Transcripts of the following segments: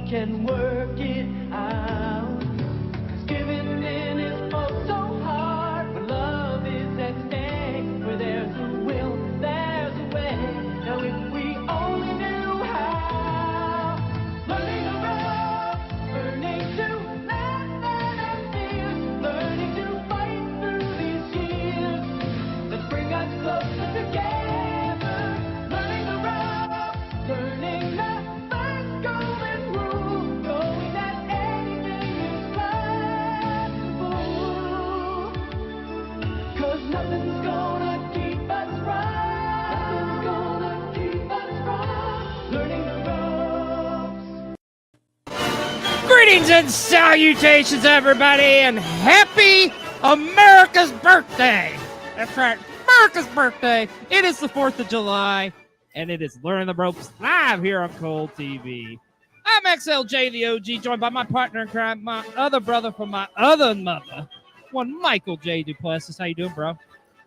can work it out. 'Cause giving in is oh so hard, but love is at stake. Where there's a will, there's a way. Now if we only knew how. Learning to love, learning to laugh and fear, learning to fight through these years that bring us closer together. Learning to love, learning the first golden rule, knowing that anything is possible. 'Cause nothing's gonna keep us from, nothing's gonna keep us from learning the ropes. Greetings and salutations, everybody, and happy America's birthday! That's right, America's birthday! It is the 4th of July, and it is Learning the Ropes live here on Cold TV. I'm XLJ, the OG, joined by my partner in crime, my other brother from my other mother, one Michael J. Duplessis. How you doing, bro?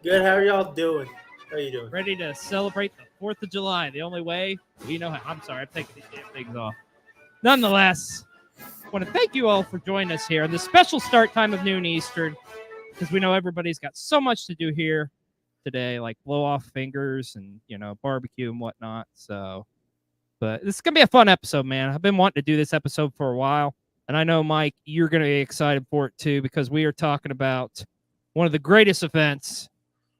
Good. How are y'all doing? How are you doing? Ready to celebrate the 4th of July the only way we know how. I'm sorry, I'm taking these damn things off. Nonetheless, I want to thank you all for joining us here on the special start time of noon Eastern, because we know everybody's got so much to do here today, like blow off fingers and, barbecue and whatnot. So, but this is going to be a fun episode, man. I've been wanting to do this episode for a while, and I know, Mike, you're going to be excited for it too, because we are talking about one of the greatest events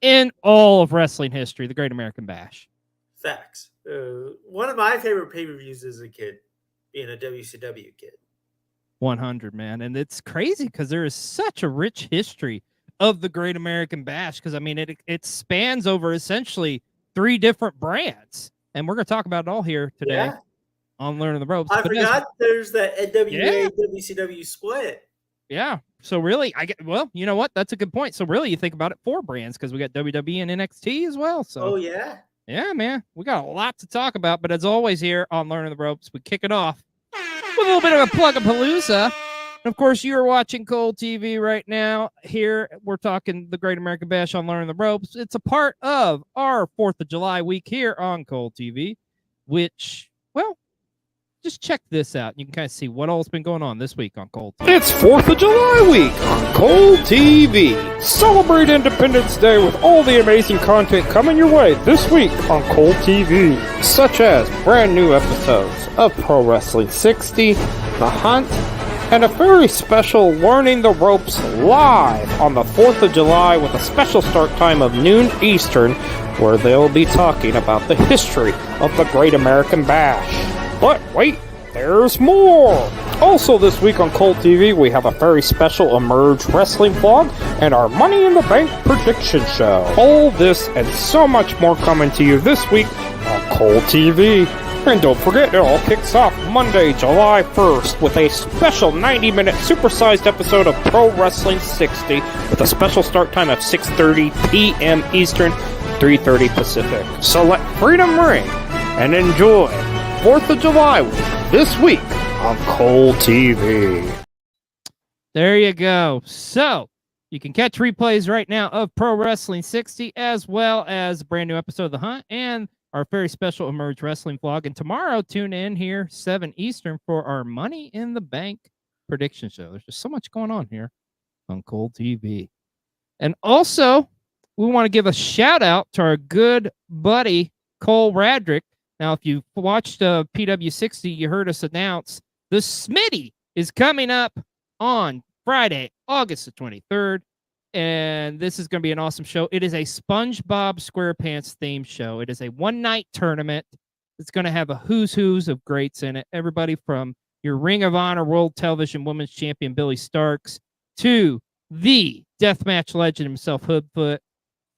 in all of wrestling history, the Great American Bash. Facts. One of my favorite pay-per-views as a kid, being a WCW kid. 100, man. And it's crazy because there is such a rich history of the Great American Bash, because I mean it spans over essentially 3 different brands, and we're going to talk about it all here today on Learning the Ropes. I forgot there's the NWA Yeah. WCW split. Yeah, so really you know what, that's a good point. So really you think about it, 4 brands, because we got WWE and NXT as well. So yeah, man, we got a lot to talk about. But as always here on Learning the Ropes, we kick it off with a little bit of a plug-a-palooza. And of course, you are watching Cold TV right now. Here, we're talking the Great American Bash on Learning the Ropes. It's a part of our 4th of July week here on Cold TV, which, well, just check this out. You can kind of see what all's been going on this week on Cold TV. It's 4th of July week on Cold TV. Celebrate Independence Day with all the amazing content coming your way this week on Cold TV, such as brand new episodes of Pro Wrestling 60, The Hunt, and a very special Learning the Ropes live on the 4th of July with a special start time of noon Eastern, where they'll be talking about the history of the Great American Bash. But wait, there's more! Also this week on Cold TV, we have a very special Emerge Wrestling vlog and our Money in the Bank prediction show. All this and so much more coming to you this week on Cold TV. And don't forget, it all kicks off Monday, July 1st with a special 90-minute supersized episode of Pro Wrestling 60 with a special start time of 6:30 p.m. Eastern, 3:30 Pacific. So let freedom ring and enjoy 4th of July this week on Cold TV. There you go. So you can catch replays right now of Pro Wrestling 60, as well as a brand new episode of The Hunt and our very special Emerge Wrestling vlog. And tomorrow, tune in here, 7 Eastern, for our Money in the Bank prediction show. There's just so much going on here on Cold TV. And also, we want to give a shout out to our good buddy, Cole Radrick. Now, if you watched PW60, you heard us announce the Smitty is coming up on Friday, August the 23rd. And this is going to be an awesome show. It is a SpongeBob SquarePants themed show. It is a one-night tournament. It's going to have a who's of greats in it. Everybody from your Ring of Honor World Television Women's Champion Billy Starks to the deathmatch legend himself, Hoodfoot,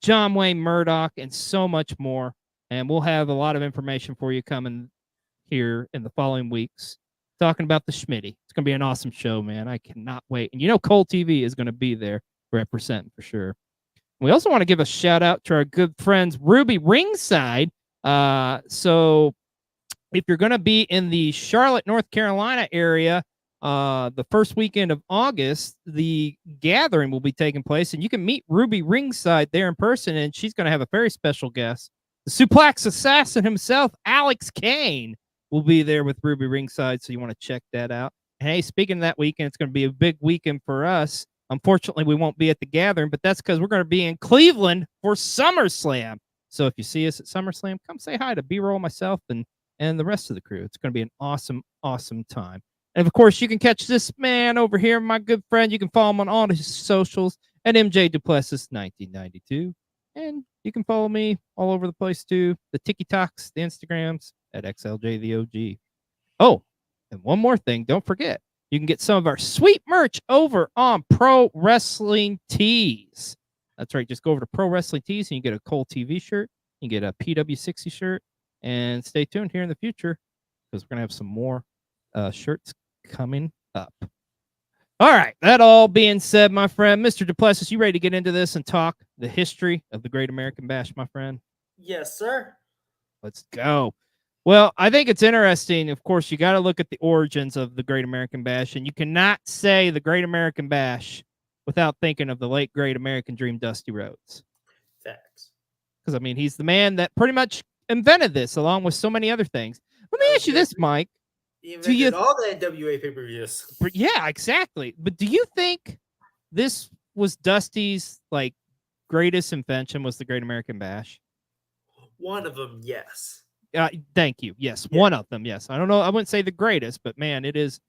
John Wayne Murdoch, and so much more. And we'll have a lot of information for you coming here in the following weeks, talking about the Schmitty. It's going to be an awesome show, man. I cannot wait. And Cold TV is going to be there representing for sure. We also want to give a shout out to our good friends Ruby Ringside. So if you're going to be in the Charlotte, North Carolina area, the first weekend of August, the gathering will be taking place, and you can meet Ruby Ringside there in person, and she's going to have a very special guest, the Suplex Assassin himself, Alex Kane. We'll be there with Ruby ringside, so you want to check that out. And hey, speaking of that weekend, it's going to be a big weekend for us. Unfortunately, we won't be at the gathering, but that's because we're going to be in Cleveland for SummerSlam. So if you see us at SummerSlam, come say hi to B-Roll, myself, and the rest of the crew. It's going to be an awesome, awesome time. And of course, you can catch this man over here, my good friend. You can follow him on all his socials at MJ Duplessis 1992. And you can follow me all over the place too. The TikToks, the Instagrams at XLJ the OG. Oh, and one more thing, don't forget, you can get some of our sweet merch over on Pro Wrestling Tees. That's right. Just go over to Pro Wrestling Tees and you get a Cole TV shirt. You get a PW60 shirt. And stay tuned here in the future because we're going to have some more shirts coming up. All right. That all being said, my friend, Mr. Duplessis, you ready to get into this and talk the history of the Great American Bash, my friend? Yes, sir. Let's go. Well, I think it's interesting. Of course, you got to look at the origins of the Great American Bash, and you cannot say the Great American Bash without thinking of the late Great American Dream, Dusty Rhodes. Facts. Because, I mean, he's the man that pretty much invented this along with so many other things. Let me ask you this, Mike. He invented all the NWA pay-per-views. Yeah, exactly. But do you think this was Dusty's like greatest invention was the Great American Bash? One of them, yes. Thank you. Yes, Yeah. one of them. Yes, I don't know. I wouldn't say the greatest, but man, it is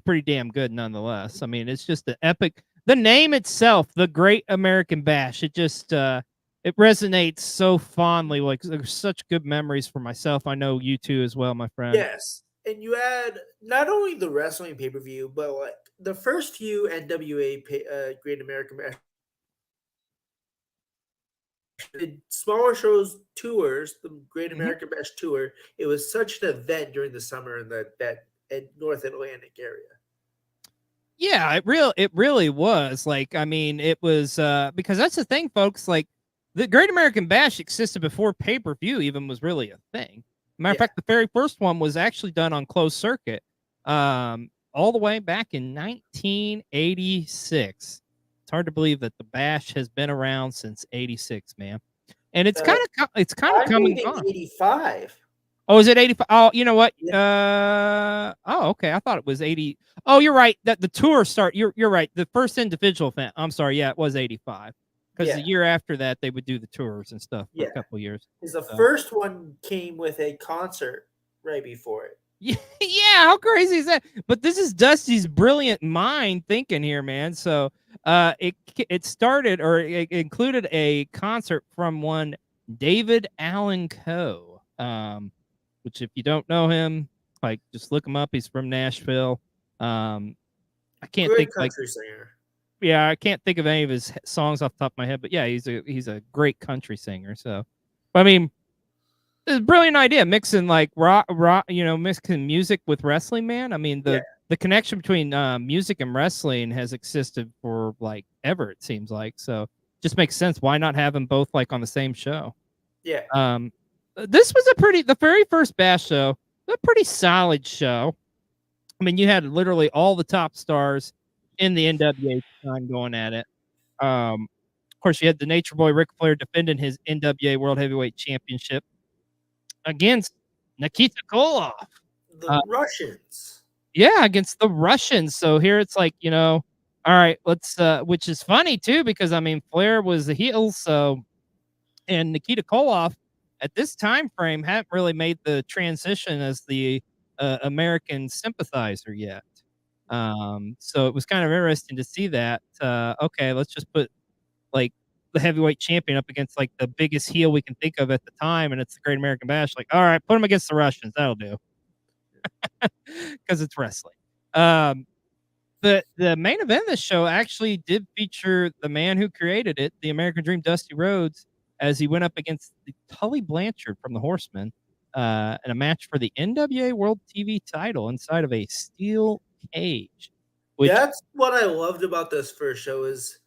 pretty damn good nonetheless. I mean, it's just an epic. The name itself, the Great American Bash, it just it resonates so fondly. Like there's such good memories for myself. I know you too as well, my friend. Yes. And you add not only the wrestling pay-per-view, but like the first few NWA Great American Bash, the smaller shows tours, the Great American Bash tour. It was such an event during the summer in that North Atlantic area. Yeah, it really was. Like, I mean, it was because that's the thing, folks. Like, the Great American Bash existed before pay-per-view even was really a thing. Matter of fact, the very first one was actually done on closed circuit, all the way back in 1986. It's hard to believe that the Bash has been around since '86, man. And it's kind of coming on. 85. Oh, is it 85? Oh, you know what? Yeah. Oh, okay. I thought it was 80. Oh, you're right. That the tour start. You're right. The first individual event. I'm sorry. Yeah, it was 85. Because the year after that, they would do the tours and stuff for a couple years. Because the first one came with a concert right before it. Yeah, how crazy is that? But this is Dusty's brilliant mind thinking here, man. So it started, or it included a concert from one David Allen Coe, which if you don't know him, like just look him up. He's from Nashville. I can't Great think country singer. Yeah, I can't think of any of his songs off the top of my head, but yeah, he's a great country singer. So, I mean, it's a brilliant idea mixing like rock, mixing music with wrestling, man. I mean, the connection between music and wrestling has existed for like ever, it seems like. So, just makes sense. Why not have them both like on the same show? Yeah. This was the very first Bash show, a pretty solid show. I mean, you had literally all the top stars in the NWA time going at it. Of course, you had the Nature Boy Ric Flair defending his NWA World Heavyweight Championship against Nikita Koloff. The Russians. Yeah, against the Russians. So here it's like, all right, let's which is funny too, because I mean Flair was the heel, so and Nikita Koloff at this time frame hadn't really made the transition as the American sympathizer yet. So it was kind of interesting to see that. Okay, let's just put like the heavyweight champion up against like the biggest heel we can think of at the time, and it's the Great American Bash. Like, all right, put him against the Russians. That'll do, because it's wrestling. The main event of this show actually did feature the man who created it, the American Dream, Dusty Rhodes, as he went up against the Tully Blanchard from the Horsemen in a match for the NWA World TV title inside of a steel cage. That's what I loved about this first show is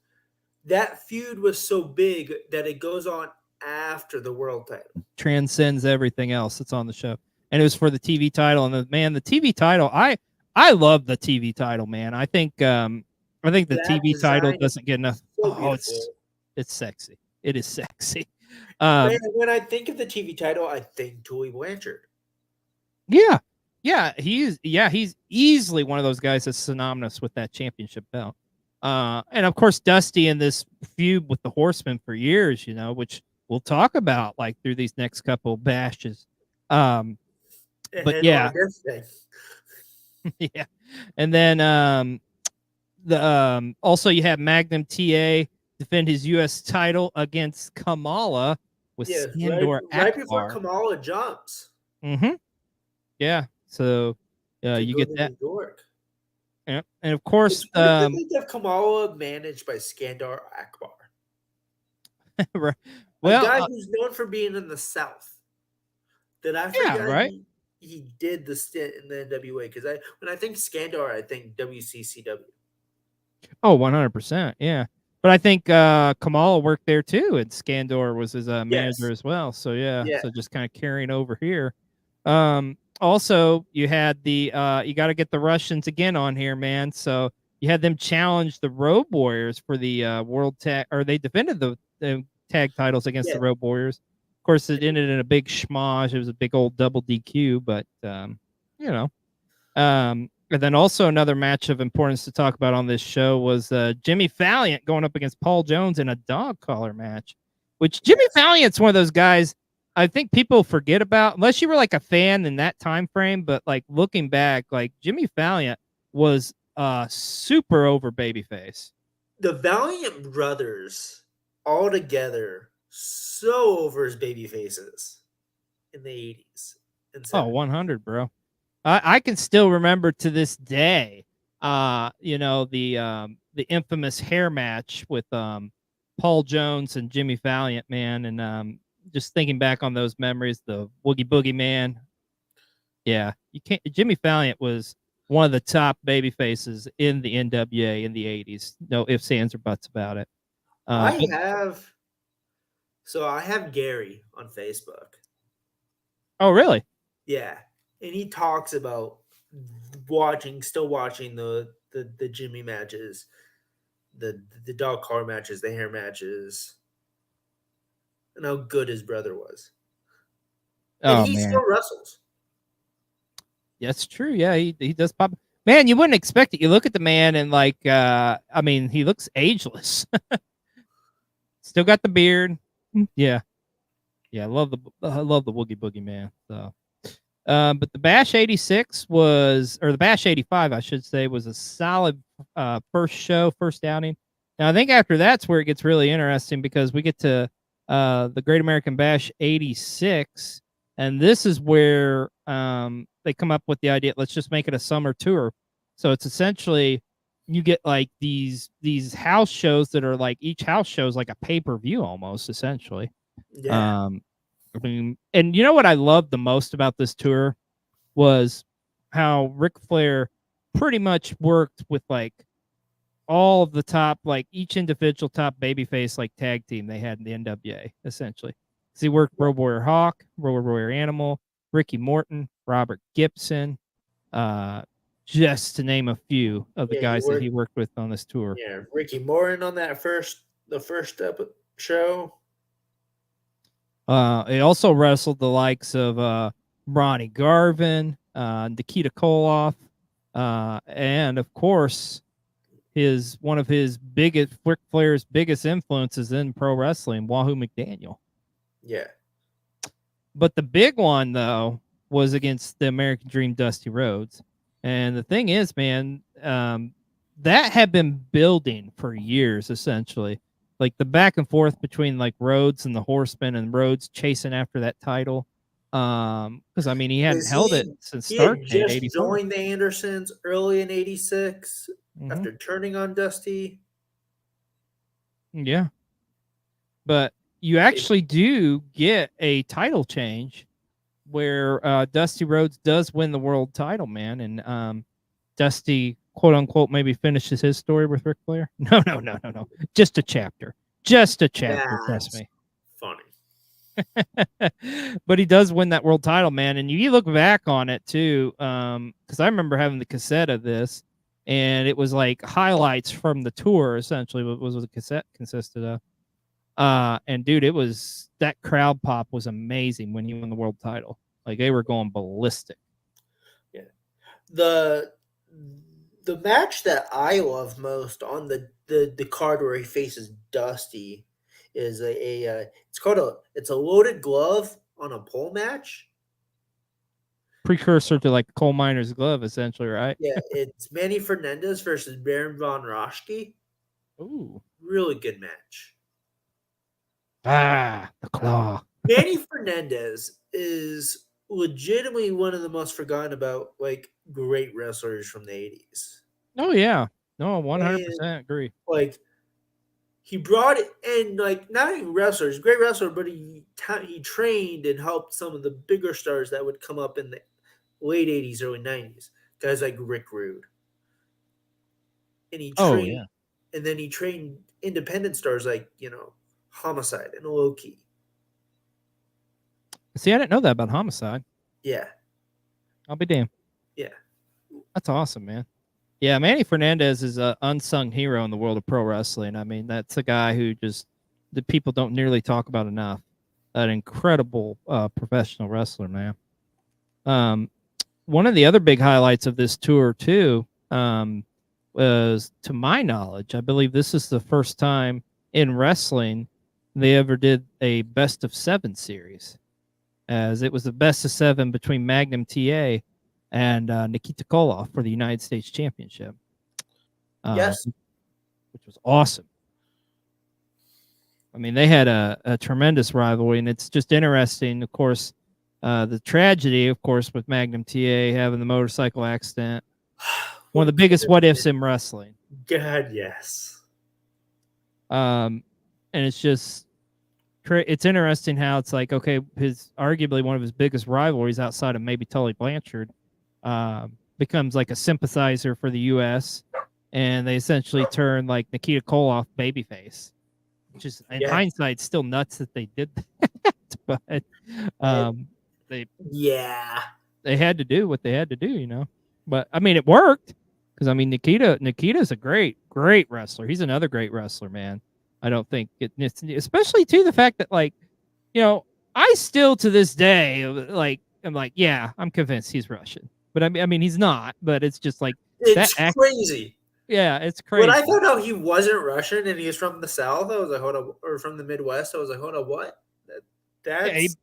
that feud was so big that it goes on after the world title. Transcends everything else that's on the show. And it was for the TV title. And the TV title, I love the TV title, man. I think the TV title doesn't get enough. It's sexy. It is sexy. When I think of the TV title, I think Tully Blanchard. Yeah. he's easily one of those guys that's synonymous with that championship belt. And of course, Dusty in this feud with the Horsemen for years, which we'll talk about like through these next couple bashes. But And yeah, on this thing, yeah, and then also you have Magnum TA defend his U.S. title against Kamala with yeah, Skandor right before Akbar. Kamala jumps. Mm-hmm. Yeah, so to you go get to that. New York. Yeah, and of course, It's weird to think of Kamala managed by Skandar Akbar, right. a guy Well, who's known for being in the South. Did I yeah, forget right. he did the stint in the NWA? Because when I think Skandar, I think WCCW. Oh, 100%. Yeah. But I think Kamala worked there too, and Skandor was his manager Yes. as well. So yeah, Yeah. so just kind of carrying over here. Also, you had the you got to get the Russians again on here, man. So you had them challenge the Road Warriors for the World Tag, or they defended the tag titles against the Yeah. Road Warriors. Of course, it ended in a big schmoz. It was a big old double DQ, but you know. And then also another match of importance to talk about on this show was Jimmy Valiant going up against Paul Jones in a dog collar match, which Jimmy Valiant's one of those guys I think people forget about, unless you were like a fan in that time frame. But like looking back, like Jimmy Valiant was super over babyface. The Valiant brothers all together so over as baby faces in the 80s and 70s. Oh, 100, bro. I can still remember to this day, the infamous hair match with Paul Jones and Jimmy Valiant, man, and just thinking back on those memories, the Woogie Boogie Man. Yeah, you can't. Jimmy Valiant was one of the top baby faces in the NWA in the 80s. No ifs, ands, or buts about it. I have Gary on Facebook. Oh, really? Yeah. And he talks about still watching the Jimmy matches, the dog car matches, the hair matches, and how good his brother was. And Oh, he man. still wrestles. That's true. Yeah, he does pop. Man, you wouldn't expect it. You look at the man and like, he looks ageless. Still got the beard. Yeah, I love the Woogie Boogie Man. So, but the Bash 86 or the Bash 85, I should say, was a solid first outing. Now I think after that's where it gets really interesting, because we get to the Great American Bash 86, and this is where they come up with the idea, let's just make it a summer tour. So it's essentially you get like these house shows that are like, each house show is like a pay-per-view almost, essentially. Yeah. And you know what I loved the most about this tour was how Ric Flair pretty much worked with like all of the top, like each individual top babyface like tag team they had in the NWA, essentially. So he worked Road Warrior Hawk, Road Warrior Animal, Ricky Morton, Robert Gibson, just to name a few of the guys that he worked with on this tour. Yeah, Ricky Morton on the first show. He also wrestled the likes of Ronnie Garvin, Nikita Koloff, and of course, one of his biggest, Ric Flair's biggest influences in pro wrestling, Wahoo McDaniel. Yeah. But the big one though was against the American Dream, Dusty Rhodes. And the thing is, man, that had been building for years, essentially. Like the back and forth between like Rhodes and the Horsemen, and Rhodes chasing after that title. Because I mean, he hadn't held it since start He had date, just 84. joined the Andersons early in '86 after turning on Dusty. Yeah, but you actually do get a title change where Dusty Rhodes does win the world title, man, and Dusty, quote unquote, maybe finishes his story with Ric Flair. No. Just a chapter. Trust me. Funny. But he does win that world title, man. And you look back on it too, because I remember having the cassette of this, and it was like highlights from the tour, essentially, what the cassette consisted of. And dude, that crowd pop was amazing when he won the world title. Like they were going ballistic. Yeah. the the match that I love most on the card where he faces Dusty is it's a loaded glove on a pole match. Precursor to like coal miner's glove, essentially, right? Yeah, it's Manny Fernandez versus Baron von Raschke. Ooh. Really good match. Ah, the claw. Manny Fernandez is legitimately one of the most forgotten about like great wrestlers from the 80s. Oh yeah. No, 100% agree. Like he brought it and like not even wrestlers, great wrestler, but he trained and helped some of the bigger stars that would come up in the late 80s, early 90s. Guys like Rick Rude. And he Oh, trained yeah. and then he trained independent stars like, Homicide and Loki. See, I didn't know that about Homicide. Yeah. I'll be damned. Yeah. That's awesome, man. Yeah, Manny Fernandez is an unsung hero in the world of pro wrestling. I mean, that's a guy who just the people don't nearly talk about enough. An incredible professional wrestler, man. One of the other big highlights of this tour too was, to my knowledge, I believe this is the first time in wrestling they ever did a best of 7 series, as it was the best of 7 between Magnum TA and Nikita Koloff for the United States Championship. Yes. Which was awesome. I mean, they had a tremendous rivalry, and it's just interesting, of course, the tragedy, of course, with Magnum TA having the motorcycle accident. One of the biggest what ifs in wrestling. God, yes. And it's just, it's interesting how it's like, okay, arguably one of his biggest rivalries outside of maybe Tully Blanchard becomes like a sympathizer for the U.S., and they essentially turn like Nikita Koloff babyface, which is in hindsight still nuts that they did that, but they had to do what they had to do, But I mean, it worked, because I mean, Nikita's a great wrestler. He's another great wrestler, man. I don't think it's especially too the fact that I still to this day I'm like, yeah, I'm convinced he's Russian, but I mean he's not. But it's just like it's crazy. Yeah, it's crazy. When I found out he wasn't Russian and he was from the South, I was like, hold up, or from the Midwest, I was like, hold up, what? That's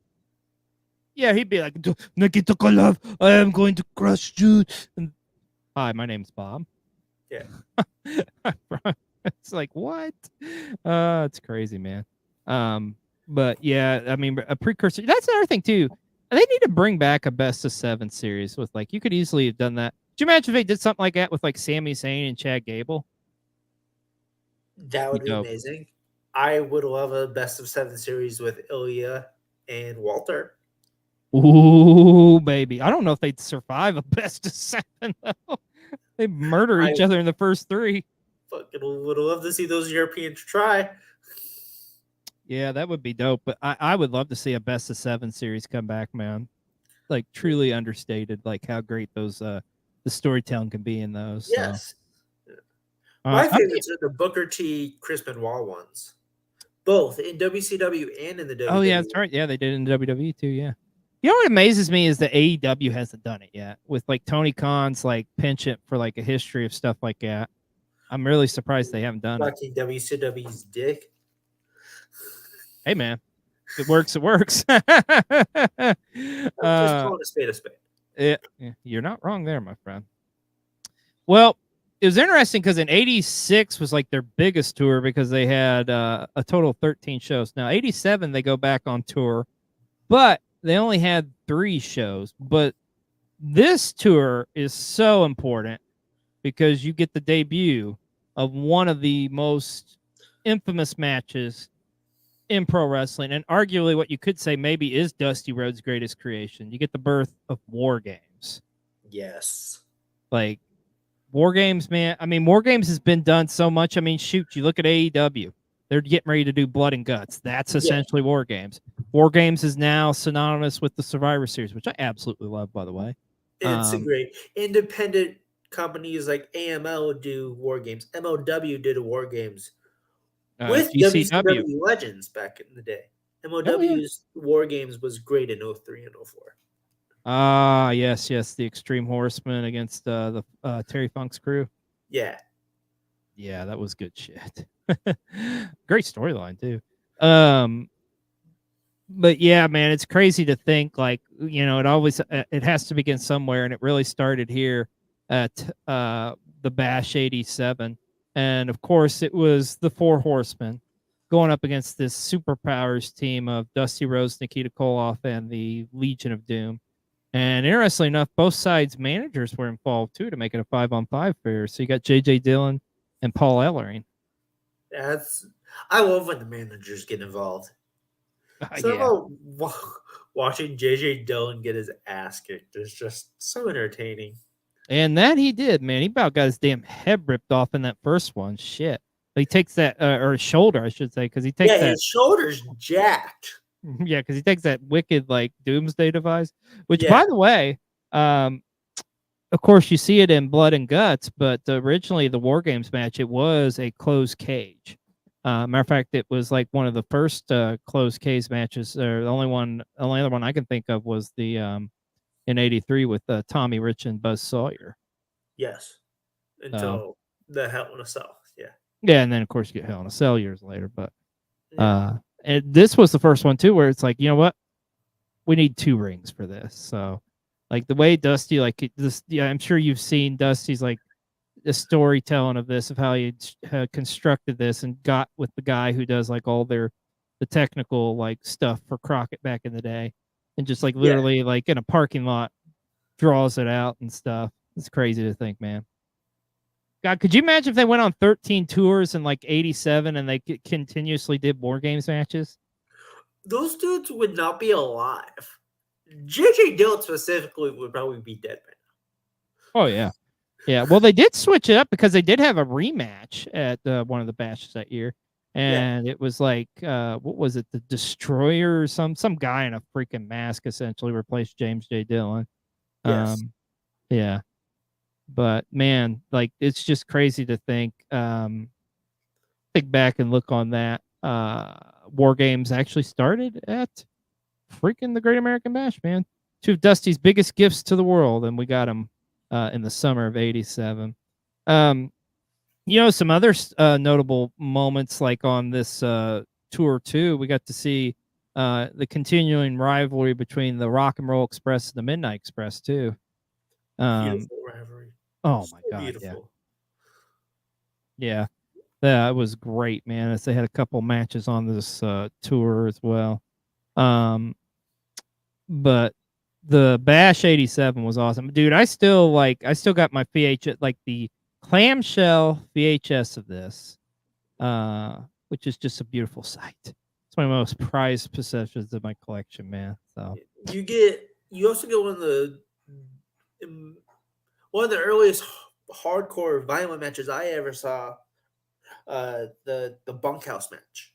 he'd be like, Nikita Koloff, I am going to crush you. And, hi, my name's Bob. Yeah. It's like, what? It's crazy, man. But yeah, I mean, a precursor. That's another thing too. They need to bring back a best of 7 series with you could easily have done that. Could you imagine if they did something like that with Sami Zayn and Chad Gable? That would be amazing. I would love a best of 7 series with Ilya and Walter. Ooh, baby. I don't know if they'd survive a best of 7 though. They murder each other in the first 3. Fucking would love to see those Europeans try. Yeah, that would be dope. But I would love to see a best of 7 series come back, man. Like truly understated, like how great those the storytelling can be in those. Yes. So. My favorites are the Booker T, Chris Benoit ones. Both in WCW and in the WWE. Oh yeah, that's right. Yeah, they did it in WWE too. Yeah. You know what amazes me is that AEW hasn't done it yet with Tony Khan's penchant for a history of stuff like that. I'm really surprised they haven't done it. WCW's dick. Hey man, if it works. It works. Just calling a spade a spade. Yeah, you're not wrong there, my friend. Well, it was interesting because in '86 was their biggest tour because they had a total of 13 shows. Now '87 they go back on tour, but they only had 3 shows. But this tour is so important because you get the debut of one of the most infamous matches in pro wrestling, and arguably what you could say maybe is Dusty Rhodes' greatest creation. You get the birth of War Games. Yes. War Games, man. I mean, War Games has been done so much. I mean, shoot, you look at AEW. They're getting ready to do Blood and Guts. That's essentially War Games. War Games is now synonymous with the Survivor Series, which I absolutely love, by the way. It's a great independent companies like AML do War Games. MLW did a War Games with WCW legends back in the day. MLW's War Games was great in 03 and 04. Ah, yes, the Extreme Horsemen against the Terry Funk's crew. Yeah. Yeah, that was good shit. Great storyline too. Um, but yeah, man, it's crazy to think like it always it has to begin somewhere, and it really started here at the Bash '87, and of course it was the Four Horsemen going up against this superpowers team of Dusty Rhodes, Nikita Koloff, and the Legion of Doom. And interestingly enough, both sides' managers were involved too to make it a 5-on-5 fair. So you got J.J. Dillon and Paul Ellering. I love when the managers get involved. So about watching JJ Dillon get his ass kicked is just so entertaining. And that he did, man. He about got his damn head ripped off in that first one. Shit. He takes that, or his shoulder, I should say, because he takes that. His shoulder's jacked. Yeah, because he takes that wicked like doomsday device. Which, Yeah. by the way, of course, you see it in Blood and Guts, but originally the War Games match, it was a closed cage. Matter of fact, it was like one of the first closed cage matches. Or the only other one I can think of was the in '83 with Tommy Rich and Buzz Sawyer. Yes, until the Hell in a Cell. Yeah. Yeah, and then of course you get Hell in a Cell years later. But and this was the first one too, where it's like, you know what, we need 2 rings for this. So, like the way Dusty, like this, yeah, I'm sure you've seen Dusty's like the storytelling of this, of how he constructed this and got with the guy who does like all the technical like stuff for Crockett back in the day, and just like literally like in a parking lot draws it out and stuff. It's crazy to think, man. God, could you imagine if they went on 13 tours in like '87 and they continuously did War Games matches? Those dudes would not be alive. JJ Dillon specifically would probably be dead by now. Oh yeah. Yeah, well, they did switch it up because they did have a rematch at one of the bashes that year, and it was like, what was it, the Destroyer or some guy in a freaking mask essentially replaced James J. Dillon. Yes. Yeah, but man, like it's just crazy to think back and look on that. War Games actually started at freaking the Great American Bash, man. 2 of Dusty's biggest gifts to the world, and we got them in the summer of '87. Some other notable moments like on this tour too, we got to see the continuing rivalry between the Rock and Roll Express and the Midnight Express too. Beautiful rivalry. Oh So my god, beautiful. yeah, that was great, man. As they had a couple matches on this tour as well. But the Bash '87 was awesome, dude. I still got my VHS, like the clamshell VHS of this, which is just a beautiful sight. It's one of my most prized possessions of my collection, man. So You also get one of the earliest hardcore violent matches I ever saw. The bunkhouse match.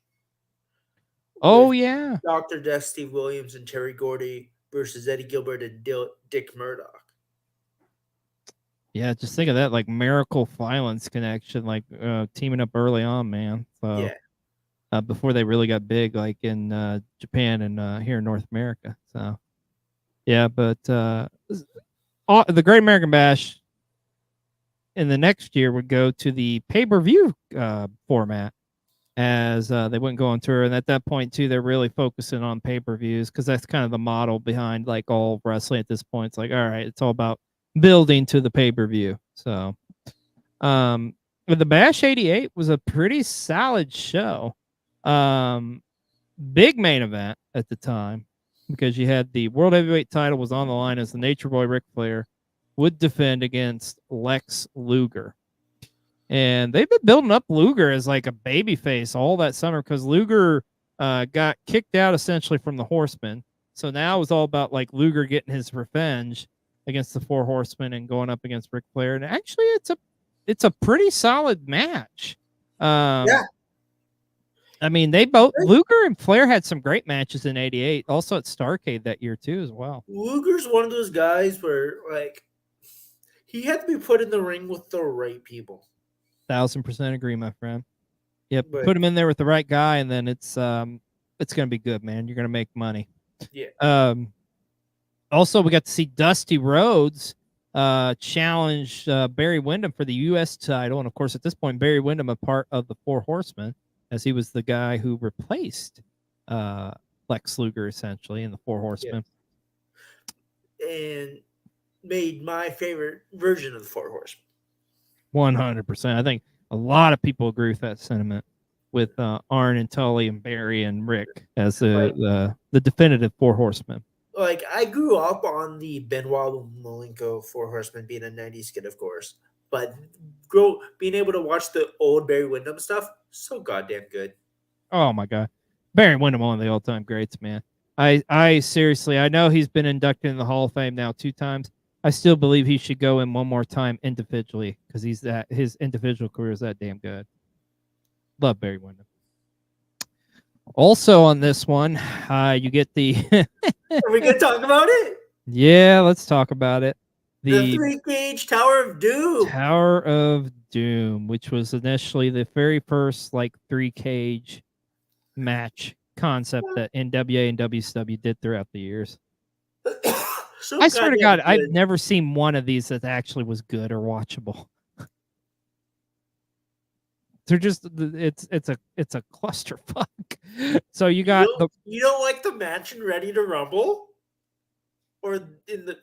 Oh with yeah, Dr. Death, Steve Williams, and Terry Gordy versus Eddie Gilbert and Dick Murdoch. yeah. Just think of that, like Miracle Violence connection, like teaming up early on, man. So before they really got big, like in Japan and here in North America. So yeah, but the Great American Bash in the next year would go to the pay-per-view format, as they wouldn't go on tour. And at that point too, they're really focusing on pay-per-views, because that's kind of the model behind like all wrestling at this point. It's like, all right, it's all about building to the pay-per-view. So but the Bash '88 was a pretty solid show. Big main event at the time, because you had the World Heavyweight title was on the line, as the Nature Boy Ric Flair would defend against Lex Luger. And they've been building up Luger as like a babyface all that summer, because Luger got kicked out essentially from the Horsemen. So now it was all about like Luger getting his revenge against the Four Horsemen and going up against Ric Flair. And actually, it's a pretty solid match. Yeah. I mean, they both, Luger and Flair, had some great matches in '88, also at Starrcade that year too, as well. Luger's one of those guys where like he had to be put in the ring with the right people. 1000% agree, my friend. Yep, But- put him in there with the right guy, and then it's gonna be good, man. You're gonna make money. Yeah. Also, we got to see Dusty Rhodes challenge Barry Windham for the U.S. title. And of course, at this point, Barry Windham a part of the Four Horsemen, as he was the guy who replaced Lex Luger essentially in the Four Horsemen. And made my favorite version of the Four Horsemen. 100%. I think a lot of people agree with that sentiment, with Arn and Tully and Barry and Rick as the definitive Four Horsemen. Like, I grew up on the Benoit Malenko Four Horsemen being a 90s kid, of course. But being able to watch the old Barry Windham stuff, so goddamn good. Oh my God. Barry Windham, one of the all-time greats, man. I seriously, I know he's been inducted in the Hall of Fame now 2 times. I still believe he should go in one more time individually because his individual career is that damn good. Love Barry Windham. Also on this one, you get the Are we gonna talk about it? Yeah, let's talk about it. The 3-cage Tower of Doom. Tower of Doom, which was initially the very first 3-cage match concept that NWA and WCW did throughout the years. So I swear to God, goddamn I've good. never seen one of these that actually was good or watchable. They're just it's a clusterfuck. So you got You don't like the match in Ready to Rumble, or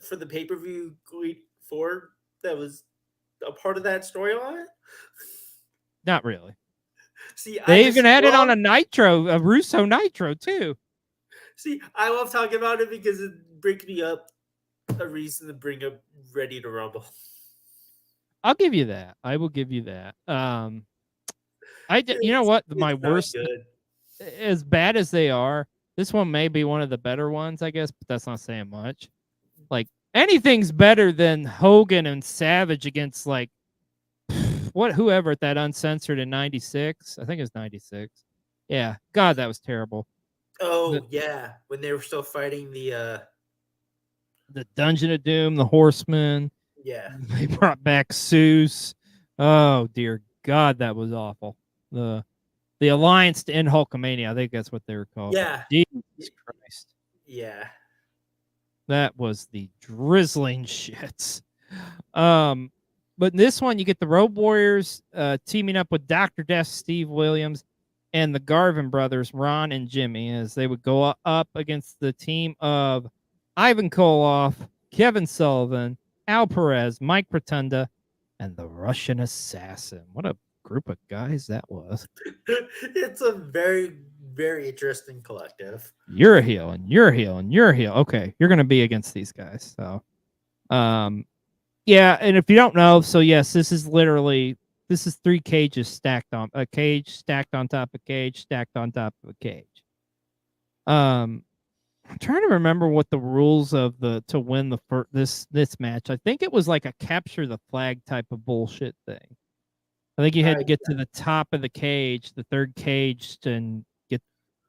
for the pay-per-view Elite 4 that was a part of that storyline? not really. See, They even had it on a Nitro, a Russo Nitro too. See, I love talking about it because it brings me up a reason to bring up Ready to Rumble. I'll give you that. I will give you that. You know what? My It's not worst, good. as bad as they are, this one may be one of the better ones, I guess, but that's not saying much. Anything's better than Hogan and Savage against whoever at that Uncensored in '96. I think it was '96. Yeah, God, that was terrible. Oh yeah, when they were still fighting the Dungeon of Doom, the Horsemen. yeah. They brought back Seuss. Oh dear God, that was awful. The Alliance to end Hulkamania, I think that's what they were called. Yeah. Jesus Christ. Yeah. That was the drizzling shits. But in this one, you get the Road Warriors teaming up with Dr. Death, Steve Williams, and the Garvin brothers, Ron and Jimmy, as they would go up against the team of Ivan Koloff, Kevin Sullivan, Al Perez, Mike Rotunda, and the Russian Assassin. What a group of guys that was. It's a very, very interesting collective. You're a heel, and you're a heel, and you're a heel. Okay, you're going to be against these guys. So, yeah, and if you don't know, so yes, this is 3 cages stacked on a cage, stacked on top of a cage, stacked on top of a cage. I'm trying to remember what the rules of to win this match. I think it was like a capture the flag type of bullshit thing. I think you had to get to the top of the cage, the 3rd cage, and get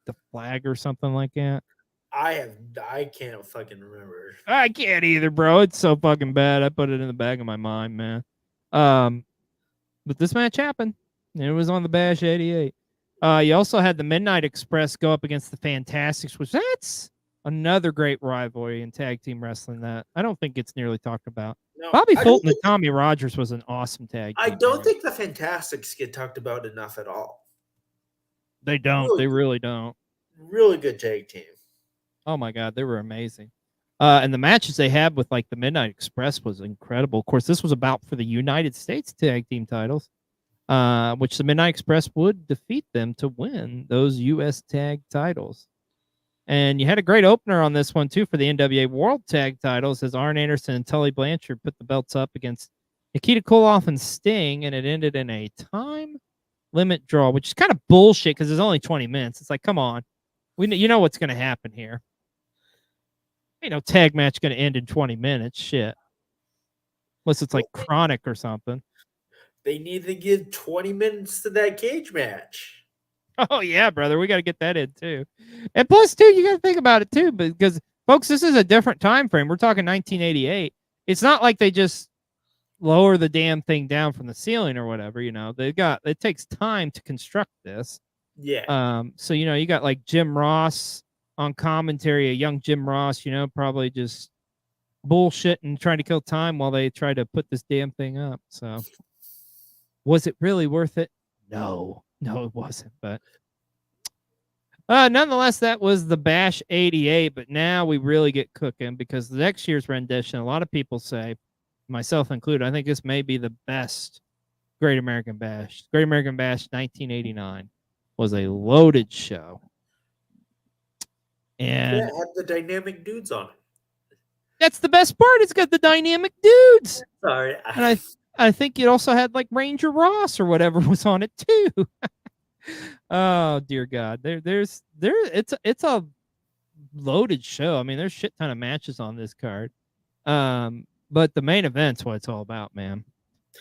the flag or something like that. I can't fucking remember. I can't either, bro. It's so fucking bad. I put it in the back of my mind, man. But this match happened. It was on the Bash 88. You also had the Midnight Express go up against the Fantastics, which that's another great rivalry in tag team wrestling that I don't think gets nearly talked about. No, Bobby Fulton and Tommy Rogers was an awesome tag team. I don't think the Fantastics get talked about enough at all. They don't. They really don't. Really good tag team. Oh my God, they were amazing. And the matches they had with the Midnight Express was incredible. Of course, this was about for the United States tag team titles, which the Midnight Express would defeat them to win those U.S. tag titles. And you had a great opener on this one, too, for the NWA World Tag titles as Arn Anderson and Tully Blanchard put the belts up against Nikita Koloff and Sting, and it ended in a time limit draw, which is kind of bullshit because it's only 20 minutes. It's like, come on. You know what's going to happen here. Ain't no tag match going to end in 20 minutes. Shit. Unless it's like Chronic or something. They need to give 20 minutes to that cage match. Oh, yeah, brother. We got to get that in, too. And plus, too, you got to think about it, too, because, folks, this is a different time frame. We're talking 1988. It's not like they just lower the damn thing down from the ceiling or whatever, it takes time to construct this. Yeah. So, you got like Jim Ross on commentary, a young Jim Ross, probably just bullshit and trying to kill time while they tried to put this damn thing up. So, was it really worth it? No, it wasn't. But nonetheless, that was the Bash 88. But now we really get cooking because the next year's rendition, a lot of people say, myself included, I think this may be the best Great American Bash. Great American Bash 1989 was a loaded show. And Yeah, it had the dynamic dudes on it. that's the best part. It's got the dynamic dudes. Sorry. And I think it also had like Ranger Ross or whatever was on it too. Oh dear God. It's a loaded show. I mean, there's shit ton of matches on this card. But the main event's what it's all about, man.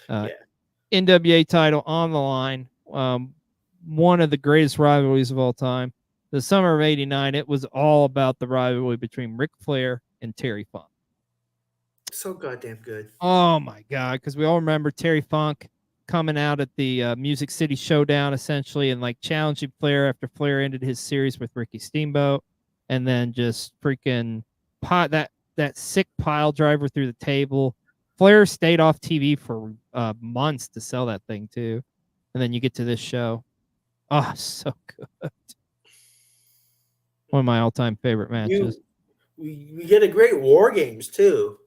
NWA title on the line. One of the greatest rivalries of all time. The summer of '89, it was all about the rivalry between Ric Flair and Terry Funk. So goddamn good. Oh my God, because we all remember Terry Funk coming out at the Music City Showdown essentially and like challenging Flair after Flair ended his series with Ricky Steamboat, and then just freaking that sick pile driver through the table. Flair stayed off TV for months to sell that thing too, and then you get to this show. Oh, so good. One of my all-time favorite matches. We get a great War Games too.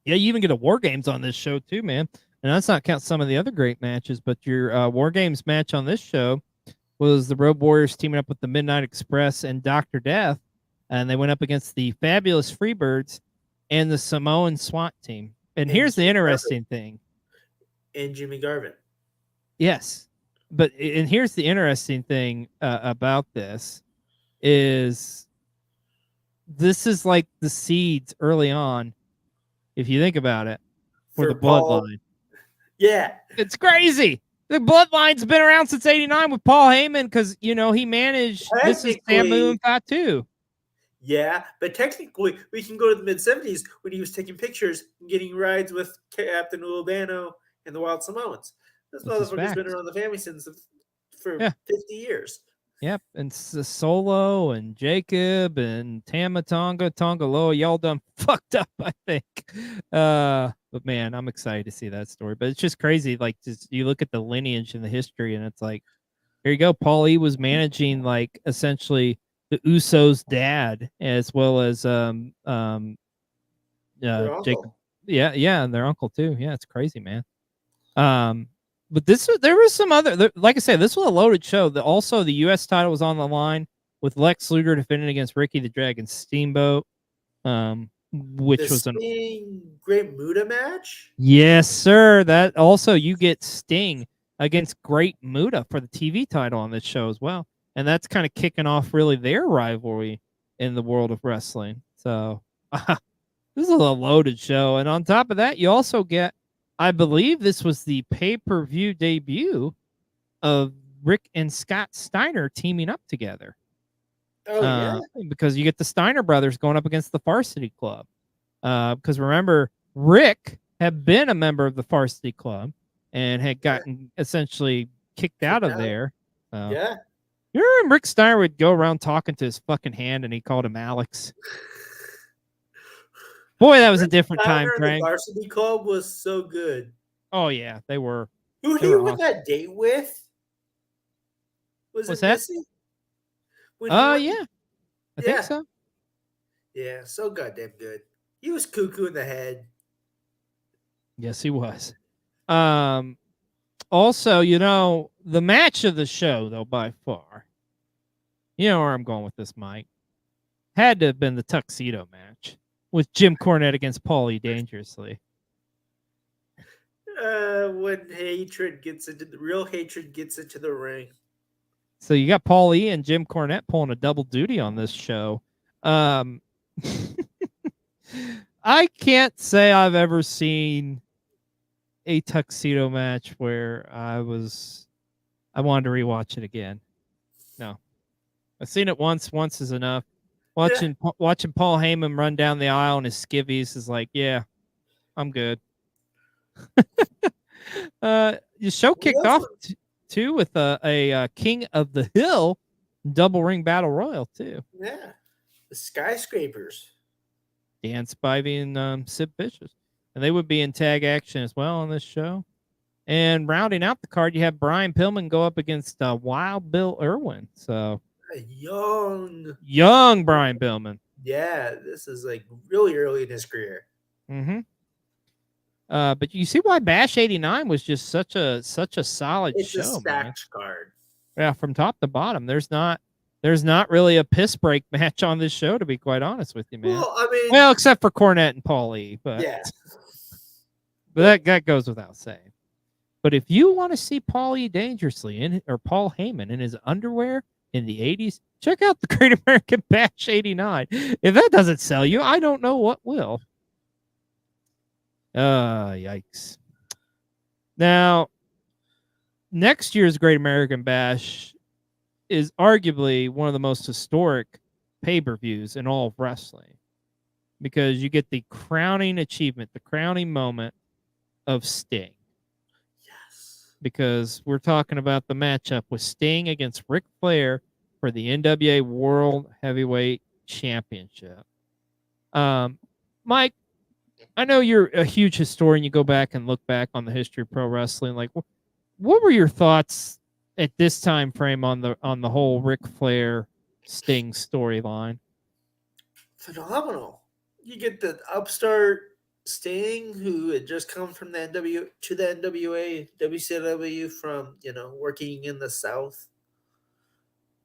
Yeah, you even get a War Games on this show too, man. And that's not count some of the other great matches, but your War Games match on this show was the Road Warriors teaming up with the Midnight Express and Dr. Death, and they went up against the Fabulous Freebirds and the Samoan SWAT team. And here's the interesting thing. And Jimmy Garvin. Yes. And here's the interesting thing about this is like the seeds early on, if you think about it, for the Bloodline. Yeah. It's crazy. The Bloodline's been around since '89 with Paul Heyman because, you know, he managed this is Samu and Fatu. Yeah, but technically, we can go to the mid-'70s when he was taking pictures and getting rides with Captain Urbano and the Wild Samoans. This motherfucker's been around the family for 50 years. Yep, and Solo and Jacob and Tongaloa, y'all done fucked up, I think. But man, I'm excited to see that story. But it's just crazy. Like, just you look at the lineage and the history, and it's like, here you go. Paul E was managing like essentially the Usos' dad, as well as Jacob. Yeah, and their uncle too. Yeah, it's crazy, man. But there was some other, like I said, this was a loaded show. Also, the U.S. title was on the line with Lex Luger defending against Ricky the Dragon Steamboat, which was a Great Muta match. Yes, sir. That also you get Sting against Great Muta for the TV title on this show as well, and that's kind of kicking off really their rivalry in the world of wrestling. So this is a loaded show, and on top of that, you also get. I believe this was the pay-per-view debut of Rick and Scott Steiner teaming up together. Oh, yeah. Because you get the Steiner brothers going up against the Varsity Club. Because remember, Rick had been a member of the Varsity Club and had gotten essentially kicked out of there. Yeah. You remember Rick Steiner would go around talking to his fucking hand and he called him Alex. Boy, that was a different time, Frank. The Varsity Club was so good. Oh yeah, they were. Who he went that date with? What's that? Yeah. I think so. Yeah, so goddamn good. He was cuckoo in the head. Yes, he was. Also, you know, the match of the show, though, by far, you know where I'm going with this, Mike, had to have been the tuxedo match with Jim Cornette against Paulie Dangerously. When real hatred gets into the ring. So you got Paulie and Jim Cornette pulling a double duty on this show. I can't say I've ever seen a tuxedo match where I wanted to rewatch it again. No, I've seen it once. Once is enough. Watching Paul Heyman run down the aisle in his skivvies is like, yeah, I'm good. The show kicked off too with a King of the Hill double ring battle royal too. Yeah, the skyscrapers. Dan Spivey and Sid Vicious. And they would be in tag action as well on this show. And rounding out the card, you have Brian Pillman go up against Wild Bill Irwin. So A young Brian Pillman. yeah, this is like really early in his career. Mm-hmm. But you see why Bash '89 was just such a solid It's show, a man. stacked card. Yeah, from top to bottom, there's not really a piss break match on this show, to be quite honest with you, man. Well, I mean, Well, except for Cornette and Paul Lee, but yeah, but that goes without saying. But if you want to see Paul E. Dangerously or Paul Heyman in his underwear in the 80s, check out the Great American Bash '89. If that doesn't sell you, I don't know what will. Yikes. Now, next year's Great American Bash is arguably one of the most historic pay-per-views in all of wrestling, because you get the crowning achievement, the crowning moment of Sting. yes, Because we're talking about the matchup with Sting against Ric Flair for the NWA World Heavyweight Championship. Mike, I know you're a huge historian. You go back and look back on the history of pro wrestling. Like, what were your thoughts at this time frame on the whole Ric Flair Sting storyline? phenomenal. You get the upstart Sting, who had just come from the NWA, WCW from working in the South.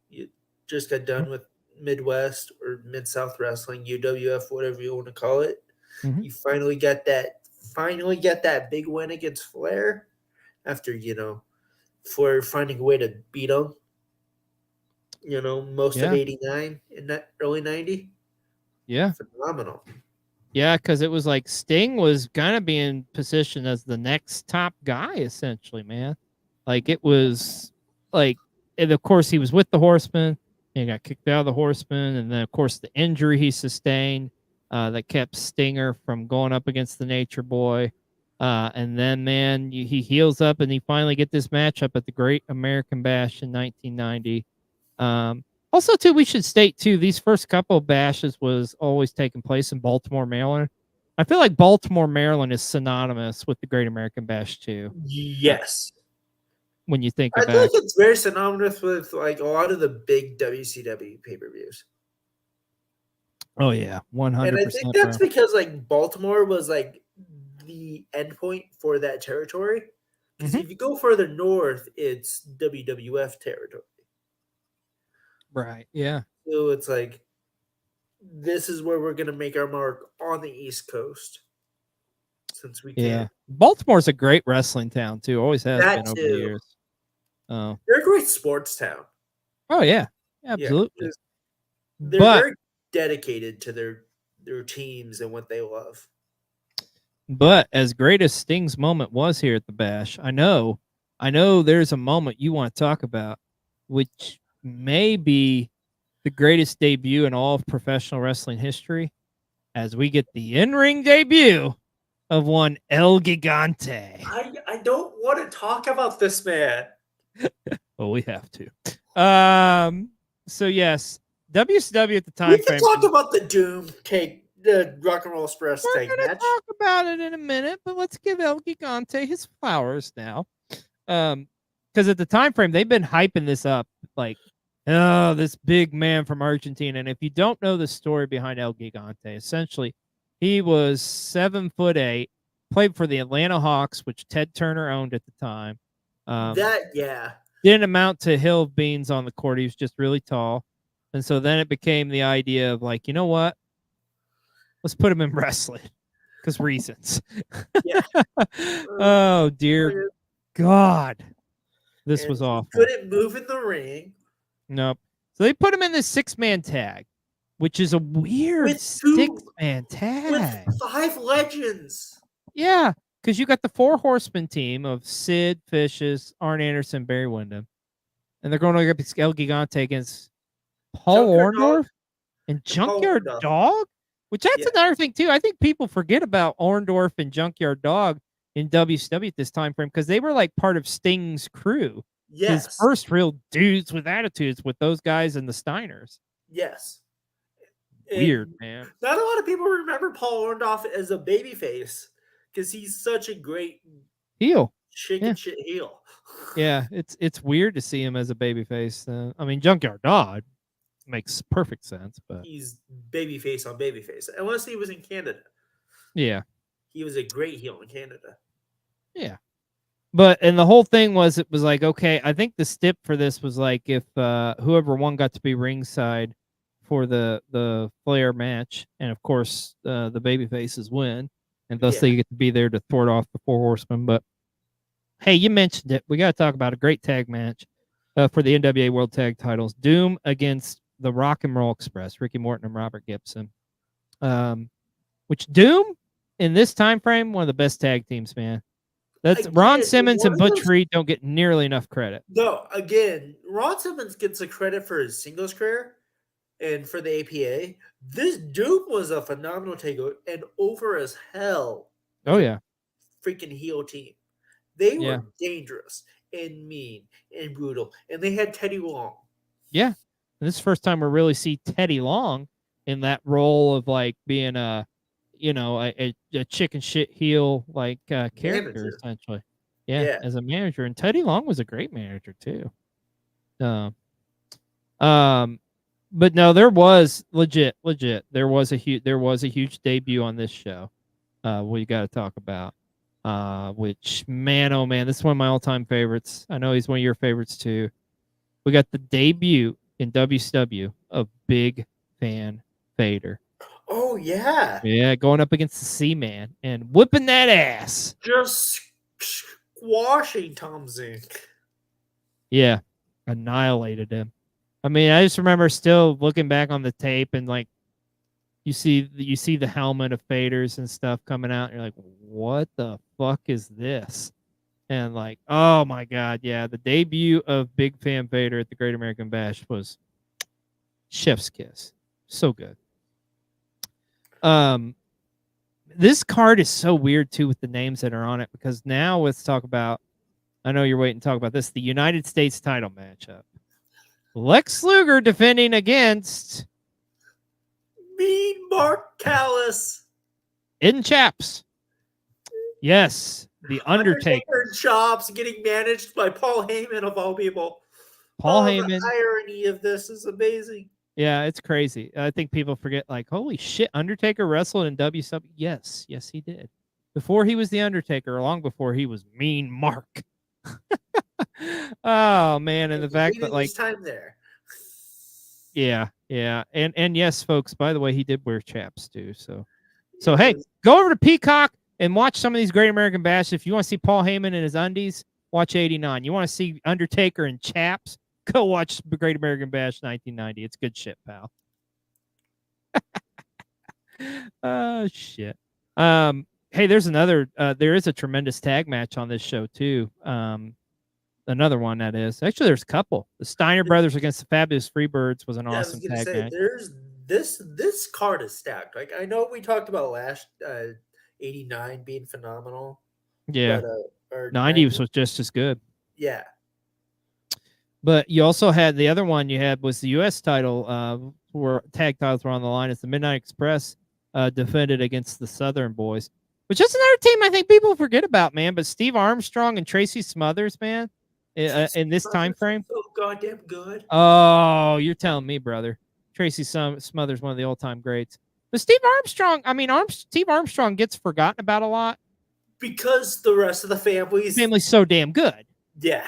You just got done with Midwest or Mid South Wrestling, UWF, whatever you want to call it. Mhm. You finally get that big win against Flair after Flair finding a way to beat him. Most of Yeah. '89 and that early '90. Yeah. Phenomenal. Yeah, because it was like Sting was kind of being positioned as the next top guy, essentially, man. Like, it was like, and of course, he was with the Horsemen, and he got kicked out of the Horsemen, and then, of course, the injury he sustained that kept Stinger from going up against the Nature Boy. And then, man, he heals up, and he finally get this matchup at the Great American Bash in 1990. Also, too, we should state, too, these first couple of bashes was always taking place in Baltimore, Maryland. I feel like Baltimore, Maryland is synonymous with the Great American Bash, too, Yes. when you think I about feel it. like it's very synonymous with like a lot of the big WCW pay-per-views. Oh, yeah, 100%. And I think that's because like Baltimore was like the endpoint for that territory. Because if you go further north, it's WWF territory. Right, yeah. So it's like, this is where we're going to make our mark on the East Coast. Since we can. Yeah. Baltimore's a great wrestling town, too. Always has That been over too. the years. Oh, They're a great sports town. oh yeah. Yeah, Absolutely. they're But very dedicated to their teams and what they love. But as great as Sting's moment was here at the Bash, I know there's a moment you want to talk about, which may be the greatest debut in all of professional wrestling history, as we get the in-ring debut of one El Gigante. I don't want to talk about this man. Well, we have to. So yes, WCW at the time We can frame. talk about the Doom cake, the Rock and Roll Express We're tag gonna match. talk about it in a minute, but let's give El Gigante his flowers now. Because at the time frame, they've been hyping this up like, oh, this big man from Argentina. And if you don't know the story behind El Gigante, essentially, he was 7'8", played for the Atlanta Hawks, which Ted Turner owned at the time. Didn't amount to a hill of beans on the court. He was just really tall. And so then it became the idea of like, you know what? Let's put him in wrestling because reasons. Yeah. Oh, dear God. This And was he awful. couldn't move in the ring. Nope. So they put him in this 6-man tag, which is a weird With two- 6-man tag. With 5 legends. Yeah, because you got the 4 horsemen team of Sid, Fishes, Arn Anderson, Barry Windham. And they're going to go against El Gigante against Paul Junkyard Orndorff Dog. and Paul Junkyard Orndorff. Dog? Which that's Yeah. another thing, too. I think people forget about Orndorff and Junkyard Dog in WCW at this time frame because they were like part of Sting's crew. Yes. His first real dudes with attitudes with those guys and the Steiners. Yes. weird, And man. not a lot of people remember Paul Orndorff as a babyface because he's such a great Heel. chicken Yeah. shit heel. Yeah, it's weird to see him as a babyface. I mean, Junkyard Dog makes perfect sense, but He's babyface on babyface. Unless he was in Canada. yeah, He was a great heel in Canada. yeah. But and the whole thing was it was like, okay, I think the stip for this was like if whoever won got to be ringside for the Flair match, and of course the baby faces win, and thus Yeah. they get to be there to thwart off the Four Horsemen. But hey, you mentioned it. We got to talk about a great tag match for the NWA World Tag Titles: Doom against the Rock and Roll Express, Ricky Morton and Robert Gibson. Which Doom in this time frame, one of the best tag teams, man. That's Ron Again, Simmons one and of Butch those- Reed don't get nearly enough credit. No, again, Ron Simmons gets the credit for his singles career and for the APA. This Doom was a phenomenal takeover and over as hell Oh yeah, freaking heel team. They Yeah. were dangerous and mean and brutal, and they had Teddy Long. yeah. And this is the first time we really see Teddy Long in that role of like being a chicken shit heel like character Manager. essentially. Yeah, Yeah. as a manager, and Teddy Long was a great manager too. But no, there was legit. There was a huge debut on this show. We got to talk about. Which man, oh man, this is one of my all-time favorites. I know he's one of your favorites too. We got the debut in WCW of Big Van Vader. Oh yeah. Yeah, going up against the C-Man and whipping that ass. Just squashing Tom Zink. Yeah, annihilated him. I mean, I just remember still looking back on the tape and like you see the helmet of Vader's and stuff coming out, and you're like, what the fuck is this? And like, oh my god, yeah, the debut of Big Fan Vader at the Great American Bash was chef's kiss. So good. This card is so weird too with the names that are on it, because now let's talk about, I know you're waiting to talk about this, the United States title matchup. Lex Luger defending against Mean Mark Callis. Eden Chaps. Yes, the Undertaker. and Chops getting managed by Paul Heyman of all people. Paul Oh, Heyman. The irony of this is amazing. Yeah, it's crazy. I think people forget, like, holy shit, Undertaker wrestled in WCW. Yes, he did. Before he was the Undertaker, long before he was Mean Mark. Oh man, and the fact that like his time there. yeah, and yes, folks. By the way, he did wear chaps too. So hey, go over to Peacock and watch some of these Great American Bash. If you want to see Paul Heyman in his undies, watch 89. You want to see Undertaker in chaps? Go watch the Great American Bash 1990. It's good shit, pal. Oh shit. Hey, there's another. There is a tremendous tag match on this show too. Another one that is actually there's a couple. The Steiner brothers against the Fabulous Freebirds was an awesome tag match. There's this card is stacked. Like I know we talked about last 89 being phenomenal. Yeah, but, or 90 was just as good. Yeah. But you also had the other one you had was the U.S. title, where tag titles were on the line. It's the Midnight Express defended against the Southern Boys, which is another team I think people forget about, man. But Steve Armstrong and Tracy Smothers, man, in this time frame. So goddamn good. Oh, you're telling me, brother. Tracy Smothers, one of the all-time greats. But Steve Armstrong, I mean, Steve Armstrong gets forgotten about a lot Because the rest of the family's so damn good. Yeah.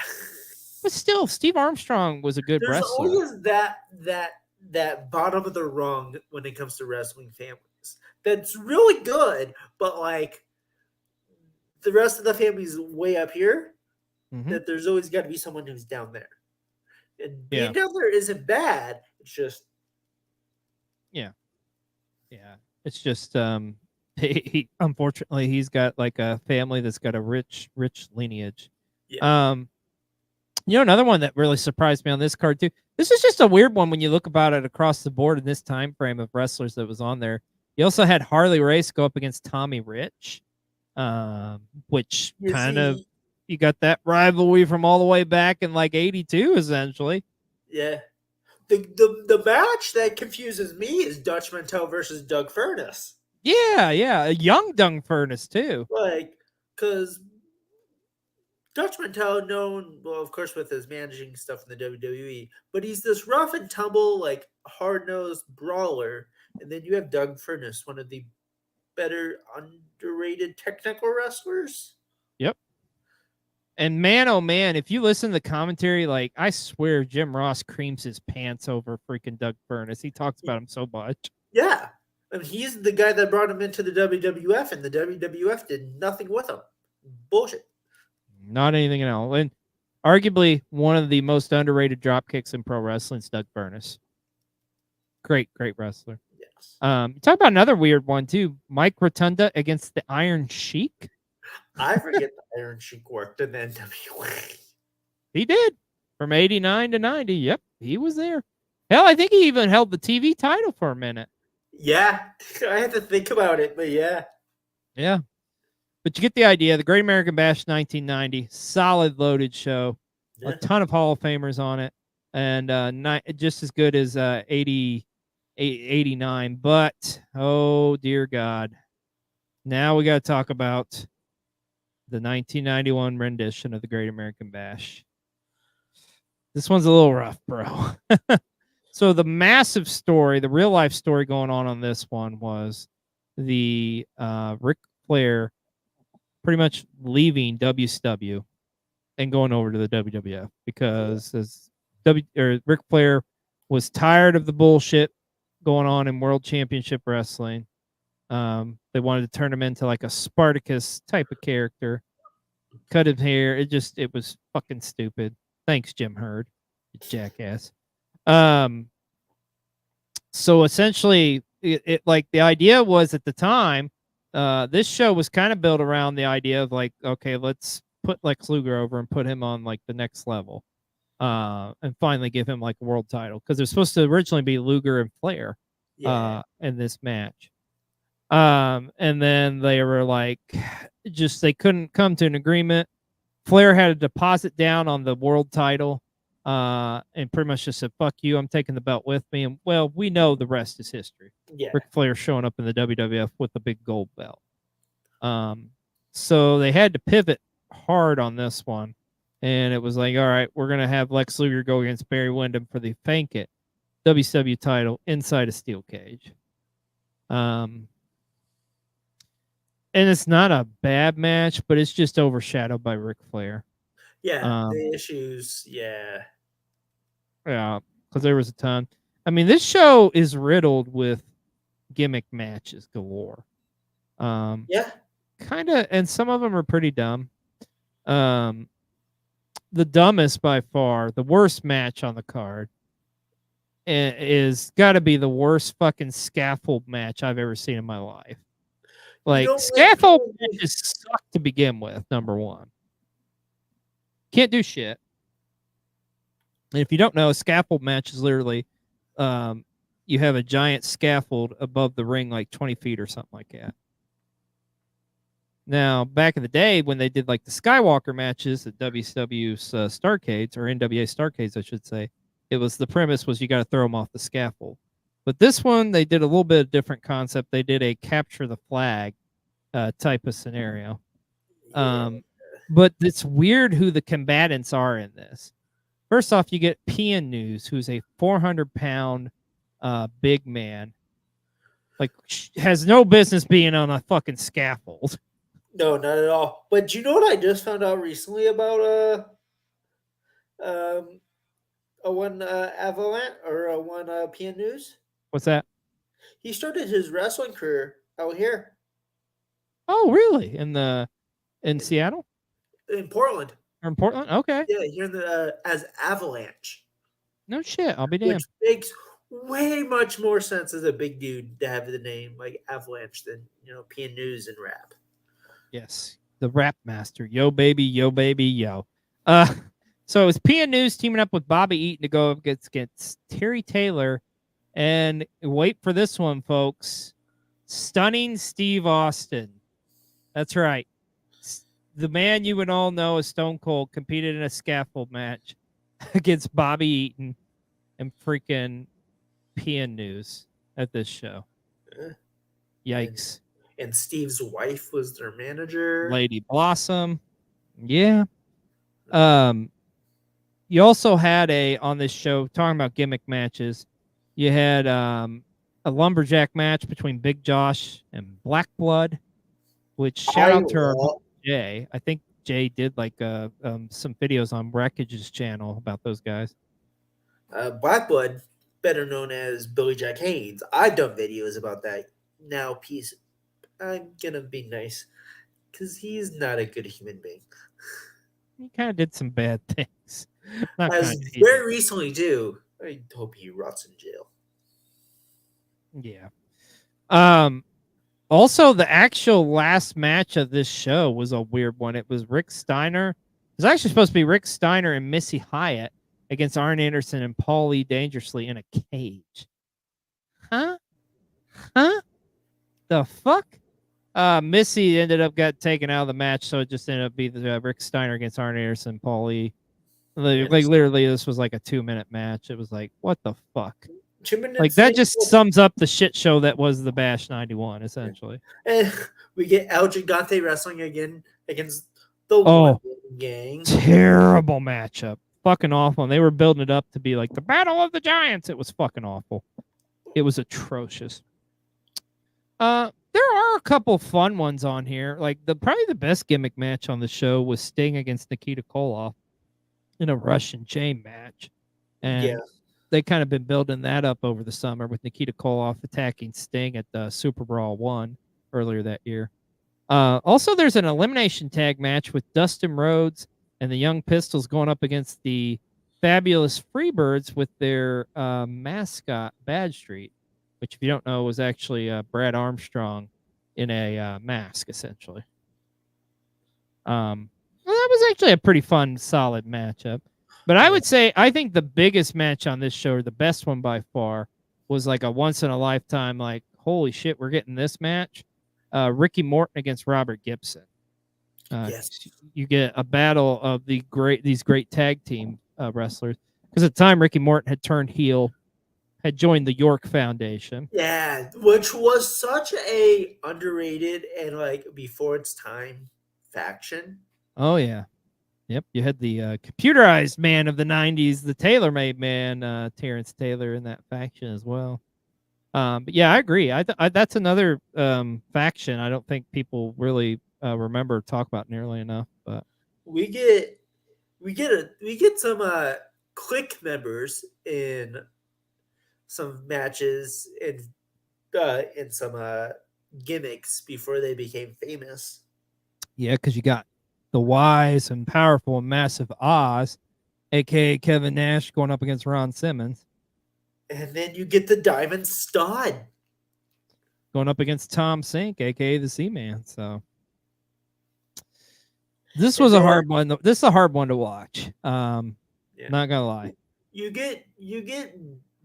But still, Steve Armstrong was a good There's wrestler. always that bottom of the rung when it comes to wrestling families. That's really good, but like the rest of the family's way up here. Mhm. That there's always got to be someone who's down there. And being Yeah. down there isn't bad. It's just Yeah, it's just he unfortunately he's got like a family that's got a rich lineage. Yeah. Another one that really surprised me on this card too. This is just a weird one when you look about it across the board in this time frame of wrestlers that was on there. You also had Harley Race go up against Tommy Rich, which You kind of see- you got that rivalry from all the way back in like '82, essentially. Yeah. The match that confuses me is Dutch Mantel versus Doug Furnas. Yeah, a young Dung Furnace too. Like, because Dutch Mantel, known, well, of course, with his managing stuff in the WWE, but he's this rough and tumble, like, hard-nosed brawler. And then you have Doug Furnas, one of the better underrated technical wrestlers. Yep. And man, oh man, if you listen to the commentary, like I swear Jim Ross creams his pants over freaking Doug Furnas. He talks about him so much. Yeah. I mean, he's the guy that brought him into the WWF, and the WWF did nothing with him. Bullshit. Not anything else. And arguably one of the most underrated drop kicks in pro wrestling is Doug Furnas. Great wrestler. Yes. Talk about another weird one too. Mike Rotunda against the Iron Sheik. I forget the Iron Sheik worked in the NWA. He did from 89 to 90. Yep, he was there. Hell, I think he even held the TV title for a minute. Yeah, I had to think about it, but yeah. Yeah. But you get the idea. The Great American Bash 1990, solid loaded show. Yeah. A ton of Hall of Famers on it. And just as good as 89. But, oh, dear God. Now we got to talk about the 1991 rendition of the Great American Bash. This one's a little rough, bro. So the massive story, the real life story going on this one was the Ric Flair pretty much leaving WCW and going over to the WWF because Ric Flair was tired of the bullshit going on in World Championship Wrestling. They wanted to turn him into like a Spartacus type of character, cut his hair. It was fucking stupid. Thanks, Jim Herd, you jackass. So essentially, it like the idea was at the time, this show was kind of built around the idea of like, okay, let's put Lex Luger over and put him on like the next level, and finally give him like a world title because it was supposed to originally be Luger and Flair, in this match. And then they were like, they couldn't come to an agreement. Flair had a deposit down on the world title, and pretty much just said, fuck you, I'm taking the belt with me. And well, we know the rest is history. Yeah. Ric Flair showing up in the WWF with the big gold belt. So they had to pivot hard on this one. And it was like, all right, we're going to have Lex Luger go against Barry Windham for the Fank It WCW title inside a steel cage. And it's not a bad match, but it's just overshadowed by Ric Flair. Yeah, the issues, yeah. Yeah, because there was a ton. I mean, this show is riddled with gimmick matches galore. Yeah. Kind of, and some of them are pretty dumb. The dumbest by far, the worst match on the card is got to be the worst fucking scaffold match I've ever seen in my life. Like, scaffold matches suck to begin with, number one. Can't do shit. And if you don't know, a scaffold match is literally you have a giant scaffold above the ring, like 20 feet or something like that. Now, back in the day when they did like the Skywalker matches at WCW's Starcades, or NWA Starcades, I should say, the premise was you got to throw them off the scaffold. But this one, they did a little bit of different concept. They did a capture the flag type of scenario. But it's weird who the combatants are in this. First off, you get PN News, who's a 400-pound big man. Like, has no business being on a fucking scaffold. No, not at all. But you know what I just found out recently about one Avalanche or one PN News? What's that? He started his wrestling career out here. Oh, really? In Seattle? In Portland. Or in Portland? Okay. Yeah, here in the as Avalanche. No shit. I'll be damned. Which makes way much more sense as a big dude to have the name like Avalanche than, PN News and rap. Yes. The rap master. Yo, baby, yo, baby, yo. So it was PN News teaming up with Bobby Eaton to go against Terry Taylor. And wait for this one, folks. Stunning Steve Austin. That's right. The man you would all know as Stone Cold competed in a scaffold match against Bobby Eaton. and freaking peeing news at this show. Eh. Yikes. And Steve's wife was their manager. Lady Blossom. Yeah. You also had on this show talking about gimmick matches. You had a lumberjack match between Big Josh and Black Blood, which shout out to our love- Jay. I think Jay did like some videos on Wreckage's channel about those guys. Blackblood, better known as Billy Jack Haynes. I've done videos about that. Now, peace. I'm gonna be nice because he's not a good human being. He kind of did some bad things. Not As kinda, he very did. recently, too. I hope he rots in jail. Yeah. Also, the actual last match of this show was a weird one. It was Rick Steiner. It was actually supposed to be Rick Steiner and Missy Hyatt against Arn Anderson and Paul Lee Dangerously in a cage. Huh? The fuck? Missy ended up got taken out of the match, so it just ended up being Rick Steiner against Arn Anderson and Paul Lee. Like literally, this was like a 2-minute match. It was like, what the fuck? 2 minutes. Like that just sums up the shit show that was the Bash 91, essentially. And we get El Gigante wrestling again against the Oh. One Gang. Terrible matchup. Fucking awful. And they were building it up to be like the Battle of the Giants. It was fucking awful. It was atrocious. There are a couple fun ones on here. Like probably the best gimmick match on the show was Sting against Nikita Koloff in a Russian chain match. And Yeah. they kind of been building that up over the summer with Nikita Koloff attacking Sting at the Super Brawl 1 earlier that year. Also, there's an elimination tag match with Dustin Rhodes and the Young Pistols going up against the Fabulous Freebirds with their mascot, Bad Street, which, if you don't know, was actually Brad Armstrong in a mask, essentially. Well, that was actually a pretty fun, solid matchup. But I would say, I think the biggest match on this show, or the best one by far, was like a once-in-a-lifetime, like, holy shit, we're getting this match. Ricky Morton against Robert Gibson. Yes. You get a battle of these great tag team wrestlers. Because at the time, Ricky Morton had turned heel, had joined the York Foundation. Yeah, which was such a underrated and like before its time faction. Oh, yeah. Yep, you had the computerized man of the 90s, the tailor-made man, Terrence Taylor, in that faction as well. But yeah, I agree. That's another faction I don't think people really remember or talk about nearly enough. But We get some click members in some matches and some gimmicks before they became famous. yeah, because you got the wise and powerful and massive Oz, aka Kevin Nash, going up against Ron Simmons, And then you get the Diamond Stud. going up against Tom Sink, aka the Seaman. So this was a hard one. This is a hard one to watch. Not gonna lie. You get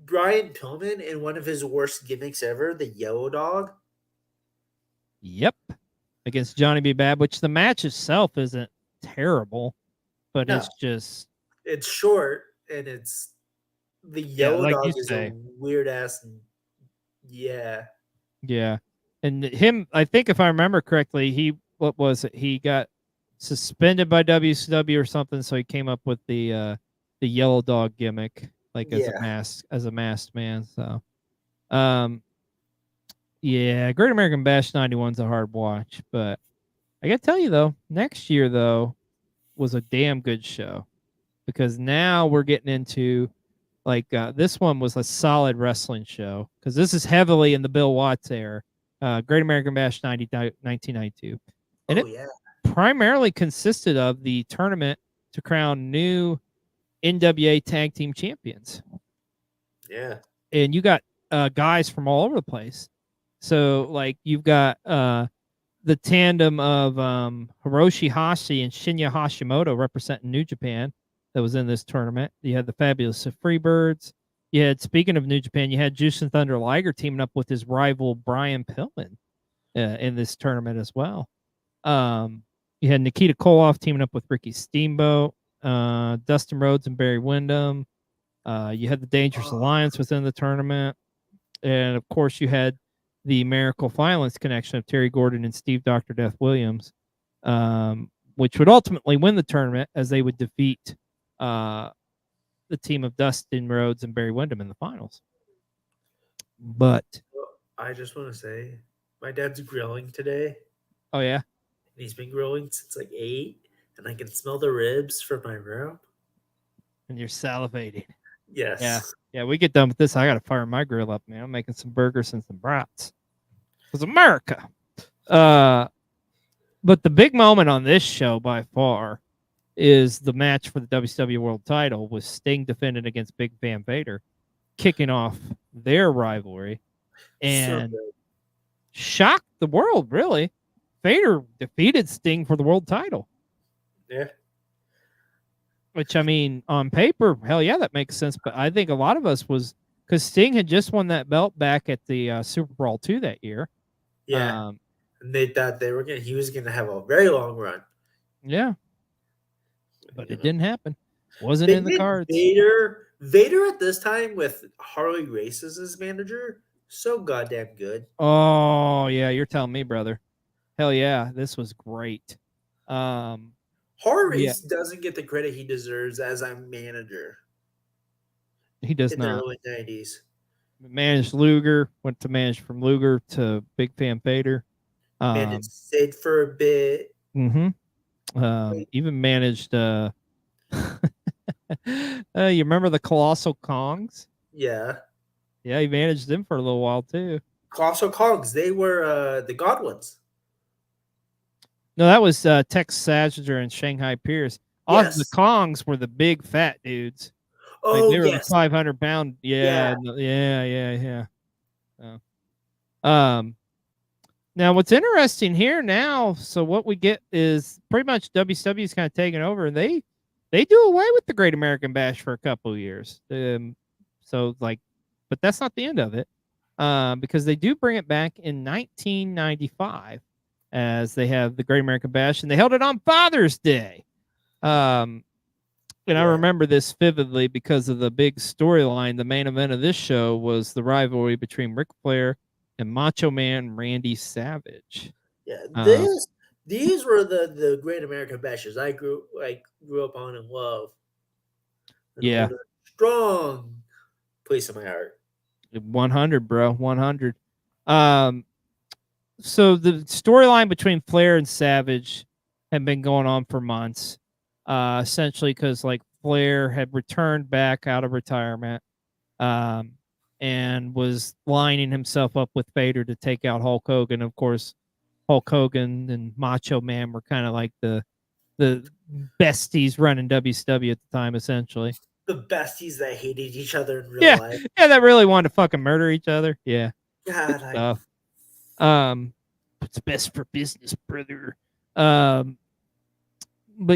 Brian Pillman in one of his worst gimmicks ever, the Yellow Dog. Yep, against Johnny B. Bad, which the match itself isn't terrible, but No. it's just It's short and it's the Yellow like Dog you is say. a weird ass. Yeah. yeah. And him, I think if I remember correctly, what was it? He got suspended by WCW or something, so he came up with the Yellow Dog gimmick, like as a masked man. So, yeah, Great American Bash 91's a hard watch, but I gotta tell you though, next year though was a damn good show because now we're getting into like this one was a solid wrestling show because this is heavily in the Bill Watts era. Great American Bash 1992, and it primarily consisted of the tournament to crown new NWA Tag Team Champions. Yeah, and you got guys from all over the place. So like you've got the tandem of Hiroshi Hashi and Shinya Hashimoto representing New Japan that was in this tournament. You had the Fabulous Freebirds. You had, speaking of New Japan, you had Jushin Thunder Liger teaming up with his rival Brian Pillman in this tournament as well. You had Nikita Koloff teaming up with Ricky Steamboat, Dustin Rhodes and Barry Windham. You had the Dangerous Alliance within the tournament, and of course, you had the Miracle Violence connection of Terry Gordon and Steve Dr. Death Williams, which would ultimately win the tournament as they would defeat the team of Dustin Rhodes and Barry Windham in the finals. But I just want to say, my dad's grilling today. oh yeah, And he's been grilling since like 8, and I can smell the ribs from my room. and you're salivating. Yes. Yeah, we get done with this. I gotta fire my grill up, man. I'm making some burgers and some brats. Because America. But the big moment on this show by far is the match for the WCW World Title with Sting defending against Big Van Vader, kicking off their rivalry, and So good. shocked the world. Really, Vader defeated Sting for the world title. Yeah. Which, I mean, on paper, hell yeah, that makes sense. But I think a lot of us was because Sting had just won that belt back at the Super Brawl 2 that year. Yeah. And they thought he was gonna have a very long run. Yeah, but You it know? didn't happen. Wasn't They in the did cards. Vader at this time with Harley Race as his manager, so goddamn good. Oh yeah, you're telling me, brother. Hell yeah, this was great. Harley Yeah. Race doesn't get the credit he deserves as a manager He does in the not early 90s. manage Luger. Went to manage from Luger to Big Van Vader. Managed Sid for a bit. Even managed. You remember the Colossal Kongs? Yeah. Yeah, he managed them for a little while too. Colossal Cogs, they were the Godwins. No, that was Tex Sager and Shanghai Pierce. Yes. The Kongs were the big fat dudes. Like, Oh, they were yes. the 500-pound. Yeah. Now what's interesting here now, so what we get is pretty much WCW's kind of taking over, and they do away with the Great American Bash for a couple of years. So like, but that's not the end of it, because they do bring it back in 1995 as they have the Great American Bash, and they held it on Father's Day. And I remember this vividly because of the big storyline. The main event of this show was the rivalry between Ric Flair and Macho Man Randy Savage. Yeah, these were the Great American Bashes I grew up on and love. And Yeah. hold a strong place in my heart. 100, bro. 100. So the storyline between Flair and Savage had been going on for months, essentially because like Flair had returned back out of retirement, and was lining himself up with Vader to take out Hulk Hogan. Of course, Hulk Hogan and Macho Man were kind of like the besties running WCW at the time, essentially. The besties that hated each other in real life. Yeah, that really wanted to fucking murder each other. Yeah. God, Stuff. What's best for business, brother? But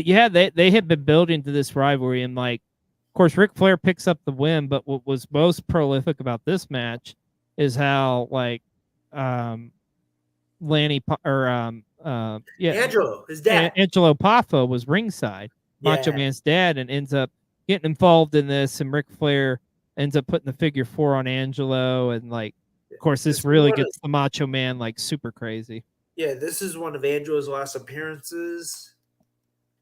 yeah, they had been building to this rivalry, and like, of course, Ric Flair picks up the win. But what was most prolific about this match is how like, Angelo, his dad. Angelo Paffa was ringside, Macho Yeah. Man's dad, and ends up getting involved in this, and Ric Flair ends up putting the figure 4 on Angelo, and like, of course, this This really one gets the Macho Man like super crazy. Yeah, this is one of Angelo's last appearances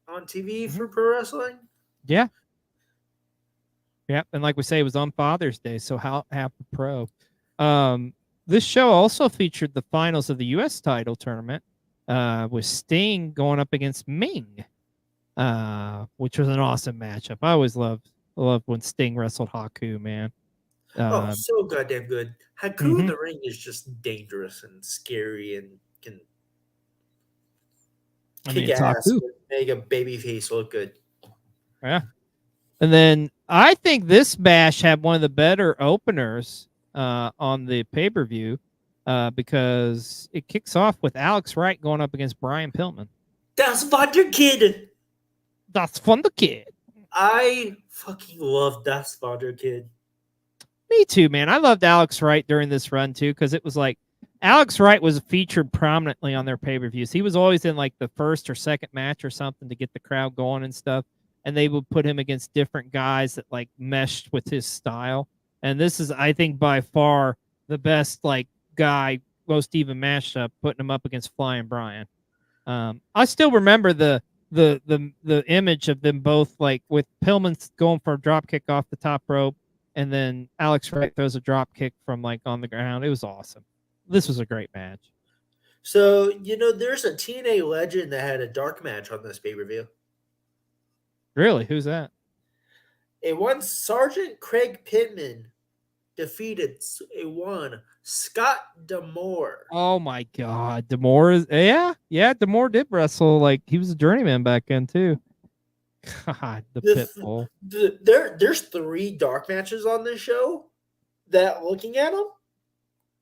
on TV Mm-hmm. for pro wrestling. Yeah. Yep, and like we say, it was on Father's Day, so how pro. This show also featured the finals of the U.S. title tournament, with Sting going up against Ming, which was an awesome matchup. I always loved when Sting wrestled Haku, man. So goddamn good. Haku in the ring is just dangerous and scary and can kick it's ass, Haku. and make a baby face look good. Yeah. And then I think this bash had one of the better openers on the pay-per-view, because it kicks off with Alex Wright going up against Brian Pillman. Das Vater Kid. That's fun, the kid. I fucking love Das Vater Kid. Me too, man. I loved Alex Wright during this run too, because it was like Alex Wright was featured prominently on their pay-per-views. He was always in like the first or second match or something to get the crowd going and stuff. and they would put him against different guys that like meshed with his style. And this is, I think, by far the best like guy, most even mashup, putting him up against Flying Brian. I still remember the image of them both, like with Pillman going for a drop kick off the top rope, and then Alex Wright throws a drop kick from like on the ground. It was awesome. This was a great match. So, there's a TNA legend that had a dark match on this pay-per-view. Really? Who's that? A one Sergeant Craig Pittman defeated a one Scott D'Amore. Oh my God, D'Amore is D'Amore did wrestle, like he was a journeyman back then too. God, the Pitbull. There's 3 dark matches on this show that, looking at them,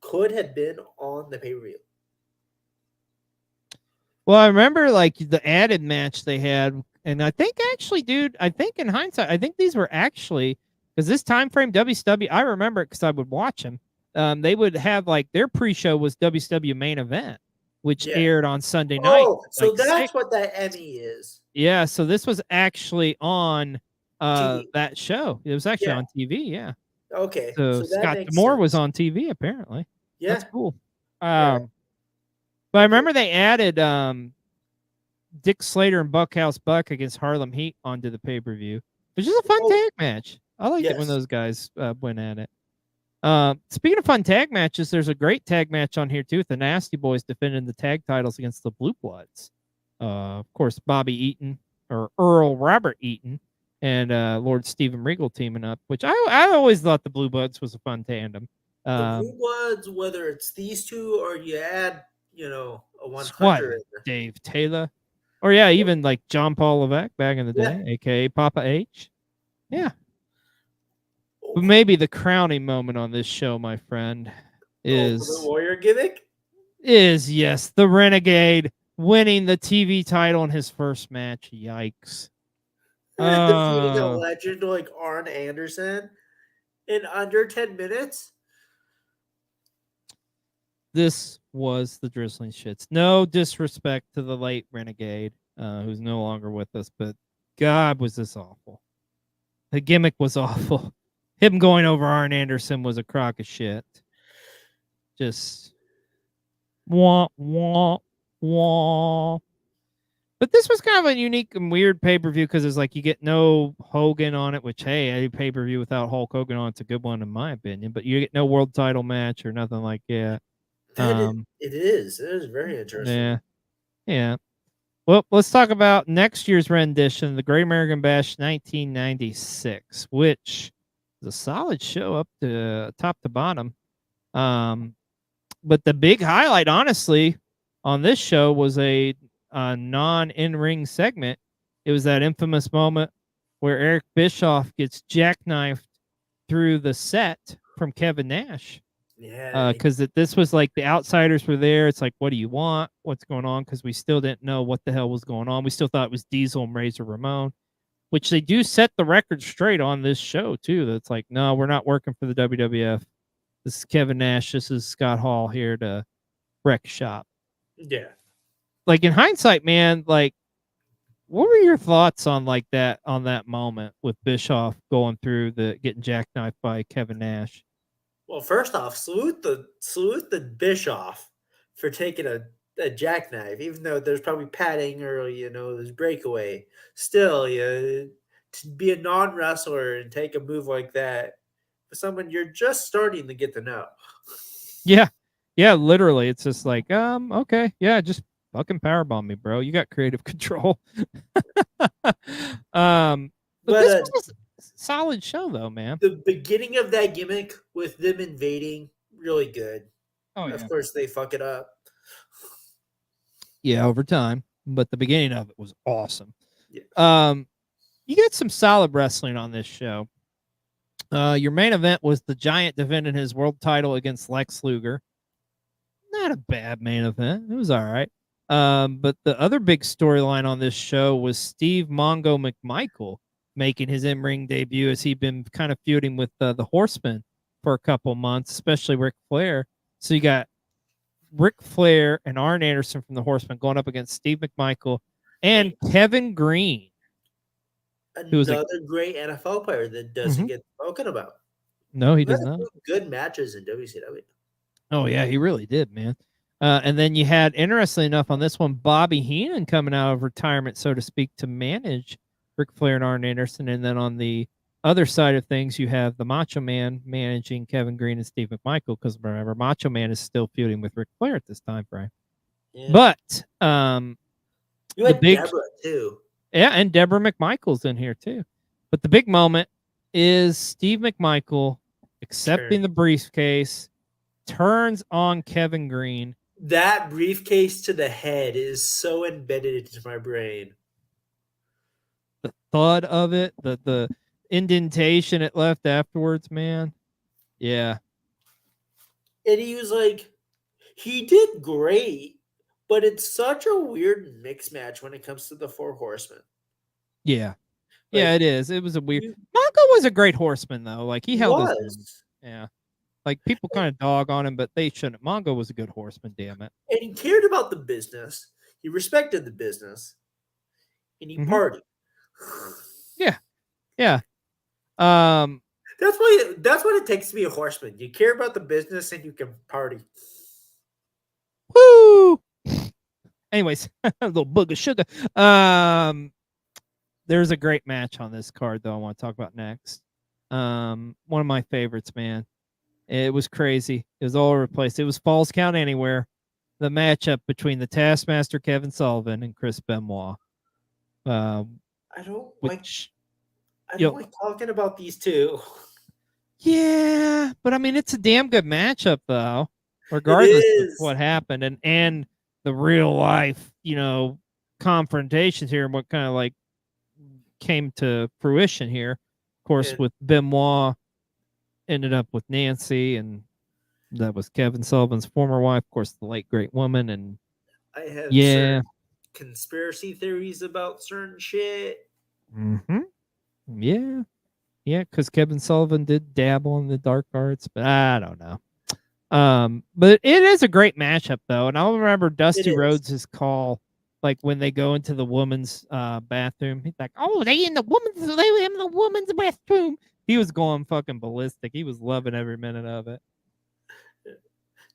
could have been on the pay-per-view. Well, I remember like the added match they had, and I think actually, dude, I think in hindsight, I think these were actually, because this time frame WCW, I remember it because I would watch them. They would have like their pre-show was WCW Main Event, which aired on Sunday night. Oh, so like that's what that Emmy is. Yeah, so this was actually on that show. It was actually on TV, yeah. Okay. So Scott D'Amore was on TV apparently. Yeah. That's cool. But I remember they added Dick Slater and Buckhouse Buck against Harlem Heat onto the pay-per-view, which is a fun tag match. I liked it when those guys went at it. Speaking of fun tag matches, there's a great tag match on here too with the Nasty Boys defending the tag titles against the Blue Bloods. Of course, Bobby Eaton or Earl Robert Eaton and Lord Steven Regal teaming up, which I always thought the Blue Bloods was a fun tandem. The Blue Bloods, whether it's these two or you add, a 100. What? Dave Taylor. Or even like John Paul Levesque back in the day, aka Papa H. Yeah. But maybe the crowning moment on this show, my friend, is the Warrior gimmick? Yes, the Renegade winning the TV title in his first match. Yikes. Defeating a legend like Arn Anderson in under 10 minutes. This was the drizzling shits. No disrespect to the late Renegade, who's no longer with us, but God, was this awful. The gimmick was awful. Him going over Arn Anderson was a crock of shit. Just wah, wah, wah. But this was kind of a unique and weird pay-per-view because it's like you get no Hogan on it, which, hey, any pay-per-view without Hulk Hogan on it's a good one in my opinion. But you get no world title match or nothing like that. It is very interesting. Yeah. Well, let's talk about next year's rendition, the Great American Bash 1996, which is a solid show up to top to bottom. But the big highlight, honestly, on this show was a non-in-ring segment. It was that infamous moment where Eric Bischoff gets jackknifed through the set from Kevin Nash. Yeah, because this was like the outsiders were there. It's like, what do you want? What's going on? Because we still didn't know what the hell was going on. We still thought it was Diesel and Razor Ramon, which they do set the record straight on this show too. That's like, no, we're not working for the WWF. This is Kevin Nash. This is Scott Hall here to wreck shop. Yeah. Like in hindsight, man, like what were your thoughts on like that on that moment with Bischoff going through getting jackknifed by Kevin Nash? Well, first off, salute the Bischoff for taking a jackknife, even though there's probably padding or there's breakaway. Still, to be a non-wrestler and take a move like that for someone you're just starting to get to know. Yeah, literally, it's just like, okay, yeah, just fucking powerbomb me, bro. You got creative control. But this was a solid show, though, man. The beginning of that gimmick with them invading, really good. Oh, yeah. Of course, they fuck it up. Yeah, over time, but the beginning of it was awesome. Yeah. You get some solid wrestling on this show. Your main event was the Giant defending his world title against Lex Luger. Not a bad main event. It was all right. But the other big storyline on this show was Steve Mongo McMichael making his in-ring debut, as he'd been kind of feuding with the Horsemen for a couple months, especially Ric Flair. So you got Ric Flair and Arn Anderson from the Horsemen going up against Steve McMichael and Kevin Green. Who was Another great NFL player that doesn't get spoken about. No, he He had does not. some good matches in WCW. Oh yeah, he really did, man. And then you had, interestingly enough, on this one, Bobby Heenan coming out of retirement, so to speak, to manage Ric Flair and Arn Anderson. And then on the other side of things, you have the Macho Man managing Kevin Green and Steve McMichael, because remember, Macho Man is still feuding with Ric Flair at this time frame. Yeah. But you the had big- Deborah too. yeah, and Deborah McMichael's in here too. But the big moment is Steve McMichael accepting the briefcase, turns on Kevin Green. That briefcase to the head is so embedded into my brain. The thud of it, the indentation it left afterwards, man. Yeah. And he was like, he did great, but it's such a weird mix match when it comes to the Four Horsemen. Yeah. Yeah, Like, it is. It was a weird. you- Mongo was a great horseman, though. Like, he held his own. was. Yeah. Like, people kind of dog on him, but they shouldn't. Mongo was a good horseman, damn it. And he cared about the business. He respected the business. And he Mhm. partied. Yeah. Um, That's what it takes to be a horseman. You care about the business and you can party. Woo! Anyways, a little book of sugar. There's a great match on this card, though, I want to talk about next. One of my favorites, man. It was crazy. It was all over the place. It was Falls Count Anywhere. The matchup between the Taskmaster Kevin Sullivan and Chris Benoit. I don't like Which, I yo- don't like talking about these two. yeah, but I mean, it's a damn good matchup, though, regardless of is. what happened and the real life, confrontations here and what kind of like came to fruition here. Of course, And- with Benoit ended up with Nancy, and that was Kevin Sullivan's former wife, of course, the late great woman. And I have yeah, certain conspiracy theories about certain shit. yeah, because Kevin Sullivan did dabble in the dark arts, but I don't know. But it is a great matchup, though, and I'll remember Dusty is. Rhodes' call, like when they go into the woman's bathroom. He's like, "Oh, they in the woman's bathroom." He was going fucking ballistic. He was loving every minute of it.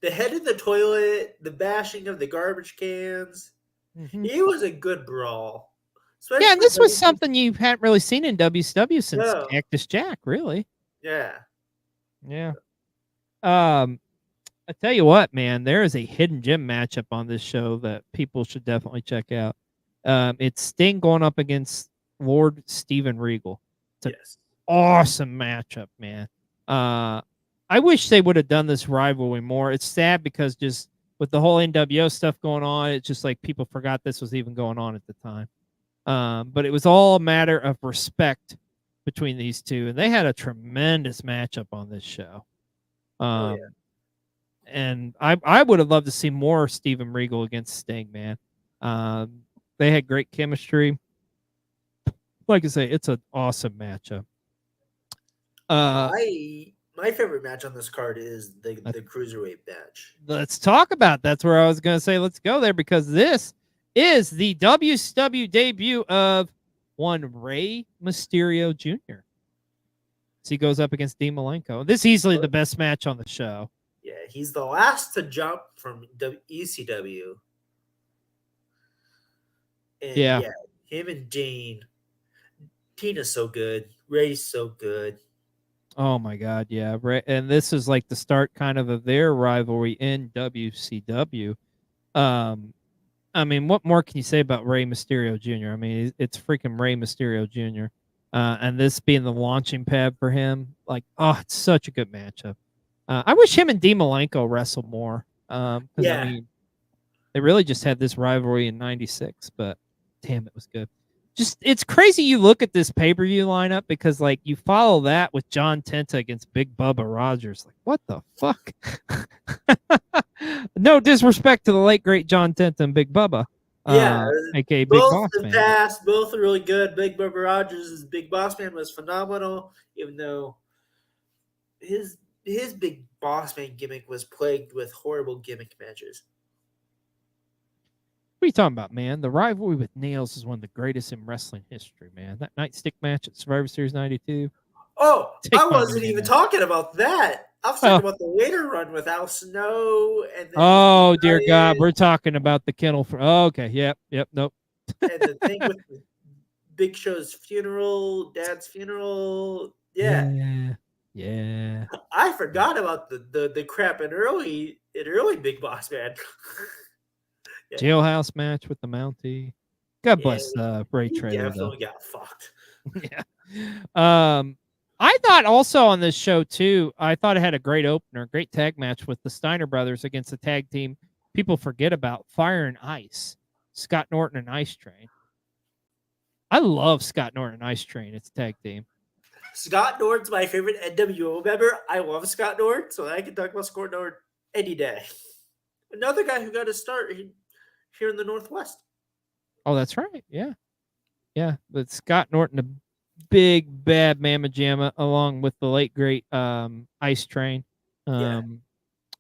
The head in the toilet, the bashing of the garbage cans. It was a good brawl. Yeah, and Especially this was those- something you hadn't really seen in WCW since No. Cactus Jack, really. Yeah. Yeah. I tell you what, man, there is a hidden gem matchup on this show that people should definitely check out. It's Sting going up against Lord Steven Regal. a- Yes. Awesome matchup, man. I wish they would have done this rivalry more. It's sad because just with the whole NWO stuff going on, it's just like people forgot this was even going on at the time. But it was all a matter of respect between these two, and they had a tremendous matchup on this show. Oh, yeah. And I would have loved to see more Steven Regal against Sting, man. They had great chemistry. Like I say, it's an awesome matchup. My favorite match on this card is the cruiserweight match. Let's talk about. That's where I was going to say let's go there, because this is the WCW debut of one Rey Mysterio Jr. So he goes up against Dean Malenko. This is easily the best match on the show. Yeah, he's the last to jump from ECW. And Yeah. him and Dean. Tina's so good. Ray's so good. Oh my God, yeah, right. And this is like the start kind of their rivalry in WCW. I mean, what more can you say about Rey Mysterio Jr.? I mean, it's freaking Rey Mysterio Jr. And this being the launching pad for him, like, oh, it's such a good matchup. I wish him and Dean Malenko wrestled more. 'Cause, Yeah. I mean, they really just had this rivalry in '96, but damn, it was good. Just it's crazy you look at this pay-per-view lineup, because like you follow that with John Tenta against Big Bubba Rogers. Like, what the fuck? No disrespect to the late great John Tenta and Big Bubba. Yeah, aka Big both Boss the Man. past, both are really good. Big Bubba Rogers' Big Boss Man was phenomenal, even though his Big Boss Man gimmick was plagued with horrible gimmick matches. are you talking about, man? The rivalry with Nails is one of the greatest in wrestling history, man. That nightstick match at Survivor Series '92. Oh, Take I my wasn't money, even man. talking about that. I was Oh. talking about the later run with Al Snow and then Oh dear God, Ryan we're talking about the kennel for. Oh, okay, yep, nope. and the thing with Big Show's funeral, Dad's funeral. Yeah. yeah. I forgot about the crap in early Big Boss Man. Yeah. Jailhouse match with the Mountie. God Yeah, bless Ray he Traylor, though. definitely got fucked. Yeah. I thought also on this show too, I thought it had a great opener, great tag match with the Steiner brothers against the tag team people forget about, Fire and Ice, Scott Norton and Ice Train. I love Scott Norton and Ice Train. It's a tag team. Scott Norton's my favorite NWO member. I love Scott Norton, so I can talk about Scott Norton any day. Another guy who got a start here in the Northwest. Oh, that's right. Yeah. But Scott Norton, a big bad mamma jamma, along with the late great Ice Train. Yeah.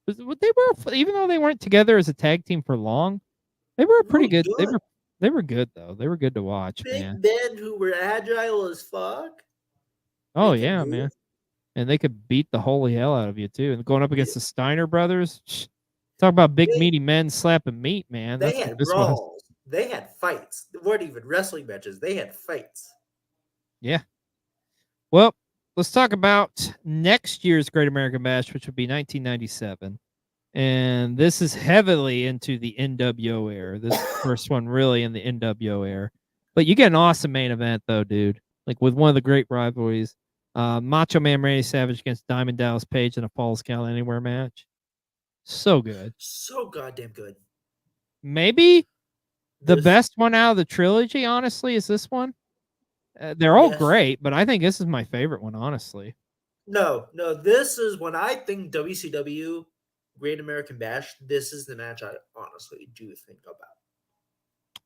They were, even though they weren't together as a tag team for long, they were pretty Really good. good. They were good though. They were good to watch, Big man. men who were agile as fuck. Oh They can yeah, move. man. And they could beat the holy hell out of you too. And going up against the Steiner brothers, talk about big meaty men slapping meat, man. They That's what had this was. brawls. They had fights. They weren't even wrestling matches. They had fights. Yeah. Well, let's talk about next year's Great American Bash, which would be 1997. And this is heavily into the NWO era. This first one really in the NWO era. But you get an awesome main event, though, dude. Like with one of the great rivalries. Macho Man Randy Savage against Diamond Dallas Page in a Falls Count Anywhere match. So good. So goddamn good. Maybe the This- best one out of the trilogy, honestly, is this one. They're all Yes. great, but I think this is my favorite one, honestly. No. This is when I think WCW Great American Bash. This is the match I honestly do think about.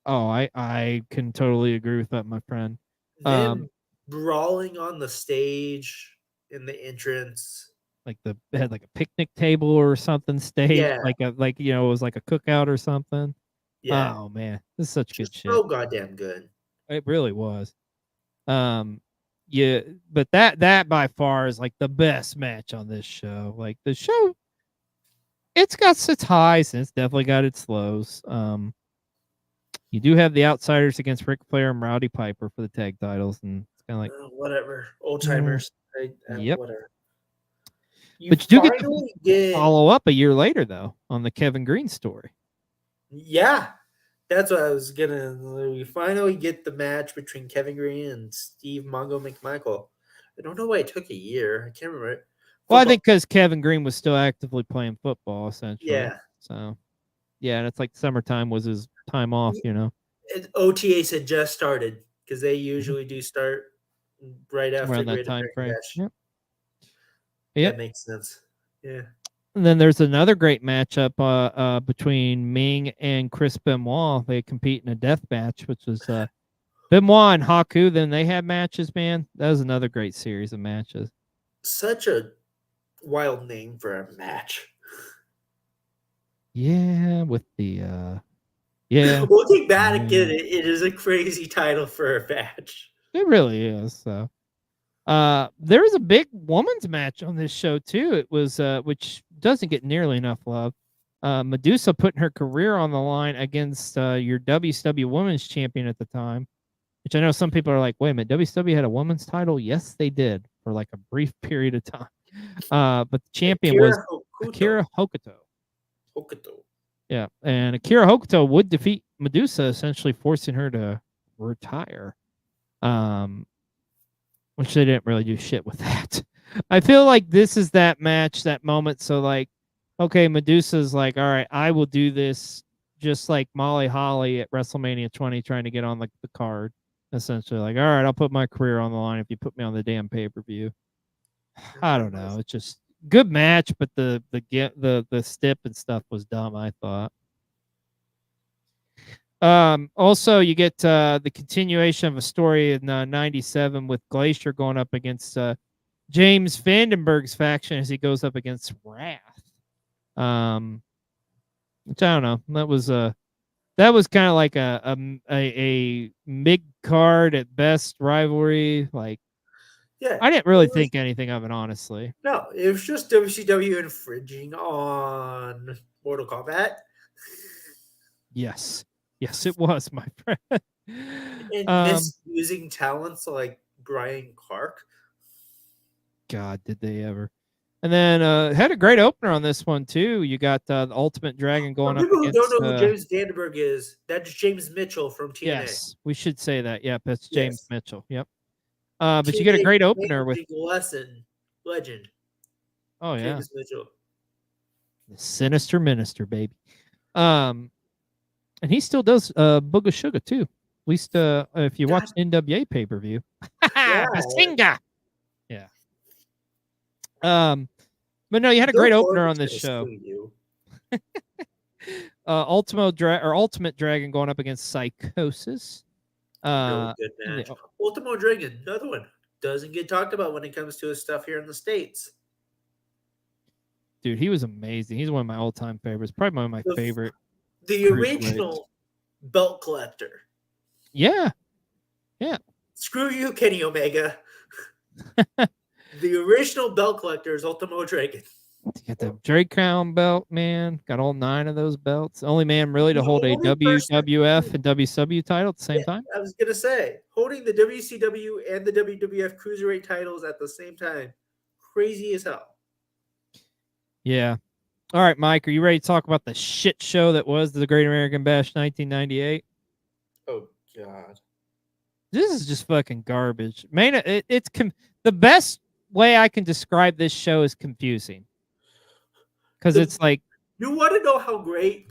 Oh, I can totally agree with that, my friend. Them brawling on the stage in the entrance. Like they had like a picnic table or something staged, Yeah. it was like a cookout or something. Yeah. Oh man, this is such good Just shit. so goddamn good. It really was. Yeah, but that by far is like the best match on this show. Like the show, it's got its highs and it's definitely got its lows. You do have the Outsiders against Ric Flair and Rowdy Piper for the tag titles, and it's kind of like, Whatever. Old timers. Yep. Whatever. But you do get to finally get follow up a year later though on the Kevin Green story. Yeah, that's what I was gonna. We finally get the match between Kevin Green and Steve Mongo McMichael. I don't know why it took a year. I can't remember. Well, I Football- think because Kevin Green was still actively playing football, essentially. Yeah, So, yeah, and it's like summertime was his time off, you know. OTAs had just started because they usually do start right after Around that Great time American frame. Bash. Yep. Yep. That makes sense. Yeah. And then there's another great matchup between Ming and Chris Benoit. They compete in a death match, which was Benoit and Haku. Then they had matches, man. That was another great series of matches. Such a wild name for a match. Yeah, with the yeah, Looking back Yeah. again, it is a crazy title for a match. it really is. So, there was a big women's match on this show too. It was which doesn't get nearly enough love. Medusa putting her career on the line against your WCW Women's Champion at the time, which I know some people are like, wait a minute, WCW had a women's title? Yes, they did for like a brief period of time. But the champion was Akira Hokuto. Hokuto. Yeah, and Akira Hokuto would defeat Medusa, essentially forcing her to retire. Which they didn't really do shit with that. I feel like this is that match, that moment. So like, okay, Medusa's like, all right, I will do this just like Molly Holly at WrestleMania 20 trying to get on the card. Essentially, like, all right, I'll put my career on the line if you put me on the damn pay-per-view. I don't know. It's just good match, but the stip and stuff was dumb, I thought. Also, you get the continuation of a story in '97 with Glacier going up against James Vandenberg's faction as he goes up against Wrath. Which I don't know. That that was kind of like a mid card at best rivalry. Like Yeah, I didn't really it was- think anything of it, honestly. No, it was just WCW infringing on Mortal Kombat Yes, yes, it was, my friend. and misusing talents like Brian Clark. God, did they ever? And then had a great opener on this one too. You got the Ultimate Dragon For going up people who against. don't know who James Vandenberg is, that's James Mitchell from TNA. Yes, we should say that. Yep, that's James Yes. Mitchell. Yep. But you get a great opener with. Legend. Oh yeah, James Mitchell. the Sinister Minister, baby. And he still does Booga Sugar too. At least if you watch NWA pay per view. Yeah. Basinga. Yeah. But no, you had a great opener on this show. Ultimate Dragon going up against Psychosis. Really good and match. the- Ultimo Dragon, another one. Doesn't get talked about when it comes to his stuff here in the States. dude, he was amazing. He's one of my all-time favorites. Probably one of my The- favorite. The Cruiserweights. original belt collector. Yeah. Screw you, Kenny Omega. The original belt collector is Ultimo Dragon. You got the Drake Crown belt, man. Got all 9 of those belts. The only man really to The hold a only person- WWF and WCW title at the same Yeah, time. I was gonna say, holding the WCW and the WWF Cruiserweight titles at the same time. Crazy as hell. Yeah. All right, Mike, are you ready to talk about the shit show that was the Great American Bash 1998? Oh God. This is just fucking garbage. Man, the best way I can describe this show is confusing. Because The- it's like, You want to know how great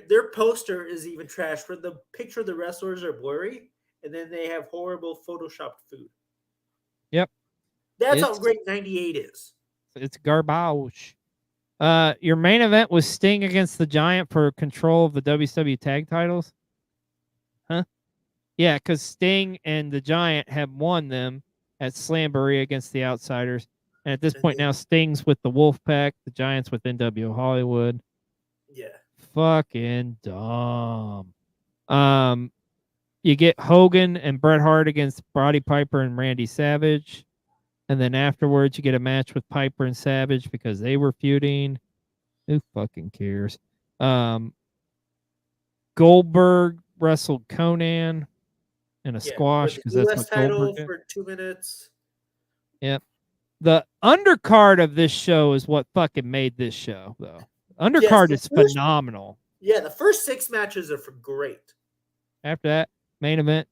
their poster is even trash. For the picture of the wrestlers are blurry, and then they have horrible photoshopped food. Yep. That's how It's- great 98 is. it's garbage. Your main event was Sting against the Giant for control of the WCW tag titles. Huh? Yeah, because Sting and the Giant have won them at Slamboree against the Outsiders. And at this point now, Sting's with the Wolfpack, the Giants with NWO Hollywood. Yeah. Fucking dumb. You get Hogan and Bret Hart against Roddy Piper and Randy Savage. And then afterwards, you get a match with Piper and Savage because they were feuding. Who fucking cares? Goldberg wrestled Conan in a squash because that's what title Goldberg did. for 2 minutes. The undercard of this show is what fucking made this show, though. Undercard the is first- phenomenal. Yeah, the first 6 matches are for great. After that, main event.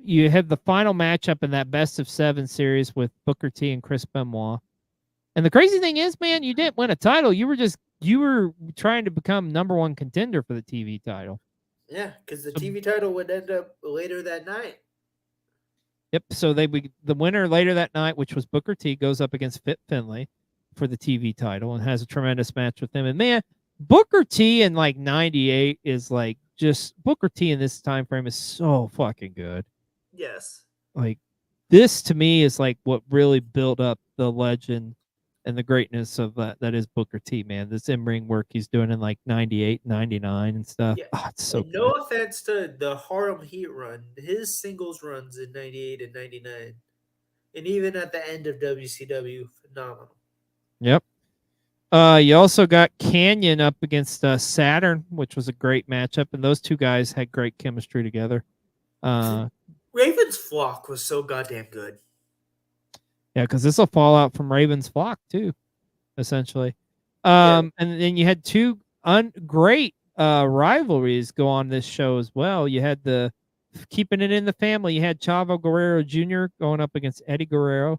You had the final matchup in that best of 7 series with Booker T and Chris Benoit. And the crazy thing is, man, you didn't win a title. You were trying to become #1 contender for the TV title. Yeah, because the TV title would end up later that night. Yep. So the winner later that night, which was Booker T, goes up against Fit Finlay for the TV title and has a tremendous match with him. And man, Booker T in like 98 is like just Booker T in this time frame is so fucking good. Yes. Like this to me is like what really built up the legend and the greatness of that is Booker T, man. This in-ring work he's doing in like 98, 99 and stuff. Yeah. Oh, it's so And no offense to the Harlem Heat run, his singles runs in 98 and 99, and even at the end of WCW, phenomenal. Yep. You also got Canyon up against Saturn, which was a great matchup, and those two guys had great chemistry together. Raven's Flock was so goddamn good. Yeah, because this will fall out from Raven's Flock too, essentially. Yeah. And then you had two great rivalries go on this show as well. You had the keeping it in the family. You had Chavo Guerrero Jr. going up against Eddie Guerrero,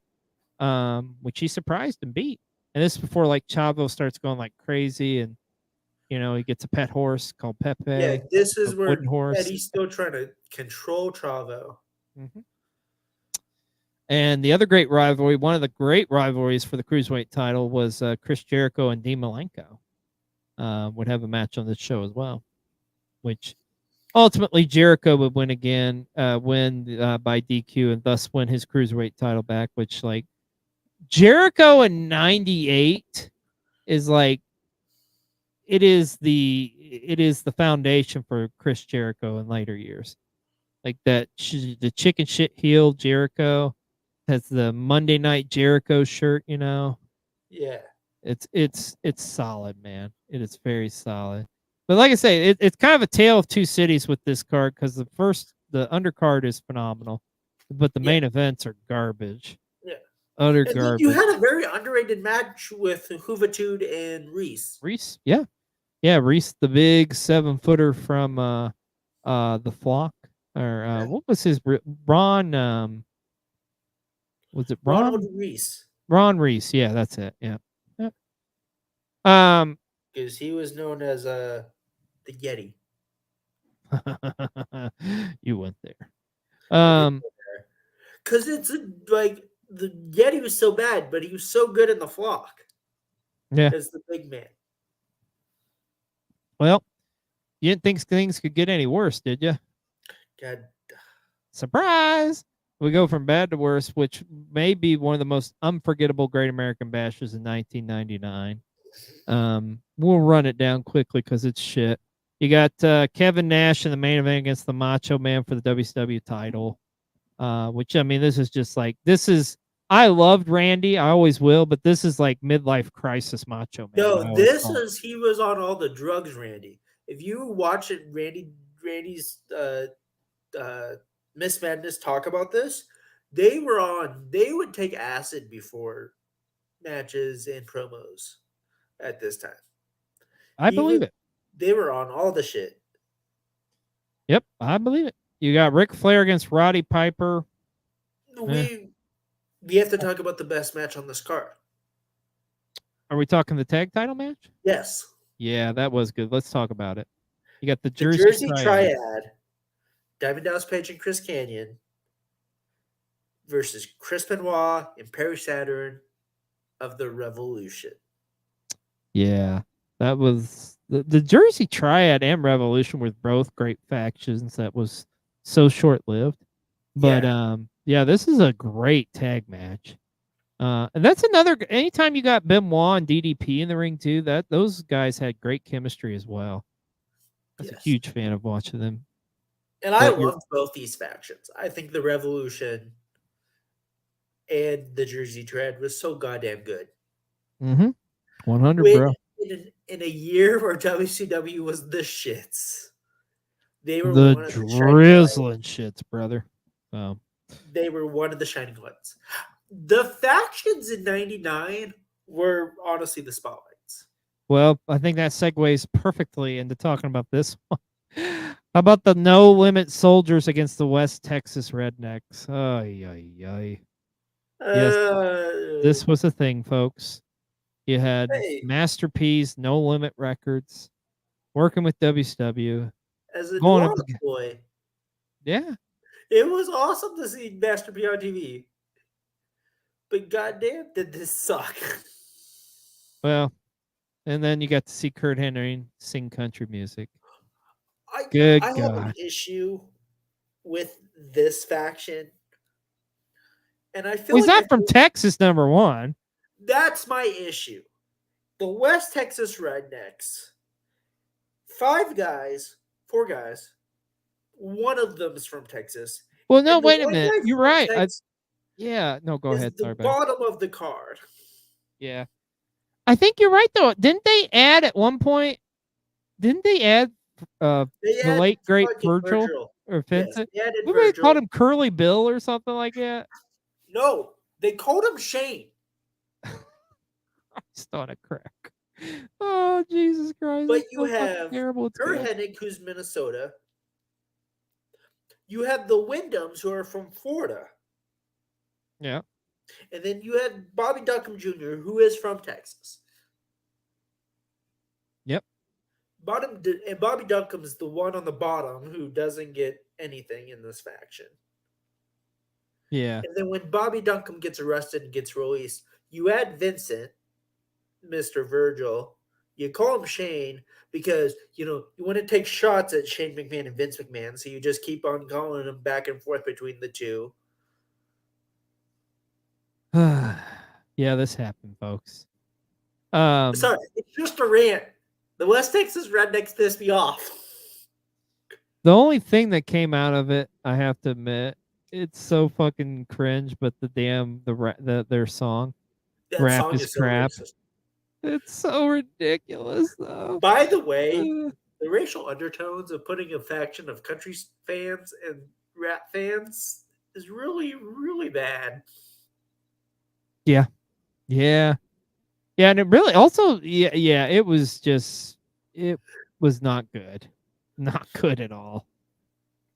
which he surprised and beat. And this is before like Chavo starts going like crazy, and you know he gets a pet horse called Pepe. Yeah, this is a where wooden horse. Eddie's still trying to control Chavo. Mhm. And the other great rivalry, one of the great rivalries for the Cruiserweight title was Chris Jericho and Dean Malenko would have a match on this show as well, which ultimately Jericho would win again, win by DQ and thus win his Cruiserweight title back, which like Jericho in 98 is like, it is the foundation for Chris Jericho in later years. Like that, the chicken shit heel Jericho has the Monday Night Jericho shirt. You know, Yeah. it's solid, man. It is very solid. But like I say, it's kind of a tale of two cities with this card because the undercard is phenomenal, but the Yeah. main events are garbage. Yeah. Utter And then garbage. you had a very underrated match with Juventud and Reese. Reese, yeah, Reese, the big 7-footer from the Flock, or what was his Ron? Was it Ronald Ron? Reese, Ron Reese, yeah, that's it. Yeah. Yep. Um, because he was known as the Yeti. you went there. Because it's like the Yeti was so bad, but he was so good in the Flock Yeah. as the big man. Well, you didn't think things could get any worse, did you? God, Surprise! We go from bad to worse, which may be one of the most unforgettable Great American Bashes in 1999. We'll run it down quickly because it's shit. You got Kevin Nash in the main event against the Macho Man for the WCW title. Which, I mean, this is just like, I loved Randy, I always will, but this is like midlife crisis Macho Man. no, this is he was on all the drugs, Randy. If you watch it, Randy's Miss Madness talk about this, they would take acid before matches and promos at this time. I believe it. They were on all the shit. Yep, I believe it. You got Ric Flair against Roddy Piper. We have to talk about the best match on this card. Are we talking the tag title match? Yes. Yeah, that was good. Let's talk about it. You got the The Jersey, Jersey Triad. Triad, Diamond Dallas Page and Chris Kanyon versus Chris Benoit and Perry Saturn of the Revolution. Yeah, that was the Jersey Triad and Revolution were both great factions. That was so short lived, but yeah, this is a great tag match. And that's another. Anytime you got Benoit and DDP in the ring too, those guys had great chemistry as well. I was a huge fan of watching them. And I love both these factions. I think the Revolution and the Jersey Triad was so goddamn good. 100, bro. In a year where WCW was the shits, they were the one of the drizzling shits, brother. They were one of the shining lights. The factions in '99 were honestly the spotlights. Well, I think that segues perfectly into talking about this one. How about the No Limit Soldiers against the West Texas Rednecks? Ay, ay, ay. Yes, this was a thing, folks. You had Master P's, No Limit Records, working with WCW. As a New Orleans boy. Yeah. It was awesome to see Master P on TV. But goddamn, did this suck. Well, and then you got to see Kurt Henry sing country music. I God. have an issue with this faction. And I feel he's not from Texas, number one. That's my issue. The West Texas Rednecks. 4 guys. One of them is from Texas. Well, no, wait a minute. You're right. Yeah, no, go ahead. Sorry, bottom of the card. Yeah. I think you're right, though. Didn't they add at one point? Didn't they add the late great Virgil or Vincent? Yes, they called him Curly Bill or something like that. No, they called him Shane. He's on a crack. Oh, Jesus Christ! But you have Kurt Hennig, who's Minnesota. You have the Wyndhams, who are from Florida. Yeah. And then you have Bobby Duncombe Jr., who is from Texas. Yep. And Bobby Duncombe's the one on the bottom who doesn't get anything in this faction. Yeah. And then when Bobby Duncombe gets arrested and gets released, you add Vincent, Mr. Virgil. You call him Shane because, you want to take shots at Shane McMahon and Vince McMahon, so you just keep on calling them back and forth between the two. Yeah, this happened, folks. Sorry, it's just a rant. The West Texas rednecks piss me off. The only thing that came out of it, I have to admit, it's so fucking cringe. But their song, That Rap song is is so Crap. racist. It's so ridiculous, though. By the way, Uh, the racial undertones of putting a faction of country fans and rap fans is really, really bad. yeah, yeah, and it really also, yeah, it was not good, not good at all.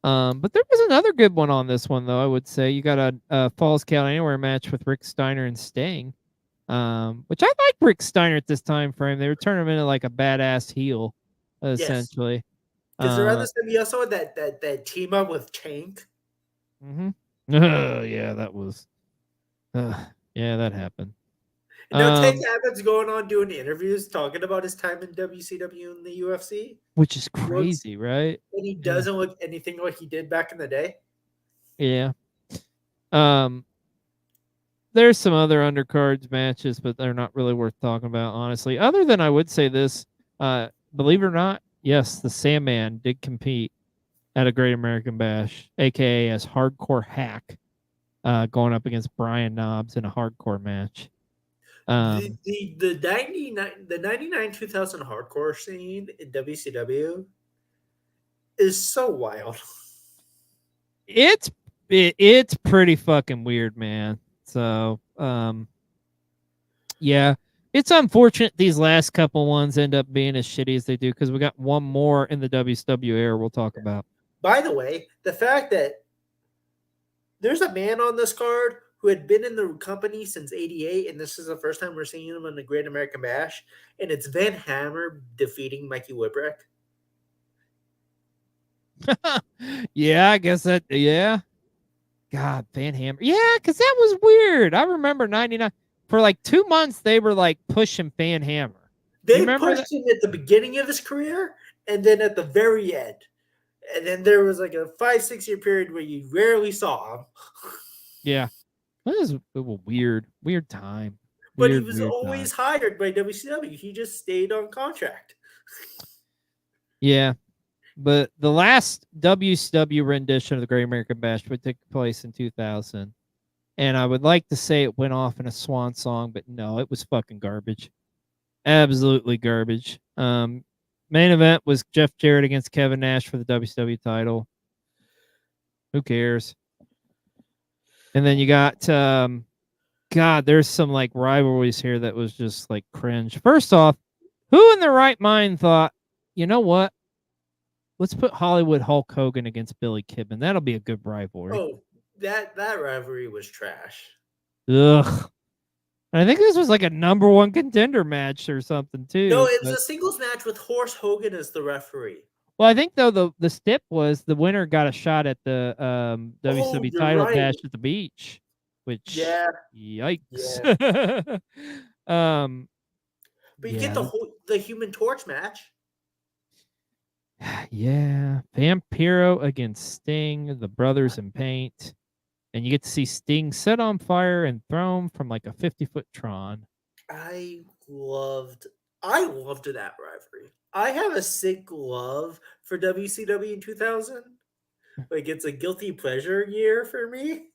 But there was another good one on this one, though. I would say you got a Falls Count Anywhere match with Rick Steiner and Sting, which I like Rick Steiner at this time frame. They were turning him into like a badass heel, essentially. Because around this time, we also had that team up with Tank. Mm-hmm. Yeah, that was. Yeah, that happened. And now Tank Abbott's going on doing interviews talking about his time in WCW and the UFC. Which is crazy, right? And he doesn't look anything like he did back in the day. Yeah. There's some other undercards matches, but they're not really worth talking about, honestly. Other than I would say this, believe it or not, yes, the Sandman did compete at a Great American Bash, aka as Hardcore Hack, going up against Brian Knobbs in a hardcore match. The 99 2000 hardcore scene in WCW is so wild. It's pretty fucking weird, man. So, yeah, it's unfortunate these last couple ones end up being as shitty as they do, because we got one more in the WCW era we'll talk about. By the way, the fact that there's a man on this card who had been in the company since '88, and this is the first time we're seeing him in the Great American Bash, and it's Van Hammer defeating Mikey Whipwreck. Yeah, I guess that. Yeah, God, Van Hammer. Yeah, because that was weird. I remember '99 for like 2 months they were like pushing Van Hammer. They pushed him at the beginning of his career, and then at the very end, and then there was like a 5-6 year period where you rarely saw him. Yeah. It was a weird time. But he was always hired by WCW. He just stayed on contract. Yeah. But the last WCW rendition of the Great American Bash would take place in 2000. And I would like to say it went off in a swan song, but no, it was fucking garbage. Absolutely garbage. Main event was Jeff Jarrett against Kevin Nash for the WCW title. Who cares? And then you got, God, there's some like rivalries here that was just like cringe. First off, who in their right mind thought, you know what? Let's put Hollywood Hulk Hogan against Billy Kidman. That'll be a good rivalry. Oh, that rivalry was trash. Ugh. And I think this was like a number 1 contender match or something too. No, it's a singles match with Horse Hogan as the referee. Well, I think though the stip was the winner got a shot at the WCW title match at the beach, which yikes. Yeah. But you get the Human Torch match. Yeah, Vampiro against Sting, the brothers in paint, and you get to see Sting set on fire and thrown from like a 50-foot Tron. I loved that rivalry. I have a sick love for WCW in 2000. Like, it's a guilty pleasure year for me.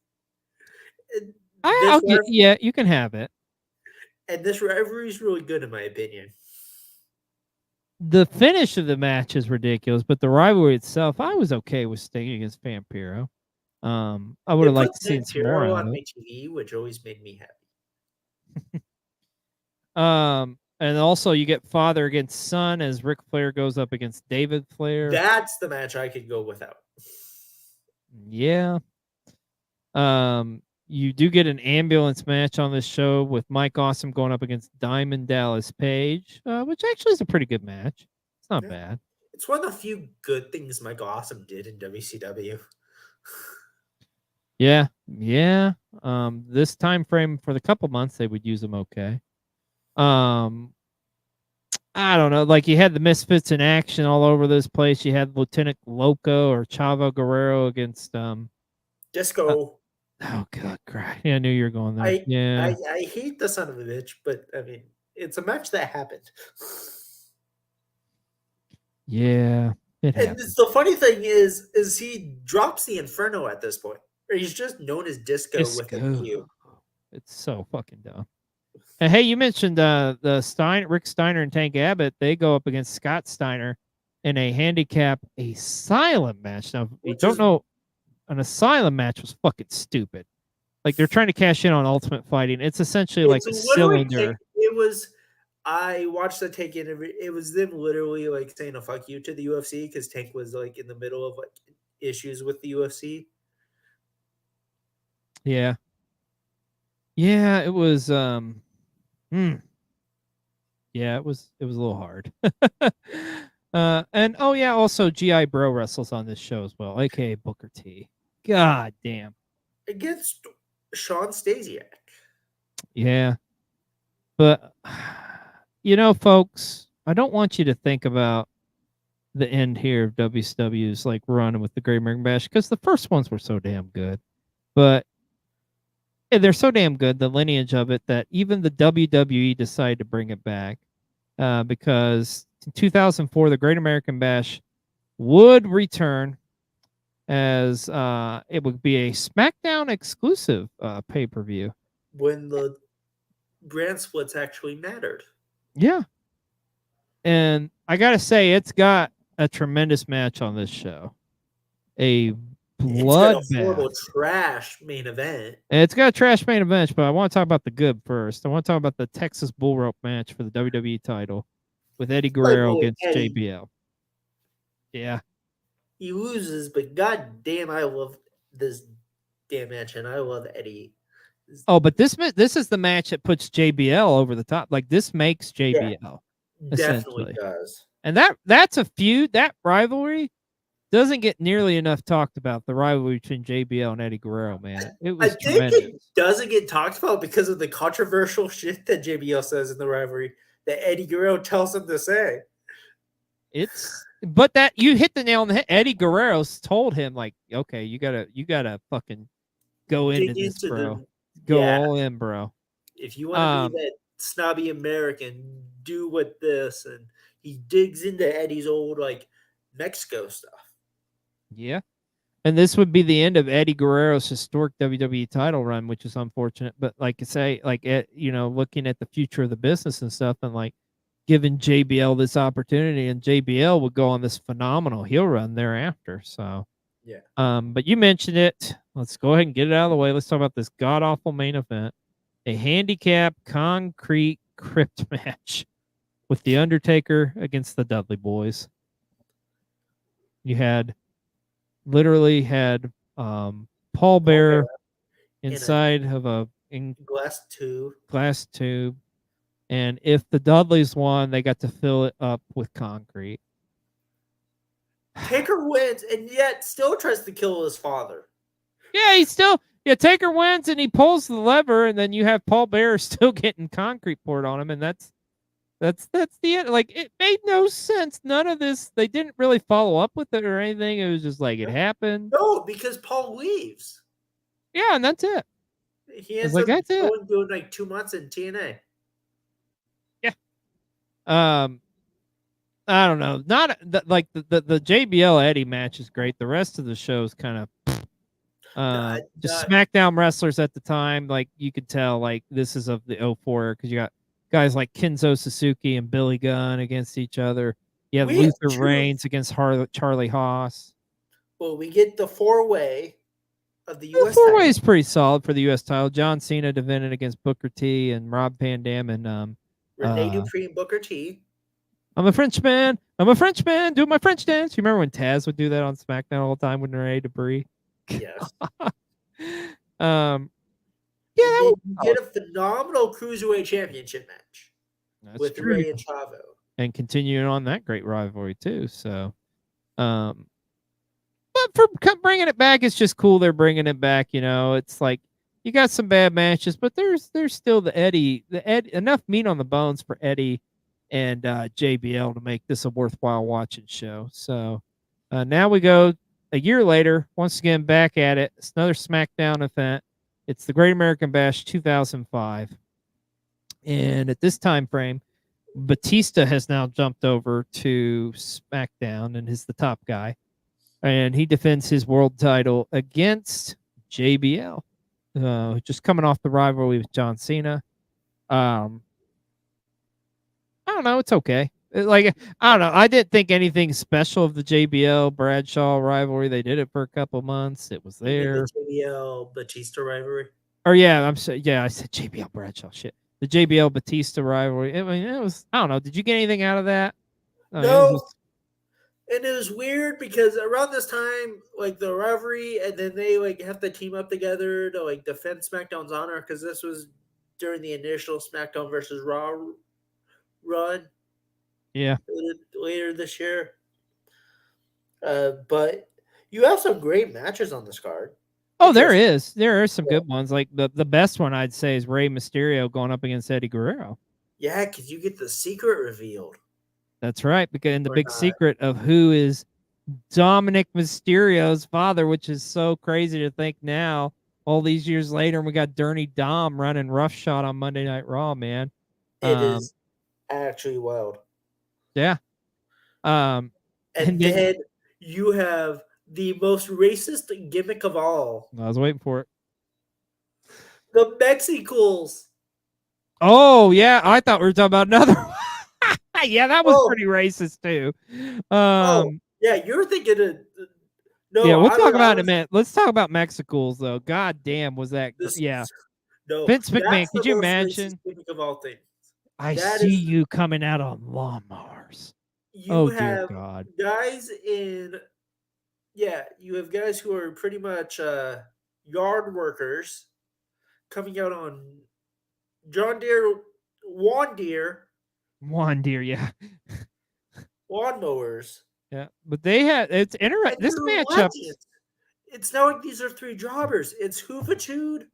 Yeah, you can have it. And this rivalry is really good in my opinion. The finish of the match is ridiculous, but the rivalry itself, I was okay with Sting against Vampiro. I would have liked to see some more on my TV, which always made me happy. And also you get father against son as Ric Flair goes up against David Flair. That's the match I could go without. Yeah. You do get an ambulance match on this show with Mike Awesome going up against Diamond Dallas Page, which actually is a pretty good match. It's not bad. It's one of the few good things Mike Awesome did in WCW. Yeah. This time frame for the couple months they would use them okay. I don't know. Like you had the Misfits in action all over this place. You had Lieutenant Loco or Chavo Guerrero against Disco. Oh God, great! Yeah, I knew you were going there. I hate the son of a bitch, but I mean, it's a match that happened. Yeah, it And happens. the funny thing is he drops the Inferno at this point. Or he's just known as Disco with a Disco. Q. It's so fucking dumb. And hey, you mentioned Rick Steiner and Tank Abbott. They go up against Scott Steiner in a handicap asylum match. Now, if you Which don't is- know, an asylum match was fucking stupid. Like they're trying to cash in on Ultimate Fighting. It's essentially like a It's literally cylinder. it was. I watched the Tank interview. It was them literally like saying a fuck you to the UFC because Tank was like in the middle of like issues with the UFC. Yeah. Yeah, it was yeah, it was a little hard. And oh yeah, also GI Bro wrestles on this show as well, aka Booker T. God damn. Against Sean Stasiak. Yeah. But you know, folks, I don't want you to think about the end here of WCW's like run with the Great American Bash because the first ones were so damn good. But they're so damn good, the lineage of it, that even the WWE decided to bring it back because in 2004, the Great American Bash would return as it would be a SmackDown exclusive pay-per-view. When the brand splits actually mattered. Yeah. And I got to say, it's got a tremendous match on this show. A It's got a horrible bloodbath. trash main event. And it's got a trash main event, but I want to talk about the good first. I want to talk about the Texas Bull Rope match for the WWE title with Eddie Guerrero with against Eddie. JBL. Yeah. He loses, but god damn, I love this damn match, and I love Eddie. Oh, but this is the match that puts JBL over the top. Like this makes JBL. Definitely essentially. does. And that's a feud. That rivalry doesn't get nearly enough talked about. The rivalry between JBL and Eddie Guerrero, man. It I was think tremendous. it doesn't get talked about because of the controversial shit that JBL says in the rivalry that Eddie Guerrero tells him to say. But that you hit the nail on the head. Eddie Guerrero's told him like, okay, you gotta fucking go into Dig this, into bro. Go yeah. all in, bro. If you want to be that snobby American, do what this, and he digs into Eddie's old like Mexico stuff. Yeah. And this would be the end of Eddie Guerrero's historic WWE title run, which is unfortunate. But like I say, like looking at the future of the business and stuff, and like giving JBL this opportunity, and JBL would go on this phenomenal heel run thereafter. So yeah. But you mentioned it. Let's go ahead and get it out of the way. Let's talk about this god awful main event, a handicap concrete crypt match with the Undertaker against the Dudley Boys. You literally had Paul Bearer inside of a glass tube, and if the Dudleys won, they got to fill it up with concrete. Taker wins and yet still tries to kill his father. Yeah, Taker wins and he pulls the lever, and then you have Paul Bearer still getting concrete poured on him, and that's the end. Like, it made no sense. None of this. They didn't really follow up with it or anything. It was just like it happened. No, because Paul leaves. Yeah, and that's it. He ends like, up that's it. doing like 2 months in TNA. Yeah. I don't know. Not like the JBL Eddie match is great. The rest of the show is kind of just SmackDown wrestlers at the time. Like you could tell, like this is of the 04 because you got guys like Kenzo Suzuki and Billy Gunn against each other. You have Luther Reigns against Charlie Haas. Well, we get the 4-way of the U.S. The 4-way is pretty solid for the U.S. title. John Cena defended against Booker T and Rob Van Dam and Rene Dupree and Booker T. I'm a Frenchman. Do my French dance. You remember when Taz would do that on SmackDown all the time with Rene Dupree? Yes. Yeah, you get a phenomenal cruiserweight championship match with true. Rey and Chavo, and continuing on that great rivalry too. So, but for bringing it back, it's just cool. They're bringing it back. You know, it's like you got some bad matches, but there's still the Eddie enough meat on the bones for Eddie and JBL to make this a worthwhile watching show. So now we go a year later, once again back at it. It's another SmackDown event. It's the Great American Bash 2005, and at this time frame, Batista has now jumped over to SmackDown and is the top guy, and he defends his world title against JBL, just coming off the rivalry with John Cena. I don't know. It's okay. Like, I don't know. I didn't think anything special of the JBL Bradshaw rivalry. They did it for a couple months. It was You mean there. the JBL Batista rivalry. Or yeah, I said JBL Bradshaw. Shit, the JBL Batista rivalry. I mean, it was. I don't know. Did you get anything out of that? It was No. just- And it was weird because around this time, like the rivalry, and then they like have to team up together to like defend SmackDown's honor because this was during the initial SmackDown versus Raw run yeah. later this year. But you have some great matches on this card. Oh, there Because- is. There are some Yeah. good ones. Like the best one I'd say is Rey Mysterio going up against Eddie Guerrero. Yeah, because you get the secret revealed. That's right. Because and the Or big not. secret of who is Dominic Mysterio's father, which is so crazy to think now, all these years later, and we got Dirty Dom running roughshod on Monday Night Raw, man. It is actually wild. Yeah. And And then, then- you have the most racist gimmick of all, I was waiting for it. the Mexicals. Oh, yeah. I thought we were talking about another one. Yeah, that was Oh. pretty racist too. Yeah, you're thinking of no. Yeah, we'll I talk was- about it in a minute. Let's talk about Mexicals though. God damn, was that this- yeah. No, Vince McMahon, that's could the you most racist imagine? gimmick of all things? I that see is- you coming out on lawnmowers. You Oh dear have God. guys in, yeah, you have guys who are pretty much yard workers coming out on Juan Deere One deer, yeah. lawnmowers. Yeah. But they had it's interesting. And This they're matchup legends. It's not like these are three jobbers. It's Hoovitude,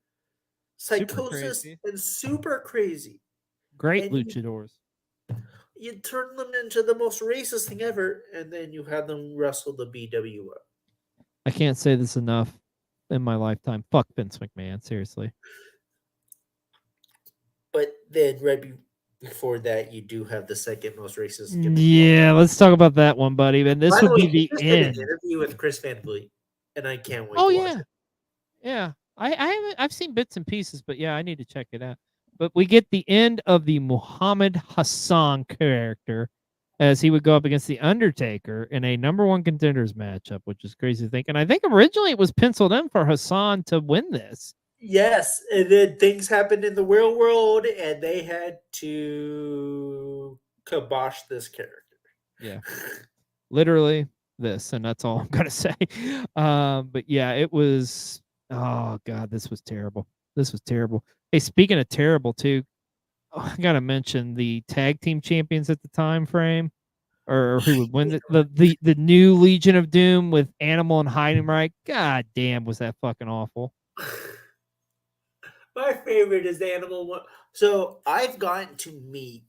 Super Psychosis, crazy. and Super Crazy. great and you- luchadors. You turn them into the most racist thing ever, and then you have them wrestle the BWO. I can't say this enough in my lifetime. Fuck Vince McMahon, seriously. But then before that, you do have the second most racist. gimmick of all. Yeah, let's talk about that one, buddy. And this By the would way, be he the just did an end. interview with Chris Van Vliet, and I can't wait. Oh to watch yeah, it. yeah. I've seen bits and pieces, but yeah, I need to check it out. But we get the end of the Muhammad Hassan character as he would go up against the Undertaker in a #1 contenders matchup, which is crazy to think. And I think originally it was penciled in for Hassan to win this. Yes, and then things happened in the real world, and they had to kibosh this character. Yeah. Literally this, and that's all I'm gonna say. But yeah, it was. Oh God, this was terrible. This was terrible. Hey, speaking of terrible, too, I gotta mention the tag team champions at the time frame, or who would win the new Legion of Doom with Animal and Heidenreich. God damn, was that fucking awful. My favorite is the Animal one. So I've gotten to meet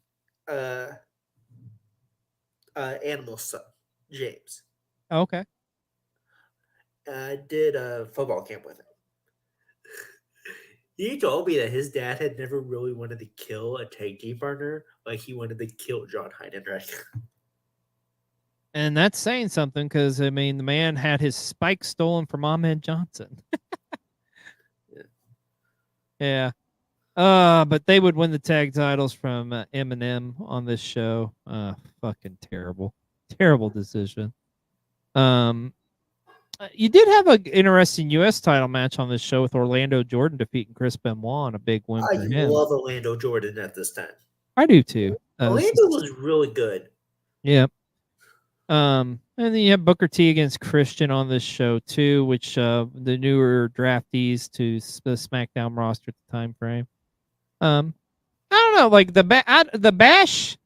Animal's son, James. Okay. I did a football camp with him. He told me that his dad had never really wanted to kill a tag team partner, like he wanted to kill John Heidenreich. And that's saying something because I mean the man had his spike stolen from Ahmed Johnson. Yeah. Yeah. But they would win the tag titles from Eminem on this show. Fucking terrible. Terrible decision. You did have an interesting U.S. title match on this show with Orlando Jordan defeating Chris Benoit on a big win I for him. love Orlando Jordan at this time. I do too. Orlando was really good. Yeah. And then you have Booker T against Christian on this show too, which the newer draftees to the SmackDown roster at the time frame. I don't know, like the Bash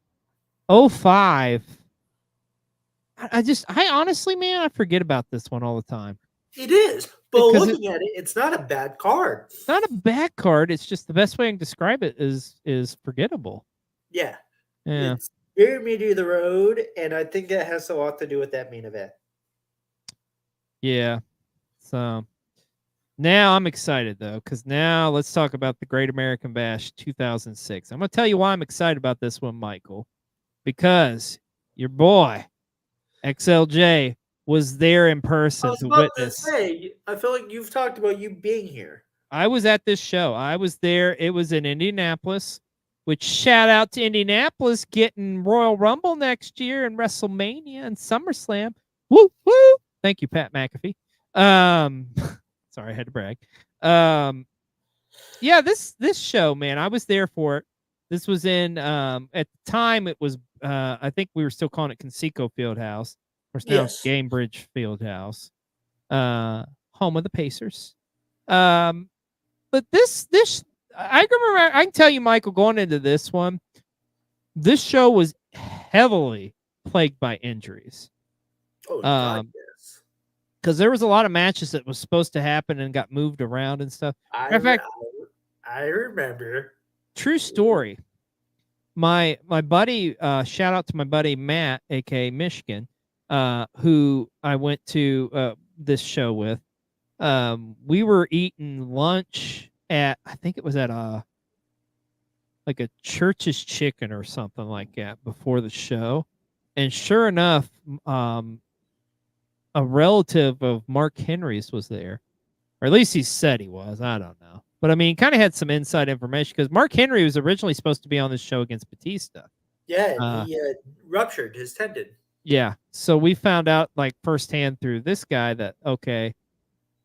05. I honestly, man, I forget about this one all the time. It is, but Because looking at it, it's not a bad card. It's not a bad card. It's just the best way I can describe it is forgettable. Yeah, Yeah. it's very middle of the road, and I think that has a lot to do with that main event. Yeah. So now I'm excited though, because now let's talk about the Great American Bash 2006. I'm gonna tell you why I'm excited about this one, Michael. because your boy XLJ was there in I person was to about to witness. say, I feel like you've talked about you being here. I was at this show. I was there. It was in Indianapolis, which shout out to Indianapolis getting Royal Rumble next year and WrestleMania and SummerSlam. Woo woo! Thank you, Pat McAfee. Sorry, I had to brag. Yeah, this show, man, I was there for it. This was in at the time it was I think we were still calling it Conseco Fieldhouse. Of course, now it's Yes. Gamebridge Fieldhouse. Home of the Pacers. But this I can remember, I can tell you, Michael, going into this one, this show was heavily plagued by injuries. Oh, God, yes. Because there was a lot of matches that was supposed to happen and got moved around and stuff. I, In fact, I remember. true story. My buddy, shout out to my buddy Matt, aka Michigan, who I went to this show with. We were eating lunch at, I think it was at like a Church's Chicken or something like that before the show, and sure enough, a relative of Mark Henry's was there, or at least he said he was. I don't know, but I mean, kind of had some inside information because Mark Henry was originally supposed to be on this show against Batista. Yeah, he ruptured his tendon. Yeah, so we found out like firsthand through this guy that okay,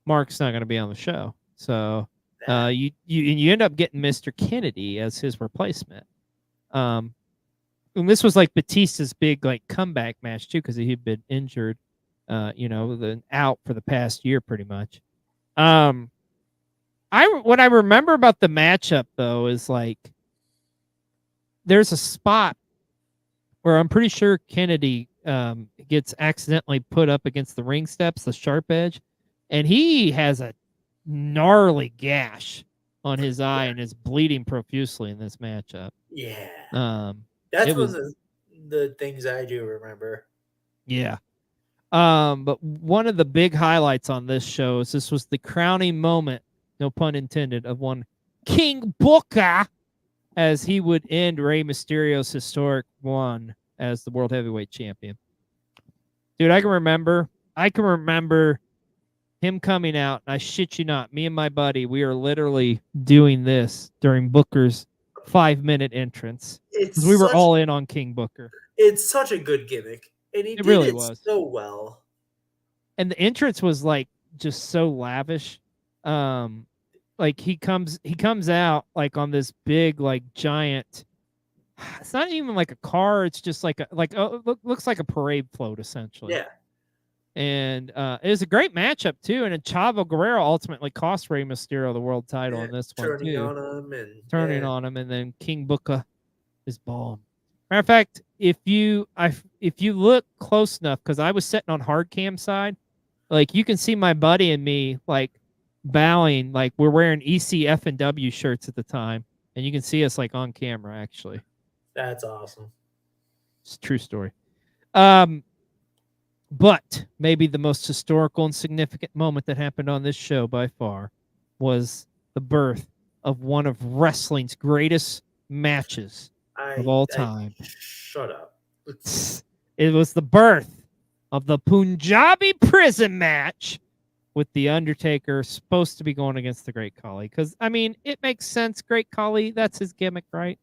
Mark's not going to be on the show. So you end up getting Mr. Kennedy as his replacement. And this was like Batista's big like comeback match too, because he'd been injured, out for the past year pretty much. What I remember about the matchup though is like there's a spot where I'm pretty sure Kennedy gets accidentally put up against the ring steps, the sharp edge, and he has a gnarly gash on his eye and is bleeding profusely in this matchup. Yeah. it That's one was- of the things I do remember. Yeah. But one of the big highlights on this show is this was the crowning moment, no pun intended, of one King Booker, as he would end Rey Mysterio's historic run as the World Heavyweight Champion. Dude, I can remember him coming out, and I shit you not, me and my buddy, we are literally doing this during Booker's 5-minute entrance. Because we were all in on King Booker. It's such a good gimmick. And he It did really it was. so well. And the entrance was like just so lavish. Like he comes out like on this big, like giant, it's not even like a car, it's just like looks like a parade float essentially. Yeah. And it was a great matchup too. And then Chavo Guerrero ultimately cost Rey Mysterio the world title Yeah, in this one turning too. on him and Turning yeah. on him, and then King Booker is bomb. Matter of fact, if you look close enough, because I was sitting on hard cam side, like you can see my buddy and me like bowing, like we're wearing ECF and W shirts at the time, and you can see us like on camera actually. That's awesome. It's a true story. But maybe the most historical and significant moment that happened on this show by far was the birth of one of wrestling's greatest matches of all time. Shut up. It was the birth of the Punjabi prison match with The Undertaker supposed to be going against the Great Khali. Because, I mean, it makes sense. Great Khali, that's his gimmick, right?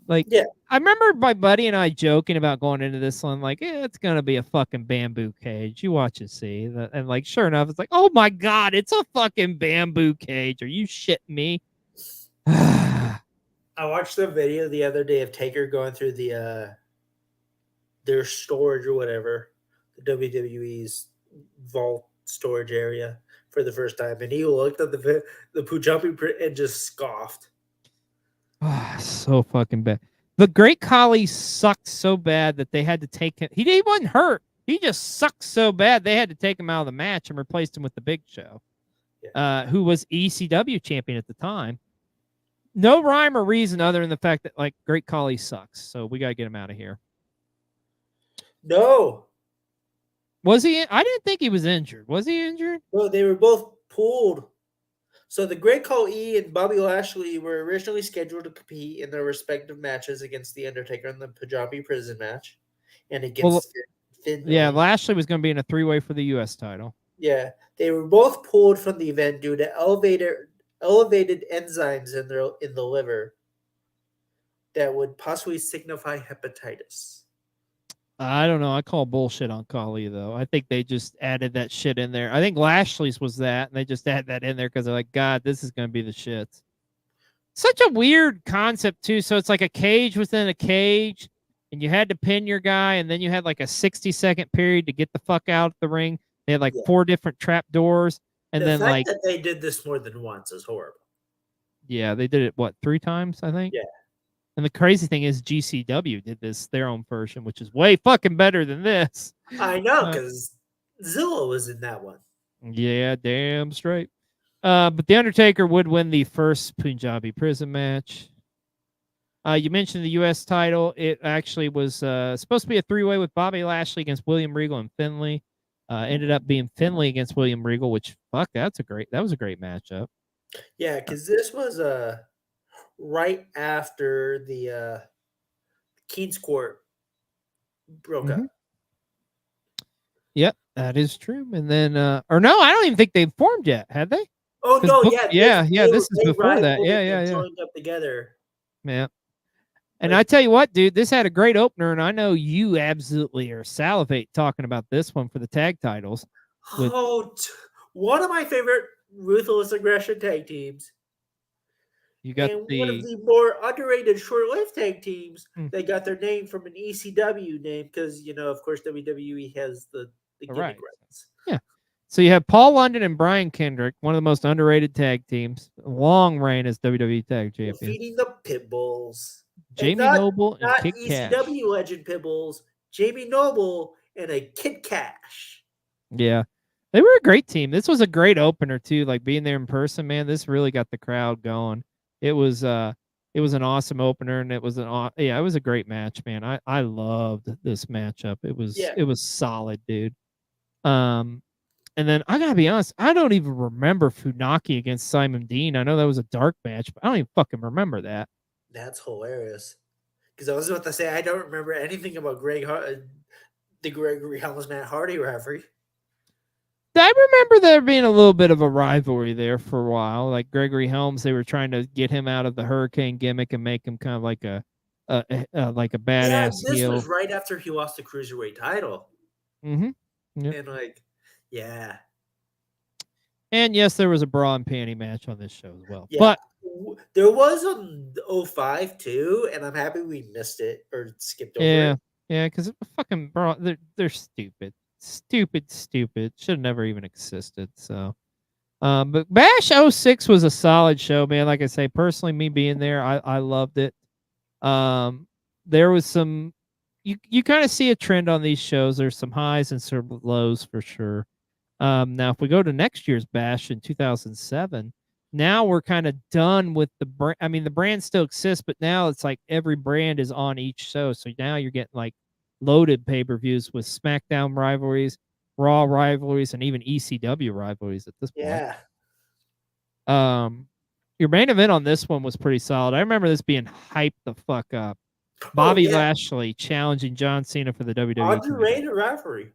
Like, Yeah. I remember my buddy and I joking about going into this one, like, it's going to be a fucking bamboo cage. You watch and see. And, like, sure enough, it's like, oh my God, it's a fucking bamboo cage. Are you shitting me? I watched the video the other day of Taker going through their storage or whatever, the WWE's vault storage area for the first time, and he looked at the Punjabi print and just scoffed. So fucking bad. The Great Khali sucked so bad that they had to take him. He wasn't hurt. He just sucked so bad they had to take him out of the match and replaced him with the Big Show, who was ECW champion at the time. No rhyme or reason other than the fact that like Great Khali sucks. So we gotta get him out of here. No, Was he? I didn't think he was injured. Was he injured? no, they were both pulled So the Great Khali and Bobby Lashley were originally scheduled to compete in their respective matches against The Undertaker in the Punjabi prison match and Well, against Finn yeah, Balor. Lashley was going to be in a 3-way for the U.S. title. Yeah, they were both pulled from the event due to elevated enzymes in the liver that would possibly signify hepatitis. I don't know. I call bullshit on Khali though. I think they just added that shit in there. I think Lashley's was that, and they just add that in there because they're like, God, this is going to be the shit. Such a weird concept too. So it's like a cage within a cage, and you had to pin your guy, and then you had like a 60-second period to get the fuck out of the ring. They had like Yeah. 4 different trap doors, and The then fact like, that they did this more than once is horrible. yeah, they did it what 3 times, I think. Yeah. And the crazy thing is GCW did this their own version, which is way fucking better than this. I know, because Zilla was in that one. Yeah, damn straight. But The Undertaker would win the first Punjabi prison match. You mentioned the U.S. title. It actually was supposed to be a 3-way with Bobby Lashley against William Regal and Finlay. Ended up being Finlay against William Regal, which fuck, that was a great matchup. Yeah, because this was right after the Keen's Court broke up. Yep, that is true. And then, or no, I don't even think they've formed yet, had they? Oh 'Cause no, Book- yeah, this is before that. Yeah. joined up together. Yeah. And Like- I tell you what, dude, this had a great opener, and I know you absolutely are salivate talking about this one for the tag titles. With- One of my favorite Ruthless Aggression tag teams, You got and the one of the more underrated short-lived tag teams. Mm. They got their name from an ECW name because of course, WWE has the gimmick Right. rights. So you have Paul London and Brian Kendrick, one of the most underrated tag teams, long reign as WWE Tag Champions. Defeating the Pitbulls. Jamie not- Noble and Not Kid Cash. ECW legend Pitbulls, Jamie Noble and a Kid Cash. Yeah. They were a great team. This was a great opener too. Like being there in person, man, this really got the crowd going. It was an awesome opener, and it was it was a great match, man. I loved this matchup. It was solid, dude. And then I gotta be honest, I don't even remember Funaki against Simon Dean. I know that was a dark match, but I don't even fucking remember that. That's hilarious. Because I was about to say I don't remember anything about the Gregory Helms Matt Hardy rivalry. I remember there being a little bit of a rivalry there for a while. Like Gregory Helms, they were trying to get him out of the Hurricane gimmick and make him kind of like a badass this heel. was right after he lost the cruiserweight title, Mm-hmm. Yep. and yeah, And yes, there was a bra and panty match on this show as well. yeah. But There was a 05 too, and I'm happy we missed it or skipped over yeah, it. yeah, because fucking bra, they're stupid, stupid. Should have never even existed. So, but Bash 06 was a solid show, man. Like I say, personally, me being there, I loved it. There was some, you kind of see a trend on these shows. There's some highs and some lows for sure. Now, if we go to next year's Bash in 2007, now we're kind of done with the brand. I mean, the brand still exists, but now it's like every brand is on each show. So now you're getting like loaded pay-per-views with SmackDown rivalries, Raw rivalries, and even ECW rivalries at this point. Yeah. Your main event on this one was pretty solid. I remember this being hyped the fuck up. Bobby yeah. Lashley challenging John Cena for the WWE. title. Underrated rivalry.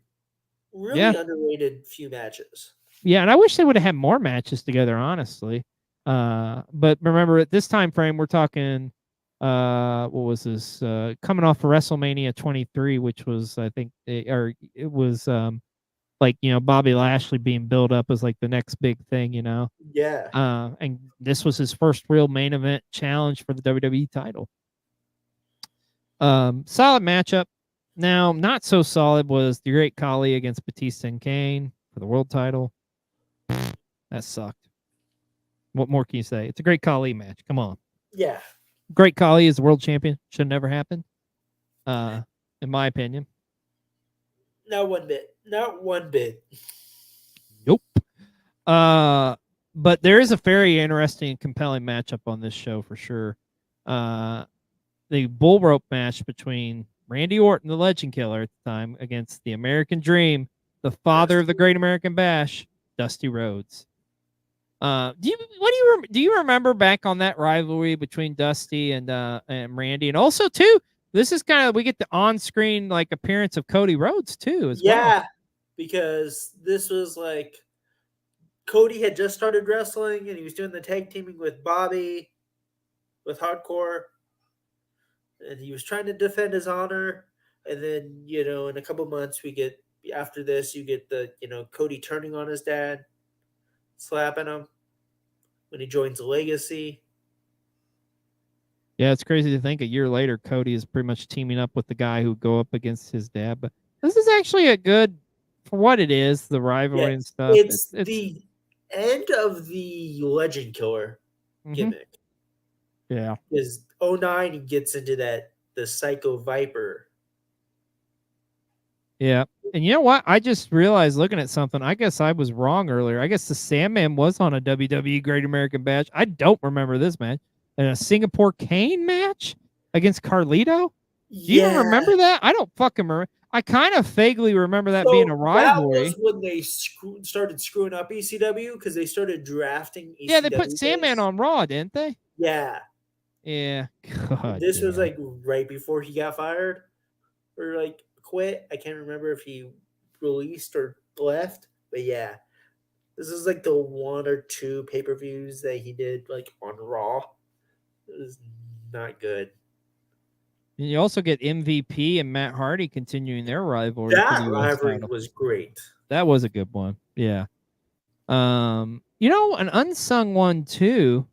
Really Yeah. underrated few matches. Yeah, and I wish they would have had more matches together, honestly. But remember, at this time frame, we're talking, what was this? Coming off of WrestleMania 23, which was, I think, it was like, Bobby Lashley being built up as like the next big thing, Yeah. And this was his first real main event challenge for the WWE title. Solid matchup. Now, not so solid was the Great Khali against Batista and Kane for the world title. That sucked. What more can you say? It's a Great Khali match. Come on. Yeah. Great Khali is the world champion. Should never happen. In my opinion. Not one bit. Not one bit. Nope. But there is a very interesting and compelling matchup on this show for sure. The bull rope match between Randy Orton, the Legend Killer at the time, against the American Dream, the father of the Great American Bash, Dusty Rhodes. Do you remember back on that rivalry between Dusty and Randy, and also too, this is kind of we get the on-screen like appearance of Cody Rhodes too as well. Yeah, because this was like Cody had just started wrestling and he was doing the tag teaming with Bobby, with Hardcore, and he was trying to defend his honor. And then, in a couple months, after this, you get the, Cody turning on his dad, slapping him when he joins the Legacy. Yeah, it's crazy to think a year later, Cody is pretty much teaming up with the guy who go up against his dad. But this is actually a good, for what it is, the rivalry and stuff. It's the end of the Legend Killer gimmick. Yeah. Because 09, he gets into the Psycho Viper. Yeah. And you know what? I just realized looking at something, I guess I was wrong earlier. I guess the Sandman was on a WWE Great American Bash. I don't remember this match. And a Singapore Kane match against Carlito? Do you even remember that? I don't fucking remember. I kind of vaguely remember that being a rivalry. That was when they started screwing up ECW because they started drafting ECW. Yeah, they put Sandman on Raw, didn't they? Yeah. Yeah. God, this was like right before he got fired or like quit. I can't remember if he released or left, but yeah. This is like the 1 or 2 pay-per-views that he did like on Raw. It was not good. And you also get MVP and Matt Hardy continuing their rivalry. That rivalry was great. That was a good one. Yeah. An unsung one too,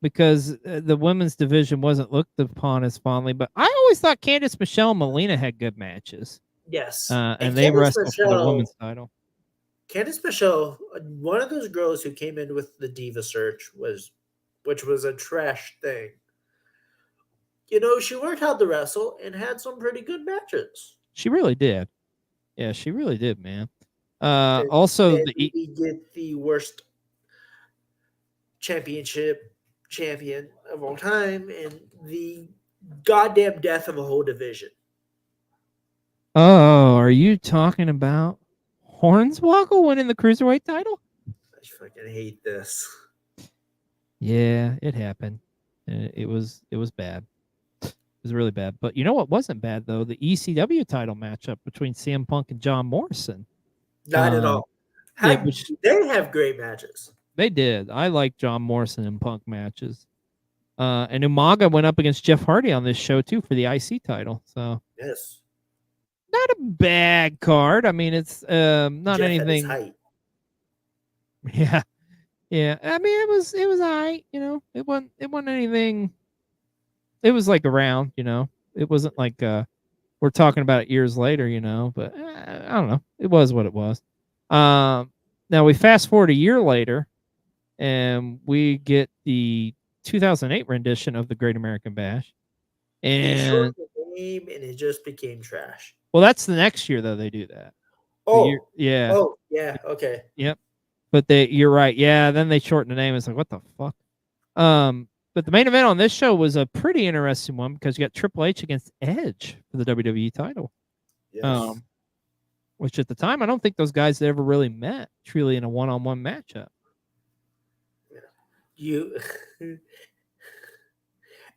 because the women's division wasn't looked upon as fondly, but I always thought Candice Michelle and Melina had good matches. Yes. And they wrestled for the women's title. Candice Michelle, one of those girls who came in with the Diva Search, which was a trash thing. She learned how to wrestle and had some pretty good matches. She really did. Yeah, she really did, man. Also, we get the worst championship champion of all time and the goddamn death of a whole division. Oh, are you talking about Hornswoggle winning the Cruiserweight title? I fucking hate this. Yeah, it happened. It was bad. It was really bad. But you know what wasn't bad, though? The ECW title matchup between CM Punk and John Morrison. Not at all. They have great matches. They did. I like John Morrison and Punk matches. And Umaga went up against Jeff Hardy on this show, too, for the IC title. So yes. Not a bad card. I mean, it's not Jeff anything. At his height. Yeah. Yeah. I mean, it was all right, It wasn't anything. It was like around, It wasn't like we're talking about it years later, but I don't know. It was what it was. Now we fast forward a year later and we get the 2008 rendition of the Great American Bash. And it just became trash. Well, that's the next year though they do that. Yeah. Oh, yeah. Okay. Yep. But you're right. Yeah. Then they shorten the name. It's like, what the fuck? But the main event on this show was a pretty interesting one because you got Triple H against Edge for the WWE title. Yes. Which at the time, I don't think those guys ever really met truly in a one-on-one matchup.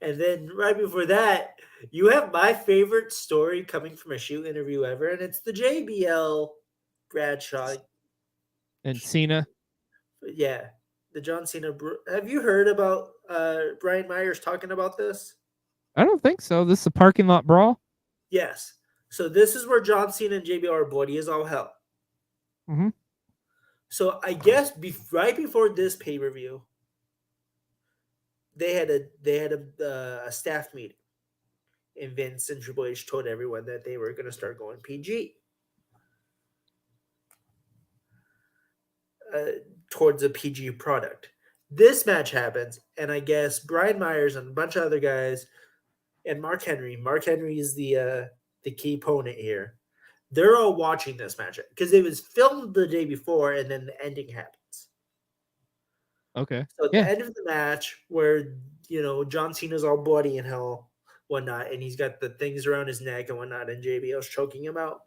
And then right before that, you have my favorite story coming from a shoot interview ever, and it's the JBL Bradshaw and Cena. Yeah, the John Cena. Have you heard about Brian Myers talking about this? I don't think so. This is a parking lot brawl? Yes. So this is where John Cena and JBL are bloody as all hell. Mm-hmm. So I guess right before this pay-per-view, they had a staff meeting, and Vince and Triple H told everyone that they were going to start going PG towards a PG product. This match happens, and I guess Brian Myers and a bunch of other guys, and Mark Henry. Mark Henry is the key opponent here. They're all watching this match because it was filmed the day before, and then the ending happens. Okay. So at the end of the match, where John Cena's all bloody and hell, whatnot, and he's got the things around his neck and whatnot, and JBL's choking him out.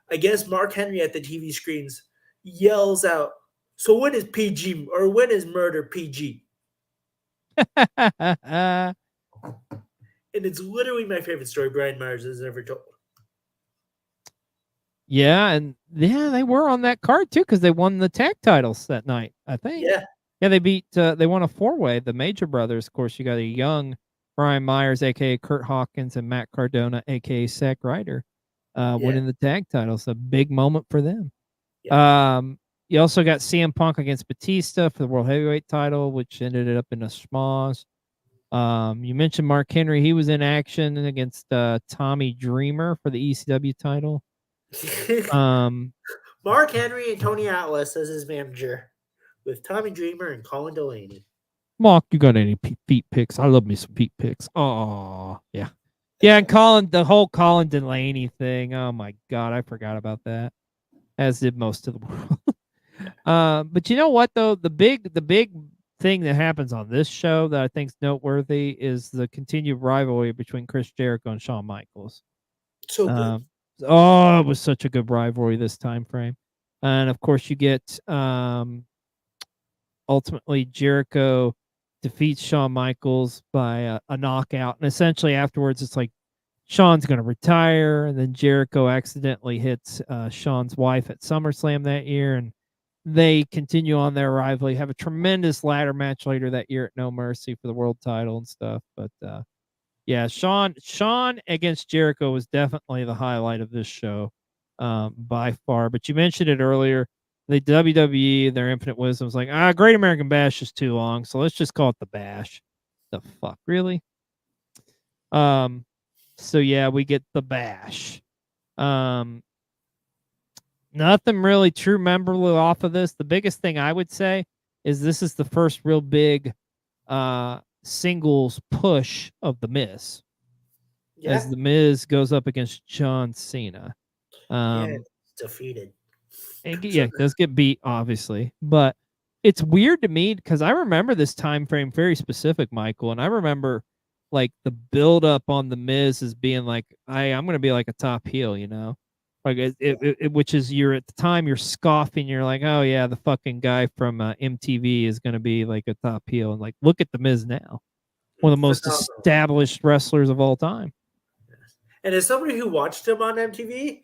I guess Mark Henry at the TV screens yells out, So when is PG or when is murder PG? And it's literally my favorite story Brian Myers has ever told. Yeah, and yeah, they were on that card too because they won the tag titles that night. I think. Yeah. Yeah, they beat. They won a 4-way. The Major Brothers, of course. You got a young Brian Myers, aka Kurt Hawkins, and Matt Cardona, aka Zack Ryder, winning the tag titles. A big moment for them. You also got CM Punk against Batista for the World Heavyweight title, which ended up in a schmoz. You mentioned Mark Henry. He was in action against Tommy Dreamer for the ECW title. Mark Henry and Tony Atlas as his manager, with Tommy Dreamer and Colin Delaney. Mark, you got any feet pics? I love me some feet pics. Oh, yeah. Yeah, and the whole Colin Delaney thing. Oh my God, I forgot about that. As did most of the world. But you know what though? The big thing that happens on this show that I think is noteworthy is the continued rivalry between Chris Jericho and Shawn Michaels. So good. Oh, it was such a good rivalry this time frame. And of course you get ultimately Jericho defeats Shawn Michaels by a knockout. And essentially afterwards it's like Shawn's going to retire, and then Jericho accidentally hits Shawn's wife at SummerSlam that year, and they continue on their rivalry, have a tremendous ladder match later that year at No Mercy for the world title and stuff. But yeah, Shawn against Jericho was definitely the highlight of this show by far. But you mentioned it earlier, the WWE, their infinite wisdom was like, Great American Bash is too long, so let's just call it the Bash. The fuck, really? So yeah, we get the Bash. Nothing really true memorable off of this. The biggest thing I would say is this is the first real big singles push of The Miz. Yeah. As The Miz goes up against John Cena. Defeated. And yeah, does get beat, obviously. But it's weird to me because I remember this time frame very specific, Michael. And I remember like the build up on The Miz as being like, I'm going to be like a top heel, you know? Like which is you're at the time you're scoffing, you're like, oh yeah, the fucking guy from MTV is going to be like a top heel. And like, look at The Miz now. One of the most established wrestlers of all time. And as somebody who watched him on MTV,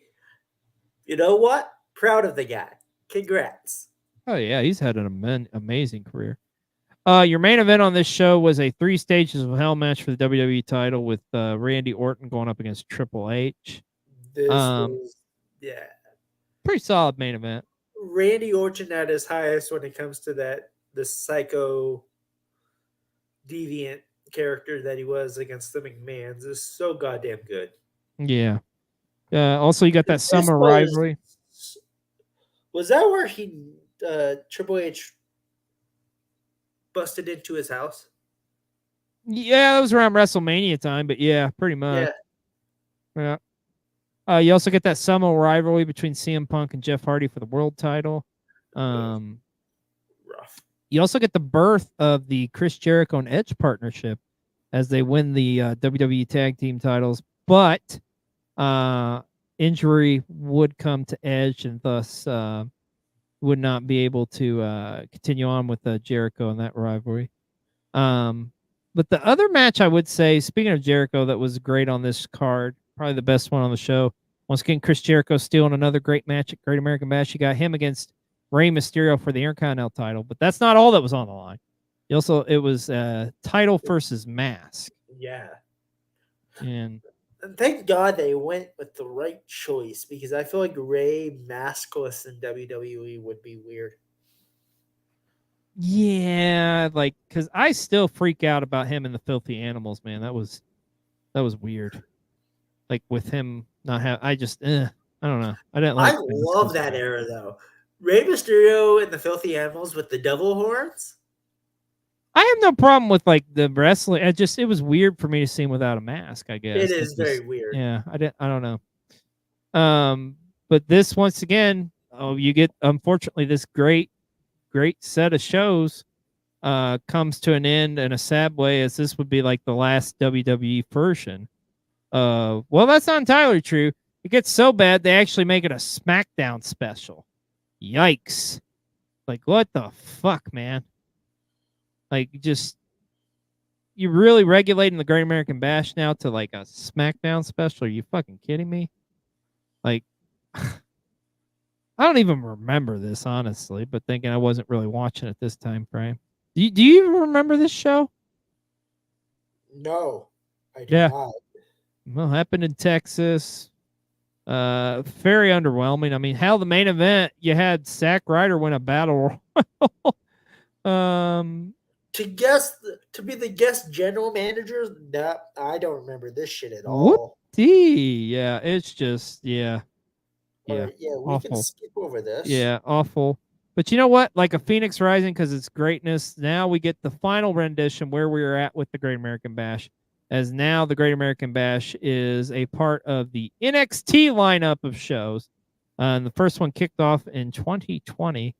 you know what? Proud of the guy. Congrats. Oh yeah, he's had an amazing career. Your main event on this show was a 3 stages of hell match for the WWE title with Randy Orton going up against Triple H. This was, yeah, pretty solid main event. Randy Orton at his highest when it comes to the psycho deviant character that he was against the McMahons is so goddamn good. Yeah. Also, you got that summer rivalry. Was that where Triple H busted into his house? Yeah, it was around WrestleMania time, but yeah, pretty much. Yeah. You also get that summer rivalry between CM Punk and Jeff Hardy for the world title. Rough. You also get the birth of the Chris Jericho and Edge partnership as they win the WWE Tag Team titles, but injury would come to Edge and thus would not be able to continue on with Jericho in that rivalry. But the other match I would say, speaking of Jericho, that was great on this card, probably the best one on the show. Once again, Chris Jericho stealing another great match at Great American Bash. You got him against Rey Mysterio for the Intercontinental title, but that's not all that was on the line. It was title versus mask. Yeah. And thank God they went with the right choice, because I feel like Rey maskless in WWE would be weird. Yeah, like, because I still freak out about him and the Filthy Animals, man. That was weird. Like with him not have, I don't know. I didn't like. I love that era though. Rey Mysterio and the Filthy Animals with the devil horns. I have no problem with like the wrestling. It was weird for me to see him without a mask, I guess. It is very weird. Yeah, I don't know. But this once again, you get, unfortunately, this great set of shows comes to an end in a sad way, as this would be like the last WWE version. Well, that's not entirely true. It gets so bad they actually make it a SmackDown special. Yikes. Like, what the fuck, man? Like, just you really regulating the Great American Bash now to like a SmackDown special? Are you fucking kidding me? Like, I don't even remember this honestly, but thinking I wasn't really watching it this time frame. Do you even remember this show? No, I do Yeah. not. Well, happened in Texas. Very underwhelming. I mean, hell, the main event you had Zack Ryder win a battle royal. To be the guest general manager, no, I don't remember this shit at all. Whoopty. Yeah, it's just yeah. All Yeah. right, yeah, we can Awful. skip over this. Yeah, awful. But you know what? Like a Phoenix Rising, because it's greatness. Now we get the final rendition where we are at with the Great American Bash. As now the Great American Bash is a part of the NXT lineup of shows. And the first one kicked off in 2020,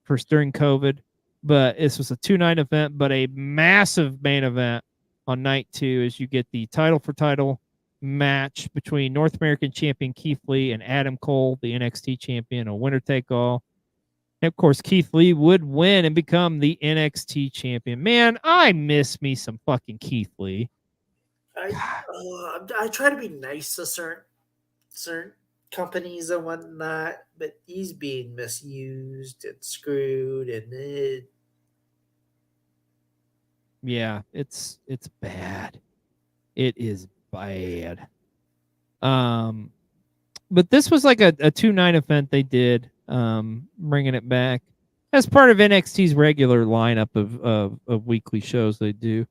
first during COVID. But this was a 2-night event, but a massive main event on night 2 as you get the title for title match between North American champion Keith Lee and Adam Cole, the NXT champion, a winner take all. And of course, Keith Lee would win and become the NXT champion. Man, I miss me some fucking Keith Lee. I try to be nice to certain companies and whatnot, but he's being misused and screwed, and Yeah, it's bad. It is bad. But this was like a 2-night event they did, bringing it back as part of NXT's regular lineup of weekly shows they do.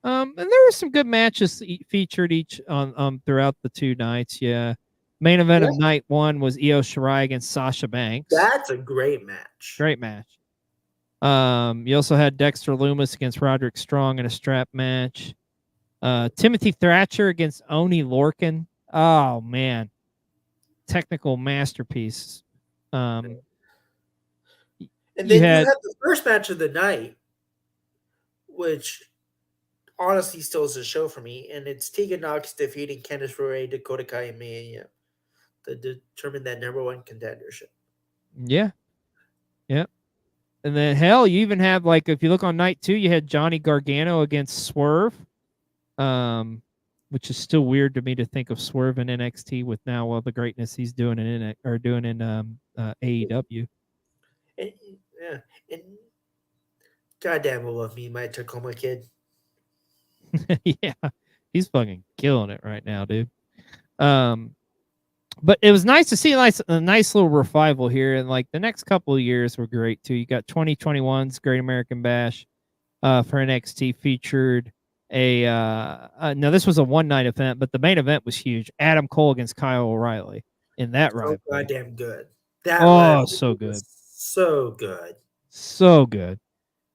And there were some good matches featured each on throughout the 2 nights. Yeah, main event of night 1 was Io Shirai against Sasha Banks. that's a great match. Great match. You also had Dexter Lumis against Roderick Strong in a strap match. Timothy Thatcher against Oni Lorcan. Oh man, technical masterpiece. And then you had the first match of the night, which honestly steals the show for me, and it's Tegan Knox defeating Candice LeRae, Dakota Kai, and Mania to determine that #1 contendership. Yeah. Yep. And then hell, you even have like if you look on night 2, you had Johnny Gargano against Swerve. Which is still weird to me to think of Swerve in NXT with now all the greatness he's doing in AEW. And goddamn, I love me my Tacoma kid. Yeah, he's fucking killing it right now, dude. But it was nice to see a nice little revival here, and like the next couple of years were great too. You got 2021's Great American Bash for NXT featured now this was a 1-night event, but the main event was huge. Adam Cole against Kyle O'Reilly in that rivalry. Goddamn good. So good. So good. So good.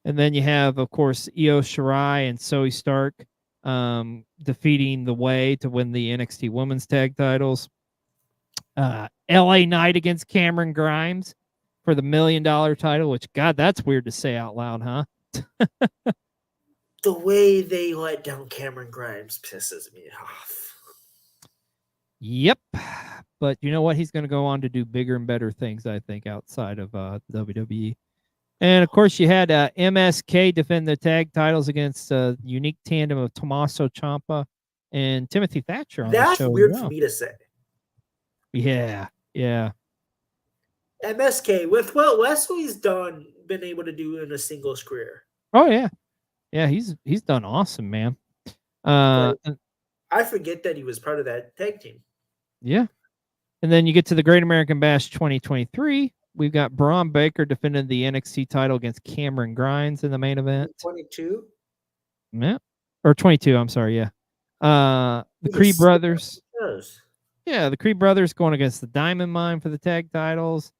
And then you have, of course, Io Shirai and Zoe Stark defeating The Way to win the NXT Women's Tag Titles. LA Knight against Cameron Grimes for the $1 million title, which, God, that's weird to say out loud, huh? The way they let down Cameron Grimes pisses me off. Yep. But you know what? He's going to go on to do bigger and better things, I think, outside of WWE. And, of course, you had MSK defend the tag titles against a unique tandem of Tommaso Ciampa and Timothy Thatcher on That's the show. weird for me to say. Yeah. MSK, with what Wesley's been able to do in a singles career. Oh, yeah. Yeah, he's done awesome, man. I forget that he was part of that tag team. Yeah. And then you get to the Great American Bash 2023. We've got Braun Baker defending the NXT title against Cameron Grimes in the main event. 22? Yeah. Or 22, I'm sorry, yeah. The Creed brothers. Yeah, the Creed brothers going against the Diamond Mine for the tag titles.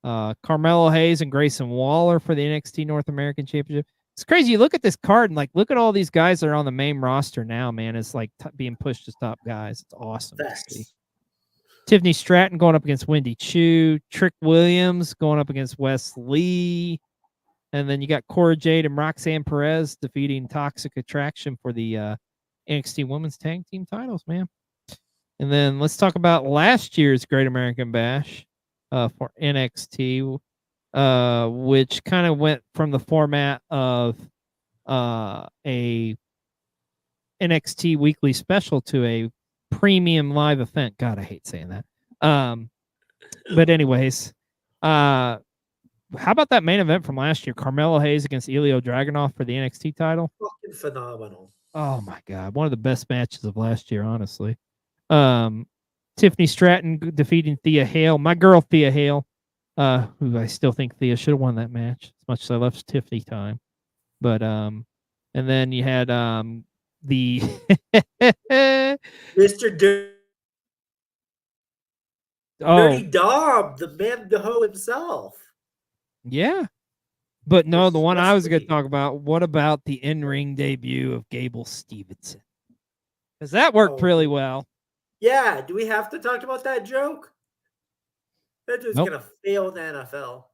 Carmelo Hayes and Grayson Waller for the NXT North American Championship. It's crazy. You look at this card and like look at all these guys that are on the main roster now, man. It's like being pushed as top guys. It's awesome to see. Tiffany Stratton going up against Wendy Chu. Trick Williams going up against Wes Lee. And then you got Cora Jade and Roxanne Perez defeating Toxic Attraction for the NXT Women's Tag Team titles, man. And then let's talk about last year's Great American Bash for NXT. which kind of went from the format of a NXT weekly special to a premium live event. God, I hate saying that. But anyways, how about that main event from last year? Carmelo Hayes against Elio Dragunov for the NXT title. Fucking phenomenal. Oh my God, one of the best matches of last year, honestly. Tiffany Stratton defeating Thea Hale, my girl Thea Hale, who I still think Thea should have won that match, as much as I love Tiffany time. But and then you had the Mr. Dirty Dom, the man, the hoe himself. Yeah. But no, the Versus one I was going to Wesley. talk about, what about the in-ring debut of Gable Stevenson? Because that worked Oh. really well. Yeah, do we have to talk about that joke? That dude's Nope. gonna fail in the NFL.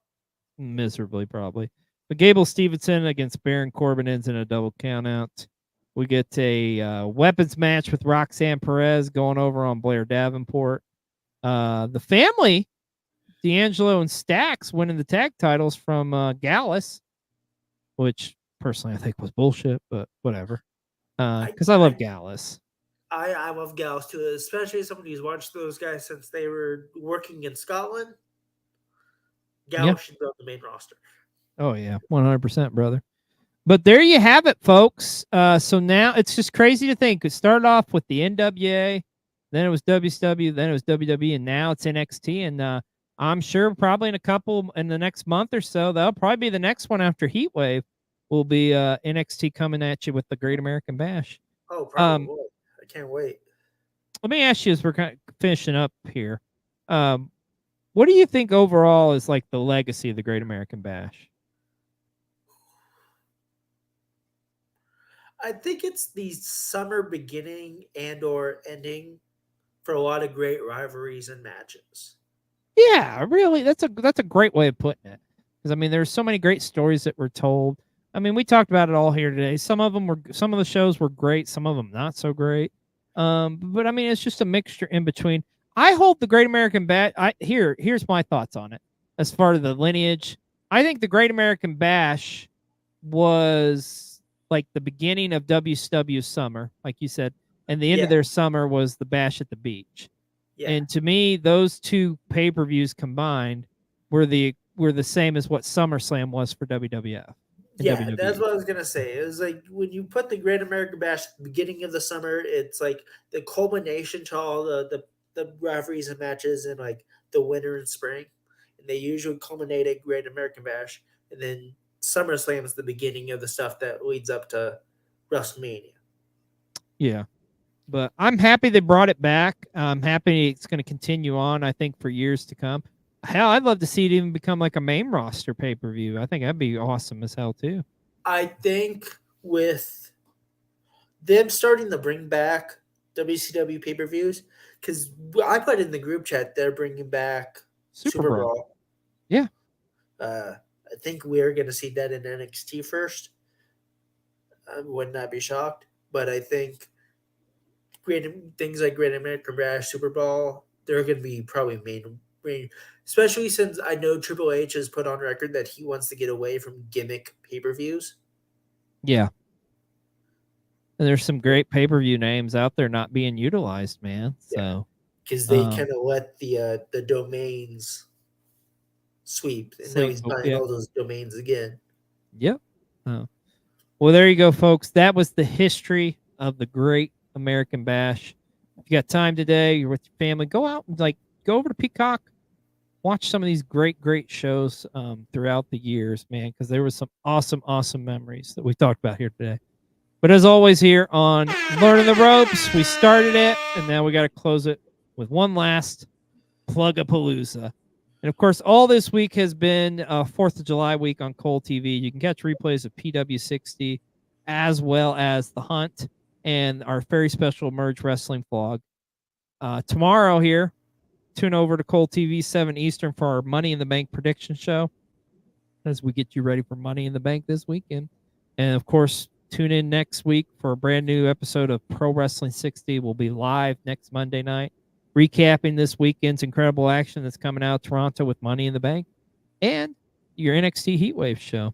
Miserably, probably. But Gable Stevenson against Baron Corbin ends in a double countout. We get a weapons match with Roxanne Perez going over on Blair Davenport. The family, D'Angelo and Stax, winning the tag titles from Gallus, which personally I think was bullshit, but whatever. Because I love Gallus. I love Gals too, especially as somebody who's watched those guys since they were working in Scotland. Gals Yeah. should be on the main roster. Oh yeah, 100%, brother. But there you have it, folks. So now it's just crazy to think. It started off with the NWA, then it was WCW, then it was WWE, and now it's NXT. And I'm sure probably in the next month or so, that'll probably be the next one after Heatwave, will be NXT coming at you with the Great American Bash. Oh, probably will. I can't wait. Let me ask you as we're kind of finishing up here. What do you think overall is like the legacy of the Great American Bash? I think it's the summer beginning and or ending for a lot of great rivalries and matches. Yeah, really, that's a great way of putting it. Because I mean, there's so many great stories that were told. I mean, we talked about it all here today. Some of the shows were great, some of them not so great. But I mean, it's just a mixture in between. I hold the Great American Bash. Here's my thoughts on it. As far as the lineage, I think the Great American Bash was like the beginning of WCW summer, like you said, and the end of their summer was the Bash at the Beach. Yeah. And to me, those two pay-per-views combined were the same as what SummerSlam was for WWF. Yeah, WWE. that's what I was gonna say. It was like when you put the Great American Bash at the beginning of the summer, it's like the culmination to all the rivalries and matches in like the winter and spring. And they usually culminate at Great American Bash. And then SummerSlam is the beginning of the stuff that leads up to WrestleMania. Yeah. But I'm happy they brought it back. I'm happy it's going to continue on, I think, for years to come. Hell, I'd love to see it even become like a main roster pay-per-view. I think that'd be awesome as hell, too. I think with them starting to bring back WCW pay-per-views, because I put in the group chat, they're bringing back Super Brawl. Yeah. I think we're going to see that in NXT first. I would not be shocked. But I think things like Great American Bash, Super Bowl, they're going to be probably main, especially since I know Triple H has put on record that he wants to get away from gimmick pay-per-views. Yeah. And there's some great pay-per-view names out there not being utilized, man. So because they kind of let the domains sweep, and now he's buying all those domains again. Yep. Oh. Well, there you go, folks. That was the history of the Great American Bash. If you got time today, you're with your family, go out and go over to Peacock, watch some of these great shows throughout the years, man, because there was some awesome memories that we talked about here today. But as always here on Learning the Ropes, we started it, and now we got to close it with one last Plug-a-Palooza. And, of course, all this week has been 4th of July week on Cole TV. You can catch replays of PW60 as well as The Hunt and our very special Merge Wrestling vlog. Tomorrow here, tune over to Cole TV, 7 Eastern, for our Money in the Bank prediction show as we get you ready for Money in the Bank this weekend. And, of course, tune in next week for a brand new episode of Pro Wrestling 60. We'll be live next Monday night, recapping this weekend's incredible action that's coming out of Toronto with Money in the Bank. And your NXT Heatwave show.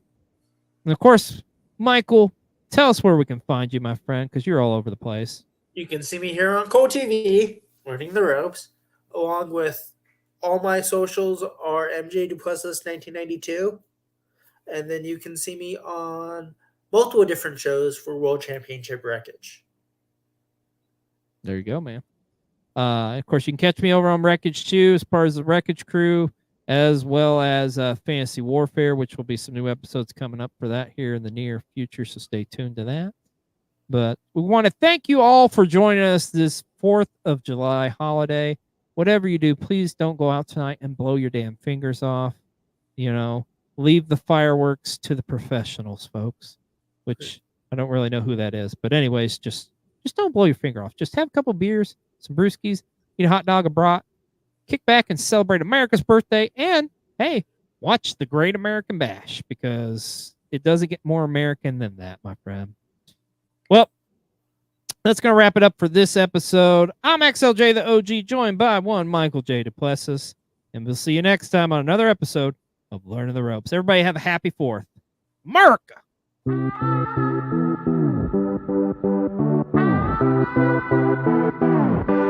And of course, Michael, tell us where we can find you, my friend, because you're all over the place. You can see me here on Cole TV, learning the ropes, along with all my socials are MJ Duplessis 1992. And then you can see me on multiple different shows for World Championship Wreckage. There you go, man. Of course, you can catch me over on Wreckage 2 as part of the Wreckage crew, as well as Fantasy Warfare, which will be some new episodes coming up for that here in the near future, so stay tuned to that. But we want to thank you all for joining us this 4th of July holiday. Whatever you do, please don't go out tonight and blow your damn fingers off. You know, leave the fireworks to the professionals, folks, which I don't really know who that is. But anyways, just don't blow your finger off. Just have a couple beers, some brewskis, eat a hot dog, a brat, kick back and celebrate America's birthday. And, hey, watch the Great American Bash, because it doesn't get more American than that, my friend. Well, that's going to wrap it up for this episode. I'm XLJ the OG, joined by one Michael J. Duplessis. And we'll see you next time on another episode of Learning the Ropes. Everybody have a happy 4th. America! Thank you.